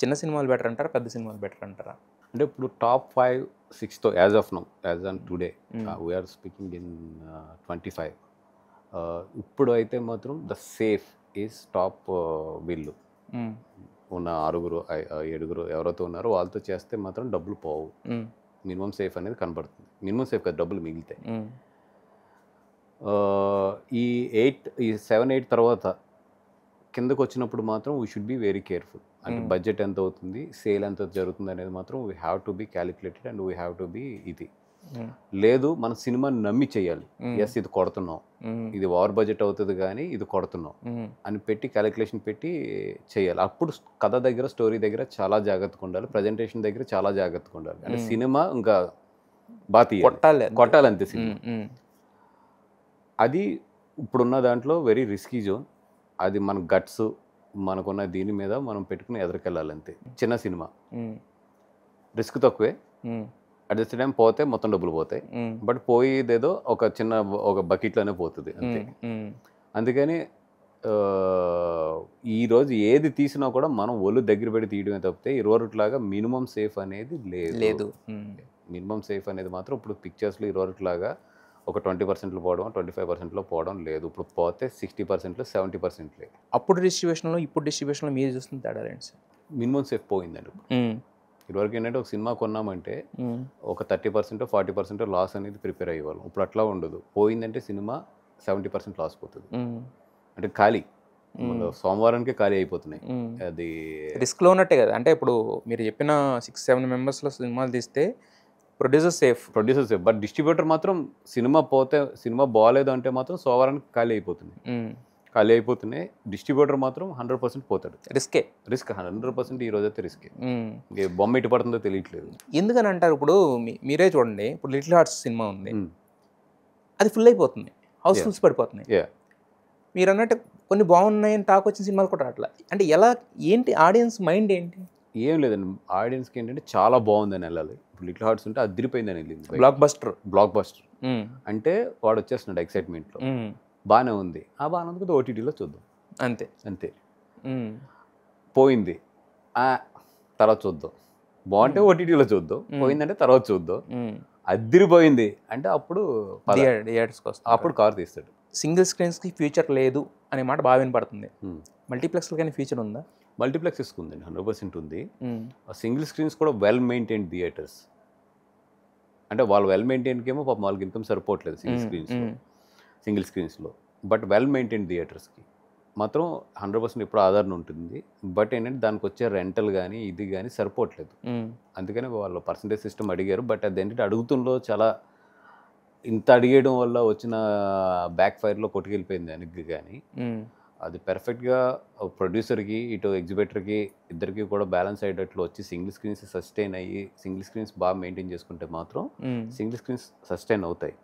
చిన్న సినిమాలు బెటర్ అంటారా, పెద్ద సినిమాలు బెటర్ అంటారా? అంటే ఇప్పుడు టాప్ 5-6తో as of now, as on today we are speaking in 25. ఇప్పుడు అయితే మాత్రం ద సేఫ్ ఈజ్ టాప్. వీళ్ళు ఉన్న 6-7 ఎవరైతే ఉన్నారో వాళ్ళతో చేస్తే మాత్రం డబ్బులు పోవు. మినిమం సేఫ్ అనేది కనబడుతుంది. మినిమం సేఫ్ కదా, డబ్బులు మిగిలితాయి. ఈ 7-8 తర్వాత కిందకు వచ్చినప్పుడు మాత్రం we should be very careful. అంటే బడ్జెట్ ఎంత అవుతుంది, సేల్ ఎంత జరుగుతుంది అనేది మాత్రం we have to be calculated and we have to be ఇది. లేదు మన సినిమాని నమ్మి చేయాలి, ఎస్ ఇది కొడుతున్నాం, ఇది ఓవర్ బడ్జెట్ అవుతుంది కానీ ఇది కొడుతున్నాం అని పెట్టి క్యాలిక్యులేషన్ పెట్టి చేయాలి. అప్పుడు కథ దగ్గర, స్టోరీ దగ్గర చాలా జాగ్రత్తగా ఉండాలి, ప్రజెంటేషన్ దగ్గర చాలా జాగ్రత్తగా ఉండాలి. అంటే సినిమా ఇంకా బాగా కొట్టాలి అంతే సినిమా. అది ఇప్పుడున్న దాంట్లో వెరీ రిస్కీ జోన్. అది మన గట్స్, మనకున్న దీని మీద మనం పెట్టుకుని ఎదురుకెళ్ళాలంతే. చిన్న సినిమా రిస్క్ తక్కువే, అట్ ద సేమ్ టైం పోతే మొత్తం డబ్బులు పోతాయి. బట్ పోయేదేదో ఒక బకెట్లోనే పోతుంది అంతే. అందుకని ఈరోజు ఏది తీసినా కూడా మనం ఒళ్ళు దగ్గర పెట్టి తీయడమే తప్పితే ఇరువరుట్లాగా మినిమం సేఫ్ అనేది లేదు. మినిమం సేఫ్ అనేది మాత్రం ఇప్పుడు పిక్చర్స్లో ఇరువరుట్లాగా ఒక 20%లో పోవడం, 25%లో పోవడం లేదు. ఇప్పుడు పోతే 60%లో 70% లేదు. అప్పుడు డిస్ట్రిబ్యూషన్లో ఇప్పుడు డిస్ట్రిబ్యూషన్లో మీరు చూస్తుంది తేడా ఏంటి సార్? మినిమం సేఫ్ పోయిందండి. ఇదివరకు ఏంటంటే ఒక సినిమా కొన్నామంటే ఒక 30% 40% లాస్ అనేది ప్రిపేర్ అయ్యేవాళ్ళం. ఇప్పుడు అట్లా ఉండదు. పోయిందంటే సినిమా 70% లాస్ పోతుంది. అంటే ఖాళీ, సోమవారానికి ఖాళీ అయిపోతున్నాయి. అది రిస్క్లో ఉన్నట్టే కదా. అంటే ఇప్పుడు మీరు చెప్పిన 6-7 మెంబర్స్లో సినిమాలు తీస్తే ప్రొడ్యూసర్ సేఫ్. బట్ డిస్ట్రిబ్యూటర్ మాత్రం సినిమా బాగాలేదు అంటే మాత్రం సోమవారానికి ఖాళీ అయిపోతున్నాయి. డిస్ట్రిబ్యూటర్ మాత్రం 100% పోతాడు. రిస్క్ 100% ఈ రోజైతే రిస్కే. బొమ్మ ఎటు పడుతుందో తెలియట్లేదు. ఎందుకని అంటారు? ఇప్పుడు మీరే చూడండి, ఇప్పుడు లిటిల్ హార్ట్స్ సినిమా ఉంది, అది ఫుల్ అయిపోతుంది, హౌస్ఫుల్స్ పడిపోతున్నాయి. మీరు అన్నట్టు కొన్ని బాగున్నాయని టాక్ వచ్చిన సినిమాలు కూడా అట్లా. అంటే ఏంటి ఆడియన్స్ మైండ్ ఏంటి? ఏం లేదండి, ఆడియన్స్కి ఏంటంటే చాలా బాగుందని వెళ్ళాలి. ఇప్పుడు లిటిల్ హార్ట్స్ ఉంటే అదిరిపోయిందని వెళ్ళింది. బ్లాక్ బస్టర్ అంటే వాడు వచ్చేస్తున్నాడు ఎక్సైట్మెంట్లో, బాగానే ఉంది. ఆ బాగానే ఉంది కదా, ఓటీటీలో చూద్దాం అంతే. పోయింది తర్వాత చూద్దాం, బాగుంటే ఓటీటీలో చూద్దాం, పోయిందంటే తర్వాత చూద్దాం. అదిరిపోయింది అంటే అప్పుడు కారు తీస్తాడు. సింగిల్ స్క్రీన్స్కి ఫ్యూచర్ లేదు అనే మాట బాగా వినపడుతుంది. మల్టీప్లెక్స్లో కానీ ఫ్యూచర్ ఉందా? మల్టీప్లెక్సెస్ ఉందండి, 100% ఉంది. సింగిల్ స్క్రీన్స్ కూడా వెల్ మెయింటైన్డ్ థియేటర్స్. అంటే వాళ్ళు వెల్ మెయింటైన్కేమో పాపం వాళ్ళకి ఇన్కమ్ సరిపోవట్లేదు సింగిల్ స్క్రీన్స్లో. బట్ వెల్ మెయింటైన్డ్ థియేటర్స్కి మాత్రం 100% ఇప్పుడు ఆధారణ ఉంటుంది. బట్ ఏంటంటే దానికి వచ్చే రెంటల్ కానీ ఇది కానీ సరిపోవట్లేదు. అందుకని వాళ్ళు పర్సంటేజ్ సిస్టమ్ అడిగారు. బట్ అది ఏంటంటే అడుగుతుందో చాలా ఇంత అడిగేయడం వల్ల వచ్చిన బ్యాక్ ఫైర్లో కొట్టుకెళ్ళిపోయింది దానికి. కానీ అది పర్ఫెక్ట్గా ప్రొడ్యూసర్కి ఇటు ఎగ్జిబిటర్కి ఇద్దరికి కూడా బ్యాలెన్స్ అయ్యేటట్లు వచ్చి సింగిల్ స్క్రీన్స్ సస్టైన్ అయ్యి సింగిల్ స్క్రీన్స్ బాగా మెయింటైన్ చేసుకుంటే మాత్రం సింగిల్ స్క్రీన్స్ సస్టైన్ అవుతాయి.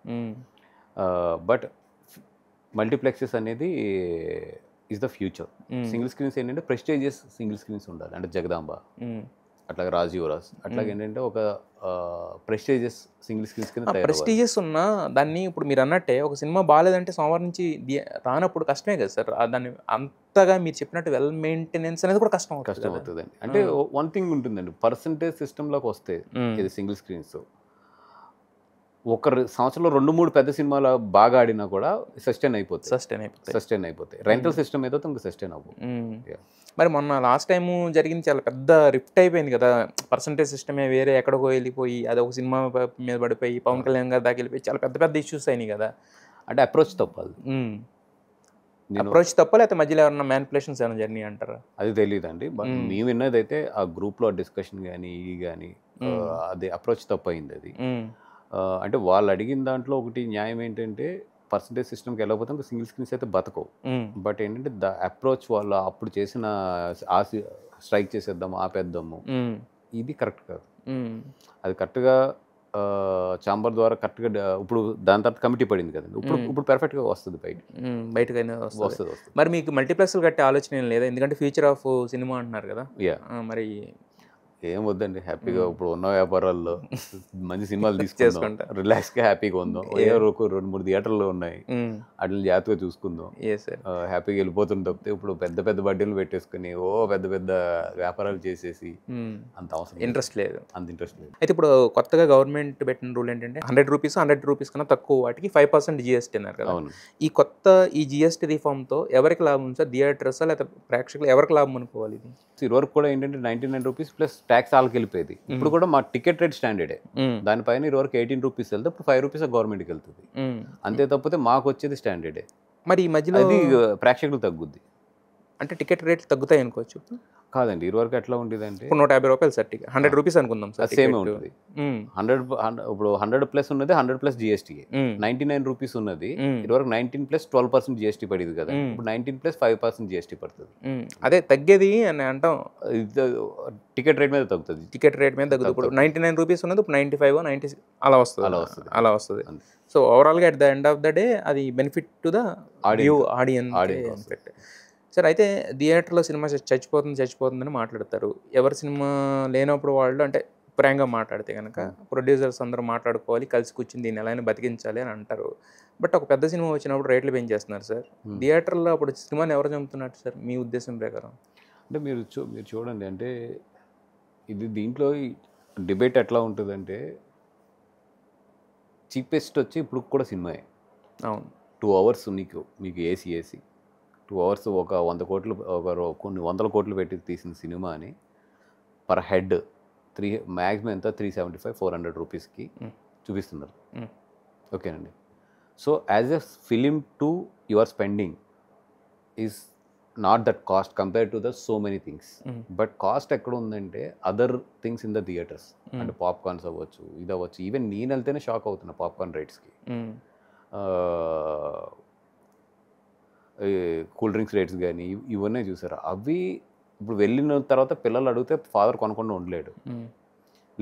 బట్ మల్టీప్లెక్సెస్ అనేది is the future. Single screens ఏంటంటే ప్రెస్టీజియస్ సింగిల్ స్క్రీన్స్ ఉండాలి. అంటే జగదాంబ, అట్లాగే రాజీవరాజ్, అట్లాగే ఏంటంటే ఒక ప్రెస్టీజియస్ సింగిల్ స్క్రీన్స్ కింద. ప్రెస్టీజియస్ ఉన్నా దాన్ని ఇప్పుడు మీరు అన్నట్టే ఒక సినిమా బాగాలేదంటే సోమవారం నుంచి రానప్పుడు కష్టమే కదా సార్. దాన్ని అంతగా మీరు చెప్పినట్టు వెల్ మెయింటెనెన్స్ అనేది కూడా కష్టం అవుతుందండి. అంటే వన్ థింగ్ ఉంటుందండి, పర్సంటేజ్ సిస్టంలోకి వస్తే ఇది సింగిల్ స్క్రీన్స్ ఒక సంవత్సరంలో 2-3 పెద్ద సినిమాలు బాగా ఆడినా కూడా సస్టైన్ అయిపోతాయి. రెంటల్ సిస్టమ్ ఏదో ఇంకా సస్టైన్ అవ్వదు. మరి మొన్న లాస్ట్ టైము జరిగింది చాలా పెద్ద రిఫ్ట్ అయిపోయింది కదా, పర్సంటేజ్ సిస్టమే వేరే ఎక్కడికో వెళ్ళిపోయి అది ఒక సినిమా మీద పడిపోయి పవన్ కళ్యాణ్ గారి దాకా వెళ్ళిపోయి చాలా పెద్ద పెద్ద ఇష్యూస్ అయినాయి కదా. అంటే అప్రోచ్ తప్పాలి. అప్రోచ్ తప్ప లేకపోతే మధ్యలో ఏమన్నా మ్యానిపులేషన్స్ ఏమైనా జరిగినాయి అంటారా? అది తెలియదండి. మేము విన్నదైతే ఆ గ్రూప్లో డిస్కషన్ కానీ కానీ అది అప్రోచ్ తప్పయింది. అది అంటే వాళ్ళు అడిగిన దాంట్లో ఒకటి న్యాయం ఏంటంటే పర్సంటేజ్ సిస్టమ్కి వెళ్ళకపోతే ఇంకా సింగిల్ స్క్రీన్స్ అయితే బతకవు. బట్ ఏంటంటే ద అప్రోచ్ వాళ్ళు అప్పుడు చేసిన స్ట్రైక్ చేసేద్దాము ఆపేద్దాము ఇది కరెక్ట్ కాదు. అది కరెక్ట్గా చాంబర్ ద్వారా కరెక్ట్గా ఇప్పుడు దాని తర్వాత కమిటీ పడింది కదండి. ఇప్పుడు పర్ఫెక్ట్గా వస్తుంది బయటకైనా వస్తుంది. మరి మీకు మల్టీప్లెక్స్లు కట్టే ఆలోచన ఏం లేదా? ఎందుకంటే ఫ్యూచర్ ఆఫ్ సినిమా అంటున్నారు కదా. మరి ఏం వద్దండి, హ్యాపీగా ఇప్పుడు ఉన్న వ్యాపారాల్లో మంచి సినిమాలు తీసుకుంటాం, రిలాక్స్గా హ్యాపీగా ఉందాం. 2-3 థియేటర్లు ఉన్నాయి, వాటిని జాగ్రత్తగా చూసుకుందాం, హ్యాపీగా వెళ్ళిపోతుంది. తప్పితే ఇప్పుడు పెద్ద పెద్ద బడ్డీలు పెట్టేసుకుని పెద్ద పెద్ద వ్యాపారాలు చేసేసి అంత అవసరం ఇంట్రెస్ట్ లేదు. అయితే ఇప్పుడు కొత్తగా గవర్నమెంట్ పెట్టిన రూల్ ఏంటంటే 100 రూపీస్ కన్నా తక్కువ వాటికి 5% GST అన్నారు కదా. ఈ GST రిఫార్మ్తో ఎవరికి లాభం ఉంది సార్? థియేటర్స్ లేకపోతే ప్రేక్షకులు ఎవరికి లాభం అనుకోవాలి? ఇది వరకు కూడా ఏంటంటే 99 రూపీస్ ప్లస్ ట్యాక్స్ వాళ్ళకి వెళ్ళిపోయేది. ఇప్పుడు కూడా మా టికెట్ రేట్ స్టాండర్డే. దానిపైన ఇదివరకు 18 రూపీస్ వెళ్తే ఇప్పుడు 5 రూపీస్ గవర్నమెంట్కి వెళ్తుంది. అంతే తప్పితే మాకు వచ్చేది స్టాండర్డే. మరి ఈ మధ్యలో అది ప్రేక్షకులు తగ్గుద్ది అంటే టికెట్ రేట్లు తగ్గుతాయి అనుకోవచ్చు? కాదండి, ఇదివరకు ఎట్లా ఉండేది అంటే 150 రూపాయలు సార్, 100 రూపీస్ అనుకుందాం సార్, సేమ్ ఉంటుంది. 100 ప్లస్ ఉన్నది 100 ప్లస్ GST. 99 రూపీస్ ఉన్నది ఇదివరకు 19 ప్లస్ 12% GST పడేది కదా. ఇప్పుడు 19 ప్లస్ 5% GST పడుతుంది. అదే తగ్గేది అని అంటాం. టికెట్ రేట్ మీద తగ్గుతుంది. ఇప్పుడు 99 రూపీస్ ఉన్నది ఇప్పుడు 95 96 అలా వస్తుంది. సో ఓవరాల్గా at the end of the day అది benefit to the audience. Sir, అయితే థియేటర్లో సినిమా చచ్చిపోతుందని మాట్లాడతారు. ఎవరి సినిమా లేనప్పుడు వాళ్ళు అంటే ప్రాంగా మాట్లాడితే కనుక ప్రొడ్యూసర్స్ అందరూ మాట్లాడుకోవాలి, కలిసి కూర్చుని దీన్ని ఎలా అయినా బతికించాలి అని అంటారు. బట్ ఒక పెద్ద సినిమా వచ్చినప్పుడు రేట్లు పెంచేస్తున్నారు సార్. థియేటర్లో అప్పుడు సినిమాని ఎవరు చంపుతున్నట్టు సార్ మీ ఉద్దేశం ప్రకారం? అంటే మీరు చూడండి, అంటే దీంట్లో డిబేట్ ఎట్లా ఉంటుందంటే చీపెస్ట్ వచ్చి ఇప్పుడు కూడా సినిమాయే. అవును, 2 అవర్స్ మీకు ఏసీ 2 అవర్స్ ఒక 100 కోట్లు కొన్ని 100 కోట్లు పెట్టి తీసిన సినిమా అని పర్ హెడ్ మ్యాక్సిమం ఎంత 375-400 రూపీస్కి చూపిస్తున్నారు. ఓకేనండి. So as a film to your spending is not that cost compare to the so many things. But cost ఎక్కడ ఉందంటే other things in the theatres. అంటే పాప్కార్న్స్ అవ్వచ్చు, ఇది అవ్వచ్చు. ఈవెన్ నేను వెళ్తేనే షాక్ అవుతున్నా పాప్కార్న్ రేట్స్కి. కూల్ డ్రింక్స్ రేట్స్ కానీ ఇవన్నీ చూసారు. అవి ఇప్పుడు వెళ్ళిన తర్వాత పిల్లలు అడిగితే ఫాదర్ కొనకుండా ఉండలేడు,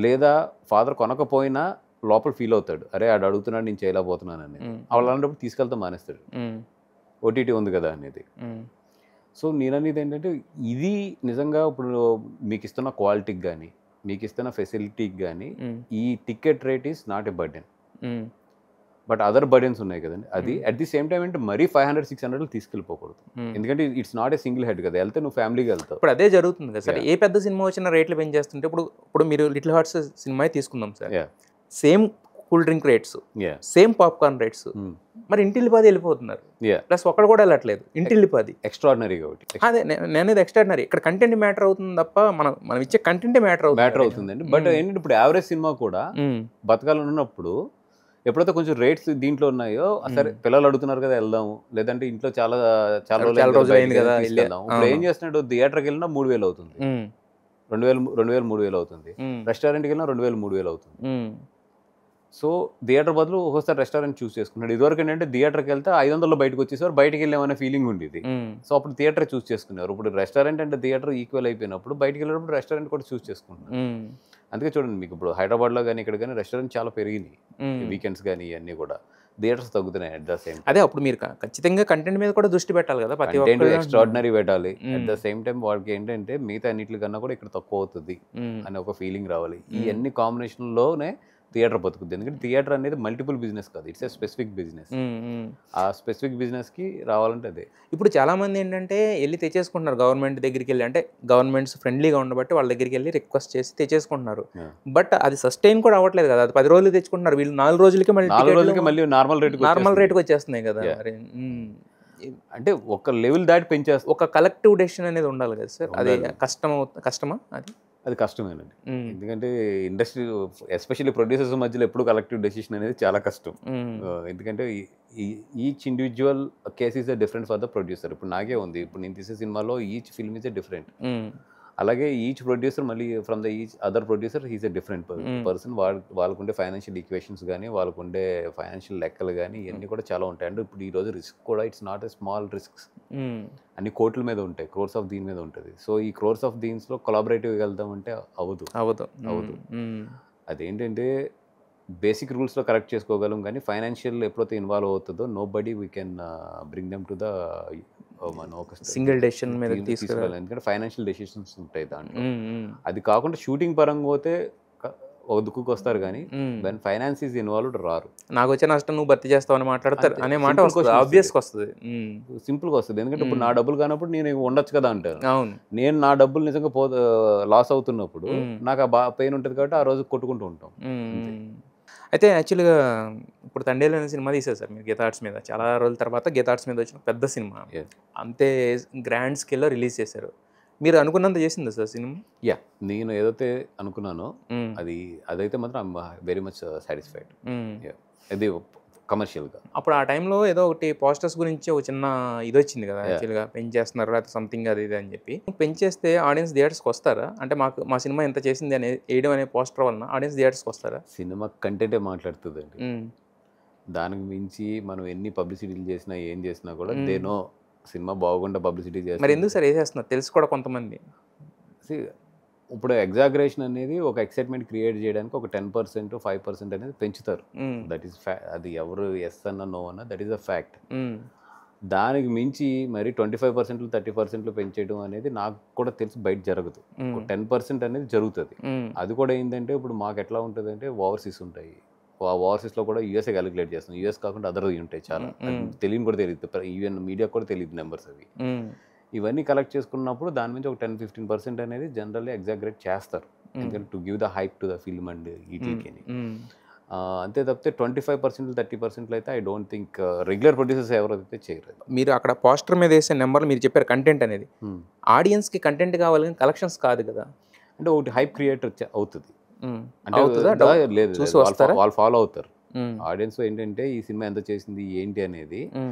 లేదా ఫాదర్ కొనకపోయినా లోపల ఫీల్ అవుతాడు, అరే ఆడు అడుగుతున్నాడు నేను చేయలేకపోతున్నానని. అలాంటప్పుడు తీసుకెళ్తా మానేస్తాడు, OTT ఉంది కదా అనేది. సో నేను అనేది ఏంటంటే ఇది నిజంగా ఇప్పుడు మీకు ఇస్తున్న క్వాలిటీకి కానీ మీకు ఇస్తున్న ఫెసిలిటీకి కానీ ఈ ticket rate is not a burden. But other burdens ఉన్నాయి కదండి. అది అట్ ది సేమ్ టైం అంటే మరీ 500-600 తీసుకెళ్ళిపోకూడదు. ఎందుకంటే it's not a single head కదా, వెళ్తే నువ్వు ఫ్యామిలీగా వెళ్తావు. ఇప్పుడు అదే జరుగుతుంది కదా సార్. ఏ పెద్ద సినిమా వచ్చిన రేట్లు పెంచేస్తుంటే ఇప్పుడు మీరు లిటిల్ హార్ట్స్ సినిమా తీసుకుందాం sir, same cool drink rates, same popcorn rates, మరి ఇంటిల్లిపాది వెళ్ళిపోతున్నారు. ప్లస్ ఒక్కడు కూడా వెళ్ళట్లేదు, ఇంటిల్లిపాది ఎక్స్ట్రాడినరీగా ఒకటి. అదే నేనేది ఎక్స్ట్రాడినరీ. ఇక్కడ కంటెంట్ మ్యాటర్ అవుతుంది తప్ప మనం ఇచ్చే కంటెంట్ మ్యాటర్ అవుతుందండి. బట్ ఏంటంటే ఇప్పుడు యావరేజ్ సినిమా కూడా బతకాలని ఉన్నప్పుడు ఎప్పుడైతే కొంచెం రేట్స్ దీంట్లో ఉన్నాయో సరే పిల్లలు అడుగుతున్నారు కదా వెళ్దాము, లేదంటే ఇంట్లో చాలా రోజులు అయింది కదా వెళ్దాం. ఇప్పుడు ఏం చేస్తున్నాడు, థియేటర్కి వెళ్ళినా 3000 అవుతుంది, 2000-3000 అవుతుంది. రెస్టారెంట్కి వెళ్ళినా 2000-3000 అవుతుంది. సో థియేటర్ బదులు ఒకసారి రెస్టారెంట్ చూస్ చేసుకున్నాడు. ఇదివరకు ఏంటంటే థియేటర్కి వెళ్తే 500లో బయటకు వచ్చేసారు, బయటకి వెళ్ళామనే ఫీలింగ్ ఉండేది. సో అప్పుడు థియేటర్ చూస్ చేసుకున్నారు. ఇప్పుడు రెస్టారెంట్ అంటే థియేటర్ ఈక్వల్ అయిపోయినప్పుడు బయటకు వెళ్ళినప్పుడు రెస్టారెంట్ కూడా చూస్ చేసుకుంటున్నారు. అందుకే చూడండి, మీకు ఇప్పుడు హైదరాబాద్లో కానీ ఇక్కడ కానీ రెస్టారెంట్ చాలా పెరిగినాయి, వీకెండ్స్ కానీ ఇవన్నీ కూడా. థియేటర్స్ తగ్గుతున్నాయి అట్ ద సేమ్. అదే అప్పుడు మీరు ఖచ్చితంగా కంటెంట్ మీద కూడా దృష్టి పెట్టాలి కదా, కంటెంట్ ఎక్స్ట్రాడినరీ పెట్టాలి. అట్ ద సేమ్ టైం వాళ్ళకి ఏంటంటే మిగతా అన్నిటికన్నా కూడా ఇక్కడ తక్కువ అవుతుంది అనే ఒక ఫీలింగ్ రావాలి. ఈ అన్ని కాంబినేషన్లోనే థియేటర్ బతుకుద్ది. ఎందుకంటే థియేటర్ అనేది మల్టిపుల్ బిజినెస్ కాదు, ఇట్స్ ఏ స్పెసిఫిక్ బిజినెస్. ఆ స్పెసిఫిక్ బిజినెస్కి రావాలంటే అదే. ఇప్పుడు చాలామంది ఏంటంటే వెళ్ళి తెచ్చేసుకుంటున్నారు గవర్నమెంట్ దగ్గరికి వెళ్ళి, అంటే గవర్నమెంట్స్ ఫ్రెండ్లీగా ఉండబట్టి వాళ్ళ దగ్గరికి వెళ్ళి రిక్వెస్ట్ చేసి తెచ్చేసుకుంటున్నారు. బట్ అది సస్టైన్ కూడా అవ్వట్లేదు కదా, అది 10 రోజులు తెచ్చుకుంటున్నారు, వీళ్ళు 4 రోజులకి మళ్ళీ 4 రోజులకి మళ్ళీ నార్మల్ రేట్కి వచ్చేస్తున్నాయి కదా. మరి అంటే ఒక లెవెల్ దాటి పెంచేస్తారు. ఒక కలెక్టివ్ డెసిషన్ అనేది ఉండాలి కదా సార్, అది కష్టమా అది కష్టమేనండి. ఎందుకంటే ఇండస్ట్రీ ఎస్పెషల్లీ ప్రొడ్యూసర్స్ మధ్యలో ఎప్పుడు కలెక్టివ్ డెసిషన్ అనేది చాలా కష్టం. ఎందుకంటే each individual case is different for the producer. ఇప్పుడు నాకే ఉంది, ఇప్పుడు నేను తీసే సినిమాలో ఈచ్ ఫిల్మ్ ఈజ్ డిఫరెంట్. అలాగే ఈచ్ ప్రొడ్యూసర్ మళ్ళీ from the each other producer he's a different person. వాళ్ళకుండే ఫైనాన్షియల్ ఈక్వేషన్స్ కానీ, వాళ్ళకుండే ఫైనాన్షియల్ లెక్కలు కానీ ఇవన్నీ కూడా చాలా ఉంటాయి. అండ్ ఇప్పుడు ఈరోజు రిస్క్ కూడా it's not a small risks, అన్ని కోట్ల మీద ఉంటాయి, క్రోర్స్ ఆఫ్ దీని మీద ఉంటుంది. సో ఈ క్రోర్స్ ఆఫ్ దీన్స్లో కొలాబరేటివ్గా వెళ్దామంటే అవ్వదు. అదేంటంటే బేసిక్ రూల్స్లో కరెక్ట్ చేసుకోగలం, కానీ ఫైనాన్షియల్ ఎప్పుడైతే ఇన్వాల్వ్ అవుతుందో nobody we can bring them to the మనం ఒక సింగిల్ డెసిషన్ మీద తీసుకురావాలి. ఎందుకంటే ఫైనాన్షియల్ డెసిషన్స్ ఉంటాయి దాంట్లో. అది కాకుండా షూటింగ్ పరంగా పోతే ఒక దుక్కుకు వస్తారు, కానీ దాని ఫైనాన్స్ ఈజ్ ఇన్వాల్వ్డ్ రారు. నాకు వచ్చే నష్టం నువ్వు భర్తీ చేస్తావు అని మాట్లాడతారు అనే మాట ఆబ్వియస్గా వస్తుంది, సింపుల్గా వస్తుంది. ఎందుకంటే ఇప్పుడు నా డబ్బులు కానప్పుడు నేను ఉండొచ్చు కదా అంటారు. నేను నా డబ్బులు నిజంగా లాస్ అవుతున్నప్పుడు నాకు ఆ పెయిన్ ఉంటుంది కాబట్టి ఆ రోజు కొట్టుకుంటూ ఉంటాం. అయితే యాక్చువల్గా ఇప్పుడు తండేలు అనే సినిమా తీసేది సార్ మీరు గీతా ఆర్ట్స్ మీద, చాలా రోజుల తర్వాత గీతా ఆర్ట్స్ మీద వచ్చిన పెద్ద సినిమా, అంతే గ్రాండ్ స్కేల్లో రిలీజ్ చేశారు. మీరు అనుకున్నంత చేసిందా సార్ సినిమా? నేను ఏదైతే అనుకున్నానో అదైతే మాత్రం వెరీ మచ్ సాటిస్ఫైడ్. అది కమర్షియల్గా అప్పుడు ఆ టైంలో ఏదో ఒకటి పోస్టర్స్ గురించి ఒక చిన్న ఇది వచ్చింది కదా, యాక్చువల్గా పెంచేస్తున్నారు లేకపోతే సంథింగ్ అది ఇది అని చెప్పి. పెంచేస్తే ఆడియన్స్ థియేటర్స్కి వస్తారా? అంటే మా సినిమా ఎంత చేసింది అని వేయడం అనే పోస్టర్ వలన ఆడియన్స్ థియేటర్స్కి వస్తారా? సినిమా కంటెంటే మాట్లాడుతుందండి. దానికి మించి మనం ఎన్ని పబ్లిసిటీలు చేసినా ఏం చేసినా కూడా దేనో సినిమా బాగుండా పబ్లిసిటీ చేస్తారు. మరి ఎందుకు సార్ వేసేస్తున్నారు తెలుసు కూడా కొంతమంది. ఇప్పుడు ఎగ్జాగరేషన్ అనేది ఒక ఎక్సైట్మెంట్ క్రియేట్ చేయడానికి ఒక 10% 5% అనేది పెంచుతారు. దట్ ఈస్ అది ఎవరు ఎస్ అన్న నో అన్న దట్ ఈస్ అ ఫ్యాక్ట్. దానికి మించి మరి 25% 30% పెంచేయడం అనేది నాకు కూడా తెలిసి బయట జరగదు. 10% అనేది జరుగుతుంది. అది కూడా ఏంటంటే ఇప్పుడు మాకు ఎట్లా ఉంటుంది అంటే ఓవర్సీస్ ఉంటాయి, ఆ ఓవర్సీస్లో కూడా యూఎస్ఏ క్యాలిక్యులేట్ చేస్తాం. యూఎస్ కాకుండా అదర్ ఉంటాయి చాలా, తెలియని కూడా తెలియదు, ఈవెన్ మీడియా కూడా తెలియదు నెంబర్స్ అవి. ఇవన్నీ కలెక్ట్ చేసుకున్నప్పుడు దాని నుంచి ఒక 10-15% అనేది జనరల్లీ ఎగ్జాగరేట్ చేస్తారు, ఎందుకంటే to give the hype to the film and ఈటీకి. అంతే తప్పితే 25% 30% అయితే I don't think regular producers ఎవరైతే చేయరు. మీరు అక్కడ పోస్టర్ మీద వేసే నెంబర్లు మీరు చెప్పారు కంటెంట్ అనేది, ఆడియన్స్కి కంటెంట్ కావాలి కానీ కలెక్షన్స్ కాదు కదా. అంటే ఒకటి హైప్ క్రియేట్ అవుతుంది, అంటే లేదు వాళ్ళు ఫాలో అవుతారు. ఆడియన్స్ ఏంటంటే ఈ సినిమా ఎంత చేసింది ఏంటి అనేది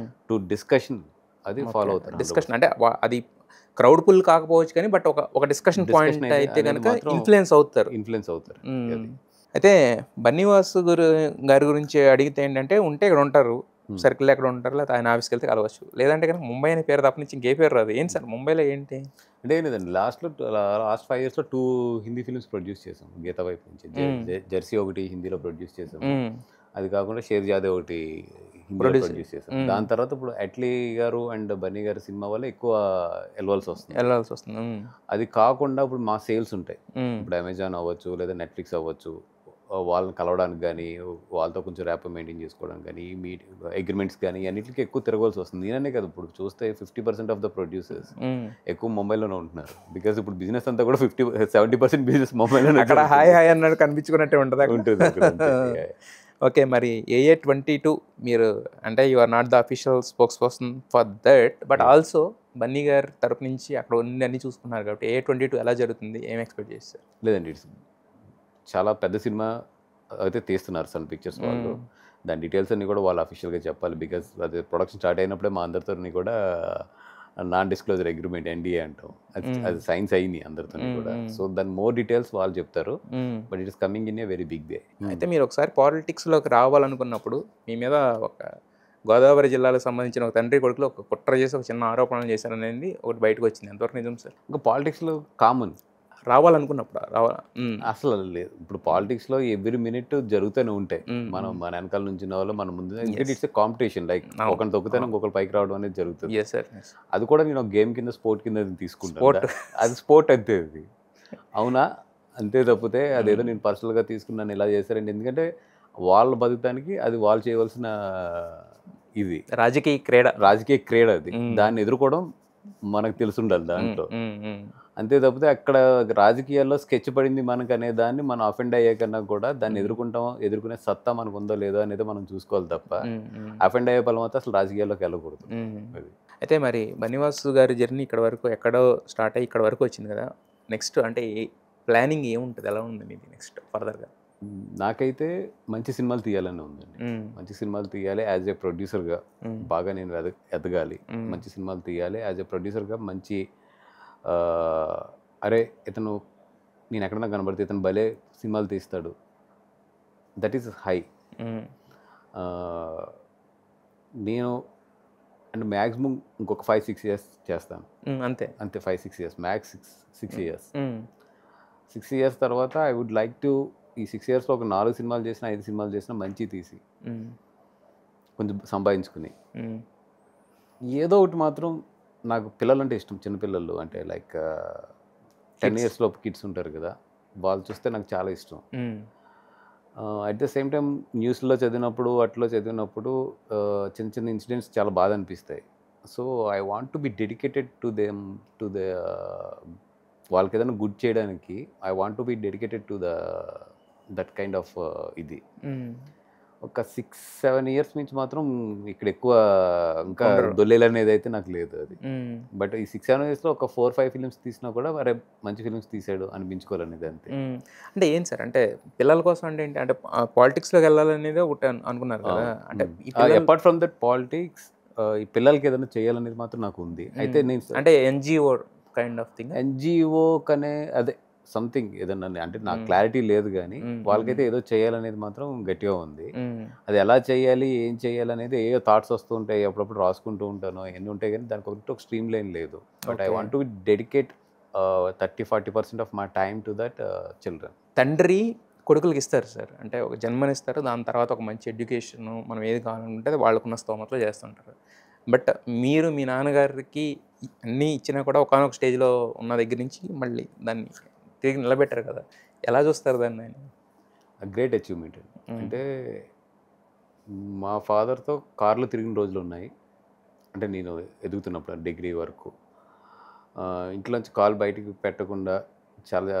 టు డిస్కషన్ అది ఫాలో అవుతారు. డిస్కషన్ అంటే అది క్రౌడ్ పుల్ కాకపోవచ్చు కానీ బట్ ఒక డిస్కషన్ పాయింట్ అయితే కనుక ఇన్ఫ్లుయెన్స్ అవుతారు. అయితే బన్నీవాస్ గారి గురించి అడిగితే ఏంటంటే ఉంటే ఇక్కడ ఉంటారు, సర్కిల్ ఎక్కడ ఉంటారు, లేకపోతే ఆయన ఆఫీస్కి వెళ్తే కలవచ్చు, లేదంటే కనుక ముంబై అనే పేరు తప్ప నుంచి ఇంకే పేరు రాదు. ఏంటి సార్ ముంబైలో ఏంటి అంటే లేదండి, లాస్ట్ 5 yearsలో 2 హిందీ ఫిల్మ్స్ ప్రొడ్యూస్ చేసాం గీతా వైపు నుంచి. జెర్సీ ఒకటి హిందీలో ప్రొడ్యూస్ చేసాం, అది కాకుండా షేర్జాదే ఒకటి హిందీలో ప్రొడ్యూస్ చేసాం. దాని తర్వాత ఇప్పుడు అట్లీ గారు అండ్ బన్నీ గారి సినిమా వల్ల ఎక్కువ వెళ్ళాల్సి వస్తుంది. అది కాకుండా ఇప్పుడు మా సేల్స్ ఉంటాయి, ఇప్పుడు అమెజాన్ అవ్వచ్చు లేదా నెట్ఫ్లిక్స్ అవ్వచ్చు, వాళ్ళని కలవడానికి కానీ వాళ్ళతో కొంచెం ర్యాప్ మెయింటైన్ చేసుకోవడానికి కానీ అగ్రిమెంట్స్ కానీ అన్నింటికి ఎక్కువ తిరగాల్సి వస్తుంది. నేననే కదా ఇప్పుడు చూస్తే 50% ఆఫ్ ద ప్రొడ్యూసర్స్ ఎక్కువ ముంబైలోనే ఉంటున్నారు. బికాస్ ఇప్పుడు బిజినెస్ అంతా కూడా 70% బిజినెస్ ముంబైలోనే. అక్కడ హాయ్ హాయ్ అన్నట్టు కనిపించుకున్నట్టే ఉంటుంది. ఓకే, మరి AA22 మీరు అంటే you are not the official spokesperson for that, but also Bunny గారి తరపు నుంచి అక్కడ అన్ని చూసుకున్నారు కాబట్టి AA22 ఎలా జరుగుతుంది, ఏం ఎక్స్పెక్ట్ చేస్తారు? లేదండి, ఇట్స్ చాలా పెద్ద సినిమా అయితే తీస్తున్నారు సన్ పిక్చర్స్ వాళ్ళు. దాని డీటెయిల్స్ అన్నీ కూడా వాళ్ళు అఫీషియల్గా చెప్పాలి. బికాస్ అది ప్రొడక్షన్ స్టార్ట్ అయినప్పుడే మా అందరితో కూడా నాన్ డిస్క్లోజర్ అగ్రిమెంట్ NDA అంటాం, అది సైన్స్ అయింది అందరితో కూడా. సో దాని మోర్ డీటెయిల్స్ వాళ్ళు చెప్తారు, but it is coming in a very big way. అయితే మీరు ఒకసారి పాలిటిక్స్లోకి రావాలనుకున్నప్పుడు మీ మీద ఒక గోదావరి జిల్లాలకు సంబంధించిన ఒక తండ్రి కొడుకులు ఒక కుట్ర చేసి ఒక చిన్న ఆరోపణలు చేశారనేది ఒకటి బయటకు వచ్చింది, ఎంతవరకు నిజం సార్? ఇంకా పాలిటిక్స్లో కామన్ రావాలనుకున్నప్పుడు అసలు లేదు. ఇప్పుడు పాలిటిక్స్ లో ఎవ్రీ మినిట్ జరుగుతూనే ఉంటాయి. మనం మన వెనకాల నుంచి వాళ్ళు మన ముందు ఇట్స్ కాంపిటీషన్, లైక్ ఒకరిని తొక్కుతానే ఇంకొకరు పైకి రావడం అనేది జరుగుతుంది. అది కూడా నేను గేమ్ కింద స్పోర్ట్ కింద తీసుకుంటాను, అది స్పోర్ట్ అంతే. అది అవునా అంతే తప్పితే అదేదో నేను పర్సనల్గా తీసుకున్నాను ఇలా చేశారండి. ఎందుకంటే వాళ్ళు బతకడానికి అది వాళ్ళు చేయవలసిన ఇది రాజకీయ క్రీడ అది. దాన్ని ఎదుర్కోవడం మనకు తెలుసుండాలి దాంట్లో. అంతే తప్పితే అక్కడ రాజకీయాల్లో స్కెచ్ పడింది మనకు అనే దాన్ని మనం అఫెండ్ అయ్యే కన్నా కూడా దాన్ని ఎదుర్కొనే సత్తా మనకు ఉందో లేదో అనేది మనం చూసుకోవాలి తప్ప అఫెండ్ అయ్యే పలం అయితే అసలు రాజకీయాల్లోకి వెళ్ళకూడదు. అయితే మరి బన్నీవాసు గారి జర్నీ ఇక్కడ వరకు ఎక్కడో స్టార్ట్ అయ్యి ఇక్కడ వరకు వచ్చింది కదా, నెక్స్ట్ అంటే ప్లానింగ్ ఏముంటుంది, ఎలా ఉంది మీది నెక్స్ట్ ఫర్దర్గా? నాకైతే మంచి సినిమాలు తీయాలని ఉందండి. మంచి సినిమాలు తీయాలి, యాజ్ ఏ ప్రొడ్యూసర్గా బాగా నేను ఎదగాలి. మంచి సినిమాలు తీయాలి, యాజ్ ఏ ప్రొడ్యూసర్గా మంచి అరే ఇతను నేను ఎక్కడన్నా కనబడితే ఇతను భలే సినిమాలు తీస్తాడు, దట్ ఈస్ హై. నేను అంటే మ్యాక్సిమం ఇంకొక 5-6 years చేస్తాను అంతే. 5-6 years మ్యాక్స్ 6 years. 6 years తర్వాత ఐ వుడ్ లైక్ టు ఈ 6 yearsలో ఒక 4 సినిమాలు చేసినా 5 సినిమాలు చేసినా మంచి తీసి కొంచెం సంపాదించుకుని ఏదో ఒకటి మాత్రం. నాకు పిల్లలు అంటే ఇష్టం, చిన్నపిల్లలు అంటే లైక్ 10 years లోపు కిడ్స్ ఉంటారు కదా, వాళ్ళు చూస్తే నాకు చాలా ఇష్టం. అట్ ద సేమ్ టైం న్యూస్లో చదివినప్పుడు చిన్న చిన్న ఇన్సిడెంట్స్ చాలా బాధ అనిపిస్తాయి. So I want to be dedicated to వాళ్ళకి ఏదైనా గుడ్ చేయడానికి I want to be dedicated to that kind of ఇది. ఒక 6-7 years నుంచి మాత్రం ఇక్కడ ఎక్కువ ఇంకా దొల్లేలు అనేది అయితే నాకు లేదు అది. బట్ ఈ 6-7 yearsలో ఒక 4-5 films తీసినా కూడా అరే మంచి ఫిలిమ్స్ తీసాడు అనిపించుకోవాలనేది అంతే. అంటే ఏం సార్, అంటే పిల్లల కోసం అంటే ఏంటి, అంటే పాలిటిక్స్లోకి వెళ్ళాలనేది ఒకటి అనుకున్నారు కదా, అంటే అపార్ట్ ఫ్రమ్ దట్ పాలిటిక్స్ ఈ పిల్లలకి ఏదైనా చేయాలనేది మాత్రం నాకు ఉంది. అయితే నేను అంటే NGO kind of thing, NGO కనే అదే సంథింగ్ ఏదన్నా, అంటే నాకు క్లారిటీ లేదు కానీ వాళ్ళకైతే ఏదో చేయాలనేది మాత్రం గట్టిగా ఉంది. అది ఎలా చేయాలి, ఏం చేయాలి అనేది ఏదో థాట్స్ వస్తూ ఉంటాయి, అప్పుడప్పుడు రాసుకుంటూ ఉంటాను, ఎన్ని ఉంటాయి కానీ దానికి ఒక స్ట్రీమ్ లైన్ లేదు. But I want to dedicate 30-40% of my time to that children. తండ్రి కొడుకులకి ఇస్తారు సార్, అంటే ఒక జన్మనిస్తారు, దాని తర్వాత ఒక మంచి ఎడ్యుకేషన్ మనం ఏది కావాలంటే అది వాళ్ళకున్న స్తోమతలో చేస్తుంటారు. బట్ మీరు మీ నాన్నగారికి అన్నీ ఇచ్చినా కూడా ఒకనొక స్టేజ్లో ఉన్న దగ్గర నుంచి మళ్ళీ దాన్ని తిరిగి నిలబెట్టారు కదా, ఎలా చూస్తారు దాన్ని? Great achievement. అంటే మా ఫాదర్తో కార్లో తిరిగిన రోజులు ఉన్నాయి. అంటే నేను ఎదుగుతున్నప్పుడు డిగ్రీ వరకు ఇంట్లోంచి కాల్ బయటికి పెట్టకుండా చాలా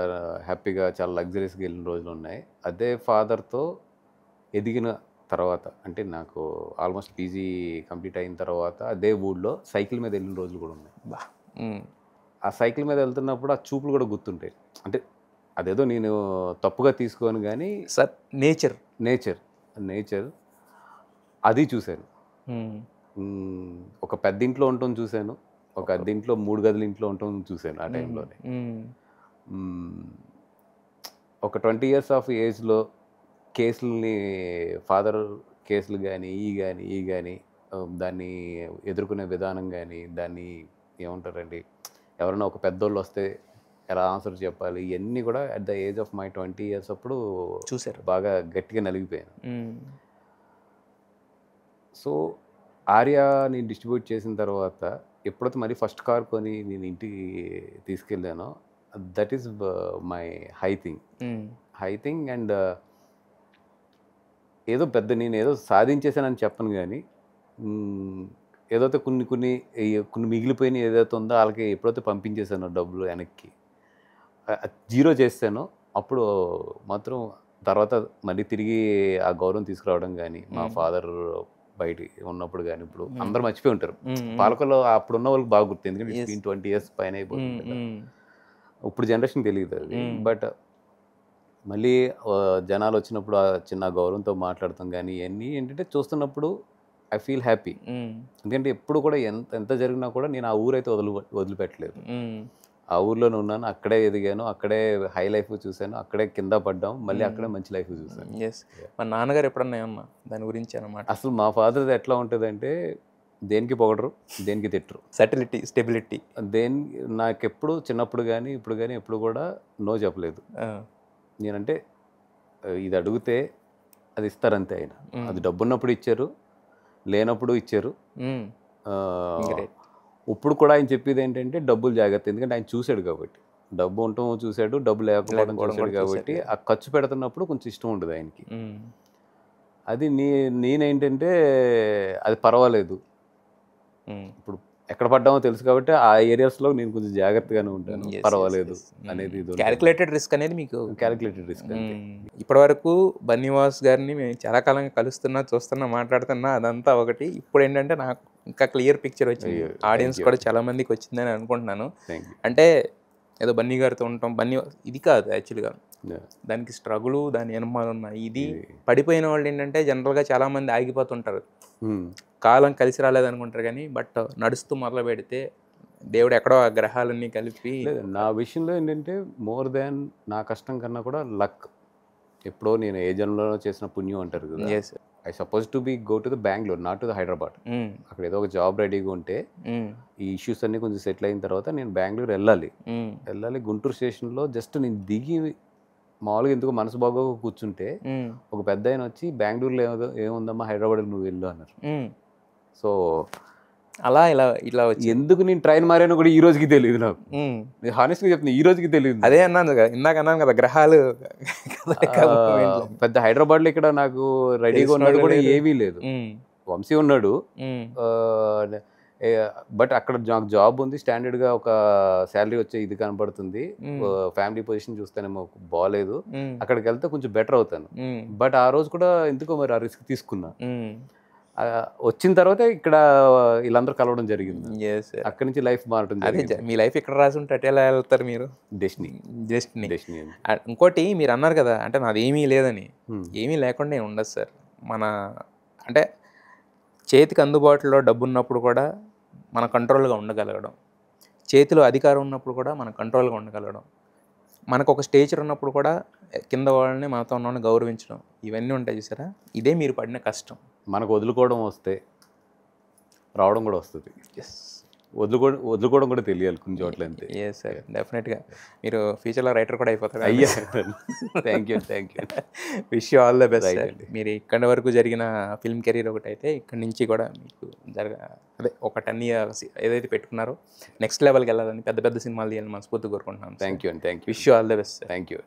హ్యాపీగా చాలా లగ్జరీస్గా వెళ్ళిన రోజులు ఉన్నాయి. అదే ఫాదర్తో ఎదిగిన తర్వాత అంటే నాకు ఆల్మోస్ట్ పీజీ కంప్లీట్ అయిన తర్వాత అదే ఊళ్ళో సైకిల్ మీద వెళ్ళిన రోజులు కూడా ఉన్నాయి. ఆ సైకిల్ మీద వెళ్తున్నప్పుడు ఆ చూపులు కూడా గుర్తుంటాయి. అంటే అదేదో నేను తప్పుగా తీసుకోను కానీ సార్ నేచర్ అది చూశాను. ఒక పెద్ద ఇంట్లో ఉండటం చూశాను, ఒక అద్దె ఇంట్లో 3 గదుల ఇంట్లో ఉండటం చూశాను ఆ టైంలోనే. ఒక 20 years ఆఫ్ ఏజ్లో కేసులని ఫాదర్ కేసులు కానీ ఈ కానీ దాన్ని ఎదుర్కొనే విధానం కానీ దాన్ని ఏమంటారండి, ఎవరైనా ఒక పెద్దోళ్ళు వస్తే ఎలా ఆన్సర్ చెప్పాలి, ఇవన్నీ కూడా at the age of my 20 years అప్పుడు చూశారు, బాగా గట్టిగా నలిగిపోయాను. సో ఆర్యాని డిస్ట్రిబ్యూట్ చేసిన తర్వాత ఎప్పుడైతే మళ్ళీ ఫస్ట్ కార్ కొని నేను ఇంటికి తీసుకెళ్ళానో that is my high thing. And ఏదో పెద్ద నేను ఏదో సాధించేసానని చెప్పను కానీ ఏదైతే కొన్ని మిగిలిపోయిన ఏదైతే ఉందో వాళ్ళకి ఎప్పుడైతే పంపించేసానో డబ్బులు వెనక్కి జీరో చేస్తానో అప్పుడు మాత్రం తర్వాత మళ్ళీ తిరిగి ఆ గౌరవం తీసుకురావడం కానీ మా ఫాదర్ బయట ఉన్నప్పుడు కానీ ఇప్పుడు అందరూ మర్చిపోయి ఉంటారు. పాలకుల్లో అప్పుడు ఉన్న వాళ్ళకి బాగా గుర్తు, ఎందుకంటే 20 years పైన అయిపోతుంది. ఇప్పుడు జనరేషన్ తెలియదు అది. బట్ మళ్ళీ జనాలు వచ్చినప్పుడు ఆ చిన్న గౌరవంతో మాట్లాడతాం కానీ ఇవన్నీ ఏంటంటే చూస్తున్నప్పుడు ఐ ఫీల్ హ్యాపీ. ఎందుకంటే ఎప్పుడు కూడా ఎంత జరిగినా కూడా నేను ఆ ఊరైతే వదిలిపెట్టలేదు. ఆ ఊర్లోనే ఉన్నాను, అక్కడే ఎదిగాను, అక్కడే హై లైఫ్ చూశాను, అక్కడే కింద పడ్డాం, మళ్ళీ అక్కడే మంచి లైఫ్ చూశాను. మా నాన్నగారు ఎప్పుడన్నా ఏమన్నా దాని గురించి అన్నమాట? అసలు మా ఫాదర్ది ఎట్లా ఉంటుందంటే దేనికి పొగడరు, దేనికి తిట్టరు, స్టెబిలిటీ. నాకెప్పుడు చిన్నప్పుడు కానీ ఇప్పుడు కానీ ఎప్పుడు కూడా నో చెప్పలేదు. నేనంటే ఇది అడిగితే అది ఇస్తారంతే. ఆయన అది డబ్బున్నప్పుడు ఇచ్చారు, లేనప్పుడు ఇచ్చారు. ఇప్పుడు కూడా ఆయన చెప్పేది ఏంటంటే డబ్బులు జాగ్రత్త, ఎందుకంటే ఆయన చూశాడు కాబట్టి. డబ్బు ఉండటం చూశాడు, డబ్బు లేకపోవడం చూశాడు కాబట్టి ఆ ఖర్చు పెడుతున్నప్పుడు కొంచెం ఇష్టం ఉండదు ఆయనకి. అది నేనేంటంటే అది పర్వాలేదు, ఇప్పుడు ఎక్కడ పడ్డామో తెలుసు కాబట్టి ఆ ఏరియాస్లో నేను కొంచెం జాగ్రత్తగానే ఉంటాను, పర్వాలేదు అనేది. క్యాలిక్యులేటెడ్ రిస్క్ అనేది మీకు క్యాలిక్యులేటెడ్ రిస్క్. ఇప్పటి వరకు బన్నీవాస్ గారిని మేము చాలా కాలంగా కలుస్తున్నా, చూస్తున్నా, మాట్లాడుతున్నా, అదంతా ఒకటి. ఇప్పుడు ఏంటంటే నాకు ఇంకా క్లియర్ పిక్చర్ వచ్చింది, ఆడియన్స్ కూడా చాలా మందికి వచ్చిందని అనుకుంటున్నాను. అంటే ఏదో బన్నీ గారితో ఉంటాం, బన్నీ ఇది కాదు యాక్చువల్గా, దానికి స్ట్రగుల్, దాని అనుమానం ఉన్నాయి. ఇది పడిపోయిన వాళ్ళు ఏంటంటే జనరల్గా చాలామంది ఆగిపోతుంటారు, కాలం కలిసి రాలేదనుకుంటారు, కానీ బట్ నడుస్తూ మొదలు పెడితే దేవుడు ఎక్కడో ఆ గ్రహాలన్నీ కలిపి. నా విషయంలో ఏంటంటే మోర్ దాన్ నా కష్టం కన్నా కూడా లక్. ఎప్పుడో నేను ఏ జన్మలో చేసిన పుణ్యం అంటారు కదా. I suppose to be go to the Bengaluru, not to the Hyderabad. అక్కడ ఏదో ఒక జాబ్ రెడీగా ఉంటే ఈ ఇష్యూస్ అన్నీ కొంచెం సెటిల్ అయిన తర్వాత నేను బెంగళూరు వెళ్ళాలి. గుంటూరు స్టేషన్లో జస్ట్ నేను దిగి మామూలుగా ఎందుకు మనసు బాగా కూర్చుంటే ఒక పెద్ద ఆయన వచ్చి బెంగళూరులో ఏముందమ్మా, హైదరాబాద్కి నువ్వు వెళ్ళు అన్నారు. సో అలా ఇలా వచ్చి ఎందుకు నేను ట్రైన్ మారానో కూడా ఈ రోజుకి తెలియదు నాకు. హానెస్ట్గా చెప్తున్నా, ఈ రోజుకి తెలియదు. అదే అన్నాను కదా, ఇందాక అన్నాను కదా, గ్రహాలు పెద్ద హైదరాబాద్లో ఇక్కడ నాకు రెడీగా ఉన్నది కూడా ఏమీ లేదు. వంశీ ఉన్నాడు, బట్ అక్కడ నాకు జాబ్ ఉంది, స్టాండర్డ్గా ఒక శాలరీ వచ్చే ఇది కనపడుతుంది, ఫ్యామిలీ పొజిషన్ చూస్తేనేమో బాగాలేదు, అక్కడికి వెళ్తే కొంచెం బెటర్ అవుతాను. బట్ ఆ రోజు కూడా ఎందుకో మరి ఆ రిస్క్ తీసుకున్నా. వచ్చిన తర్వాత ఇక్కడ వీళ్ళందరూ కలవడం జరిగింది, అక్కడి నుంచి లైఫ్ మారడం జరిగింది. మీ లైఫ్ ఇక్కడ రాసి ఉంటే అటు ఎలా వెళ్తారు మీరు? డెస్టినీ. ఇంకోటి మీరు అన్నారు కదా, అంటే నాది ఏమీ లేదని. ఏమీ లేకుండా ఉండదు సార్. మన అంటే చేతికి అందుబాటులో డబ్బు ఉన్నప్పుడు కూడా మన కంట్రోల్గా ఉండగలగడం, చేతిలో అధికారం ఉన్నప్పుడు కూడా మన కంట్రోల్గా ఉండగలగడం, మనకు ఒక స్టేచర్ ఉన్నప్పుడు కూడా కింద వాళ్ళని, మనతో ఉన్న వాళ్ళని గౌరవించడం, ఇవన్నీ ఉంటాయి చూసారా. ఇదే మీరు పడిన కష్టం. మనకు వదులుకోవడం వస్తే రావడం కూడా వస్తుంది. వదులుకోవడం కూడా తెలియాలి కొన్ని చోట్ల అంతే. ఎస్ సార్, డెఫినెట్గా మీరు ఫ్యూచర్లో రైటర్ కూడా అయిపోతారు. అయ్యా, thank you. Wish you all the best. మీరు ఇక్కడి వరకు జరిగిన ఫిల్మ్ కెరీర్ ఒకటి అయితే, ఇక్కడి నుంచి కూడా మీకు అదే ఒక 10 years ఏదైతే పెట్టుకున్నారో నెక్స్ట్ లెవెల్కి వెళ్ళాలని, పెద్ద పెద్ద సినిమాలు తీయాలని మనస్ఫూర్తిగా కోరుకుంటున్నాను. Thank you. Wish you all the best. Thank you.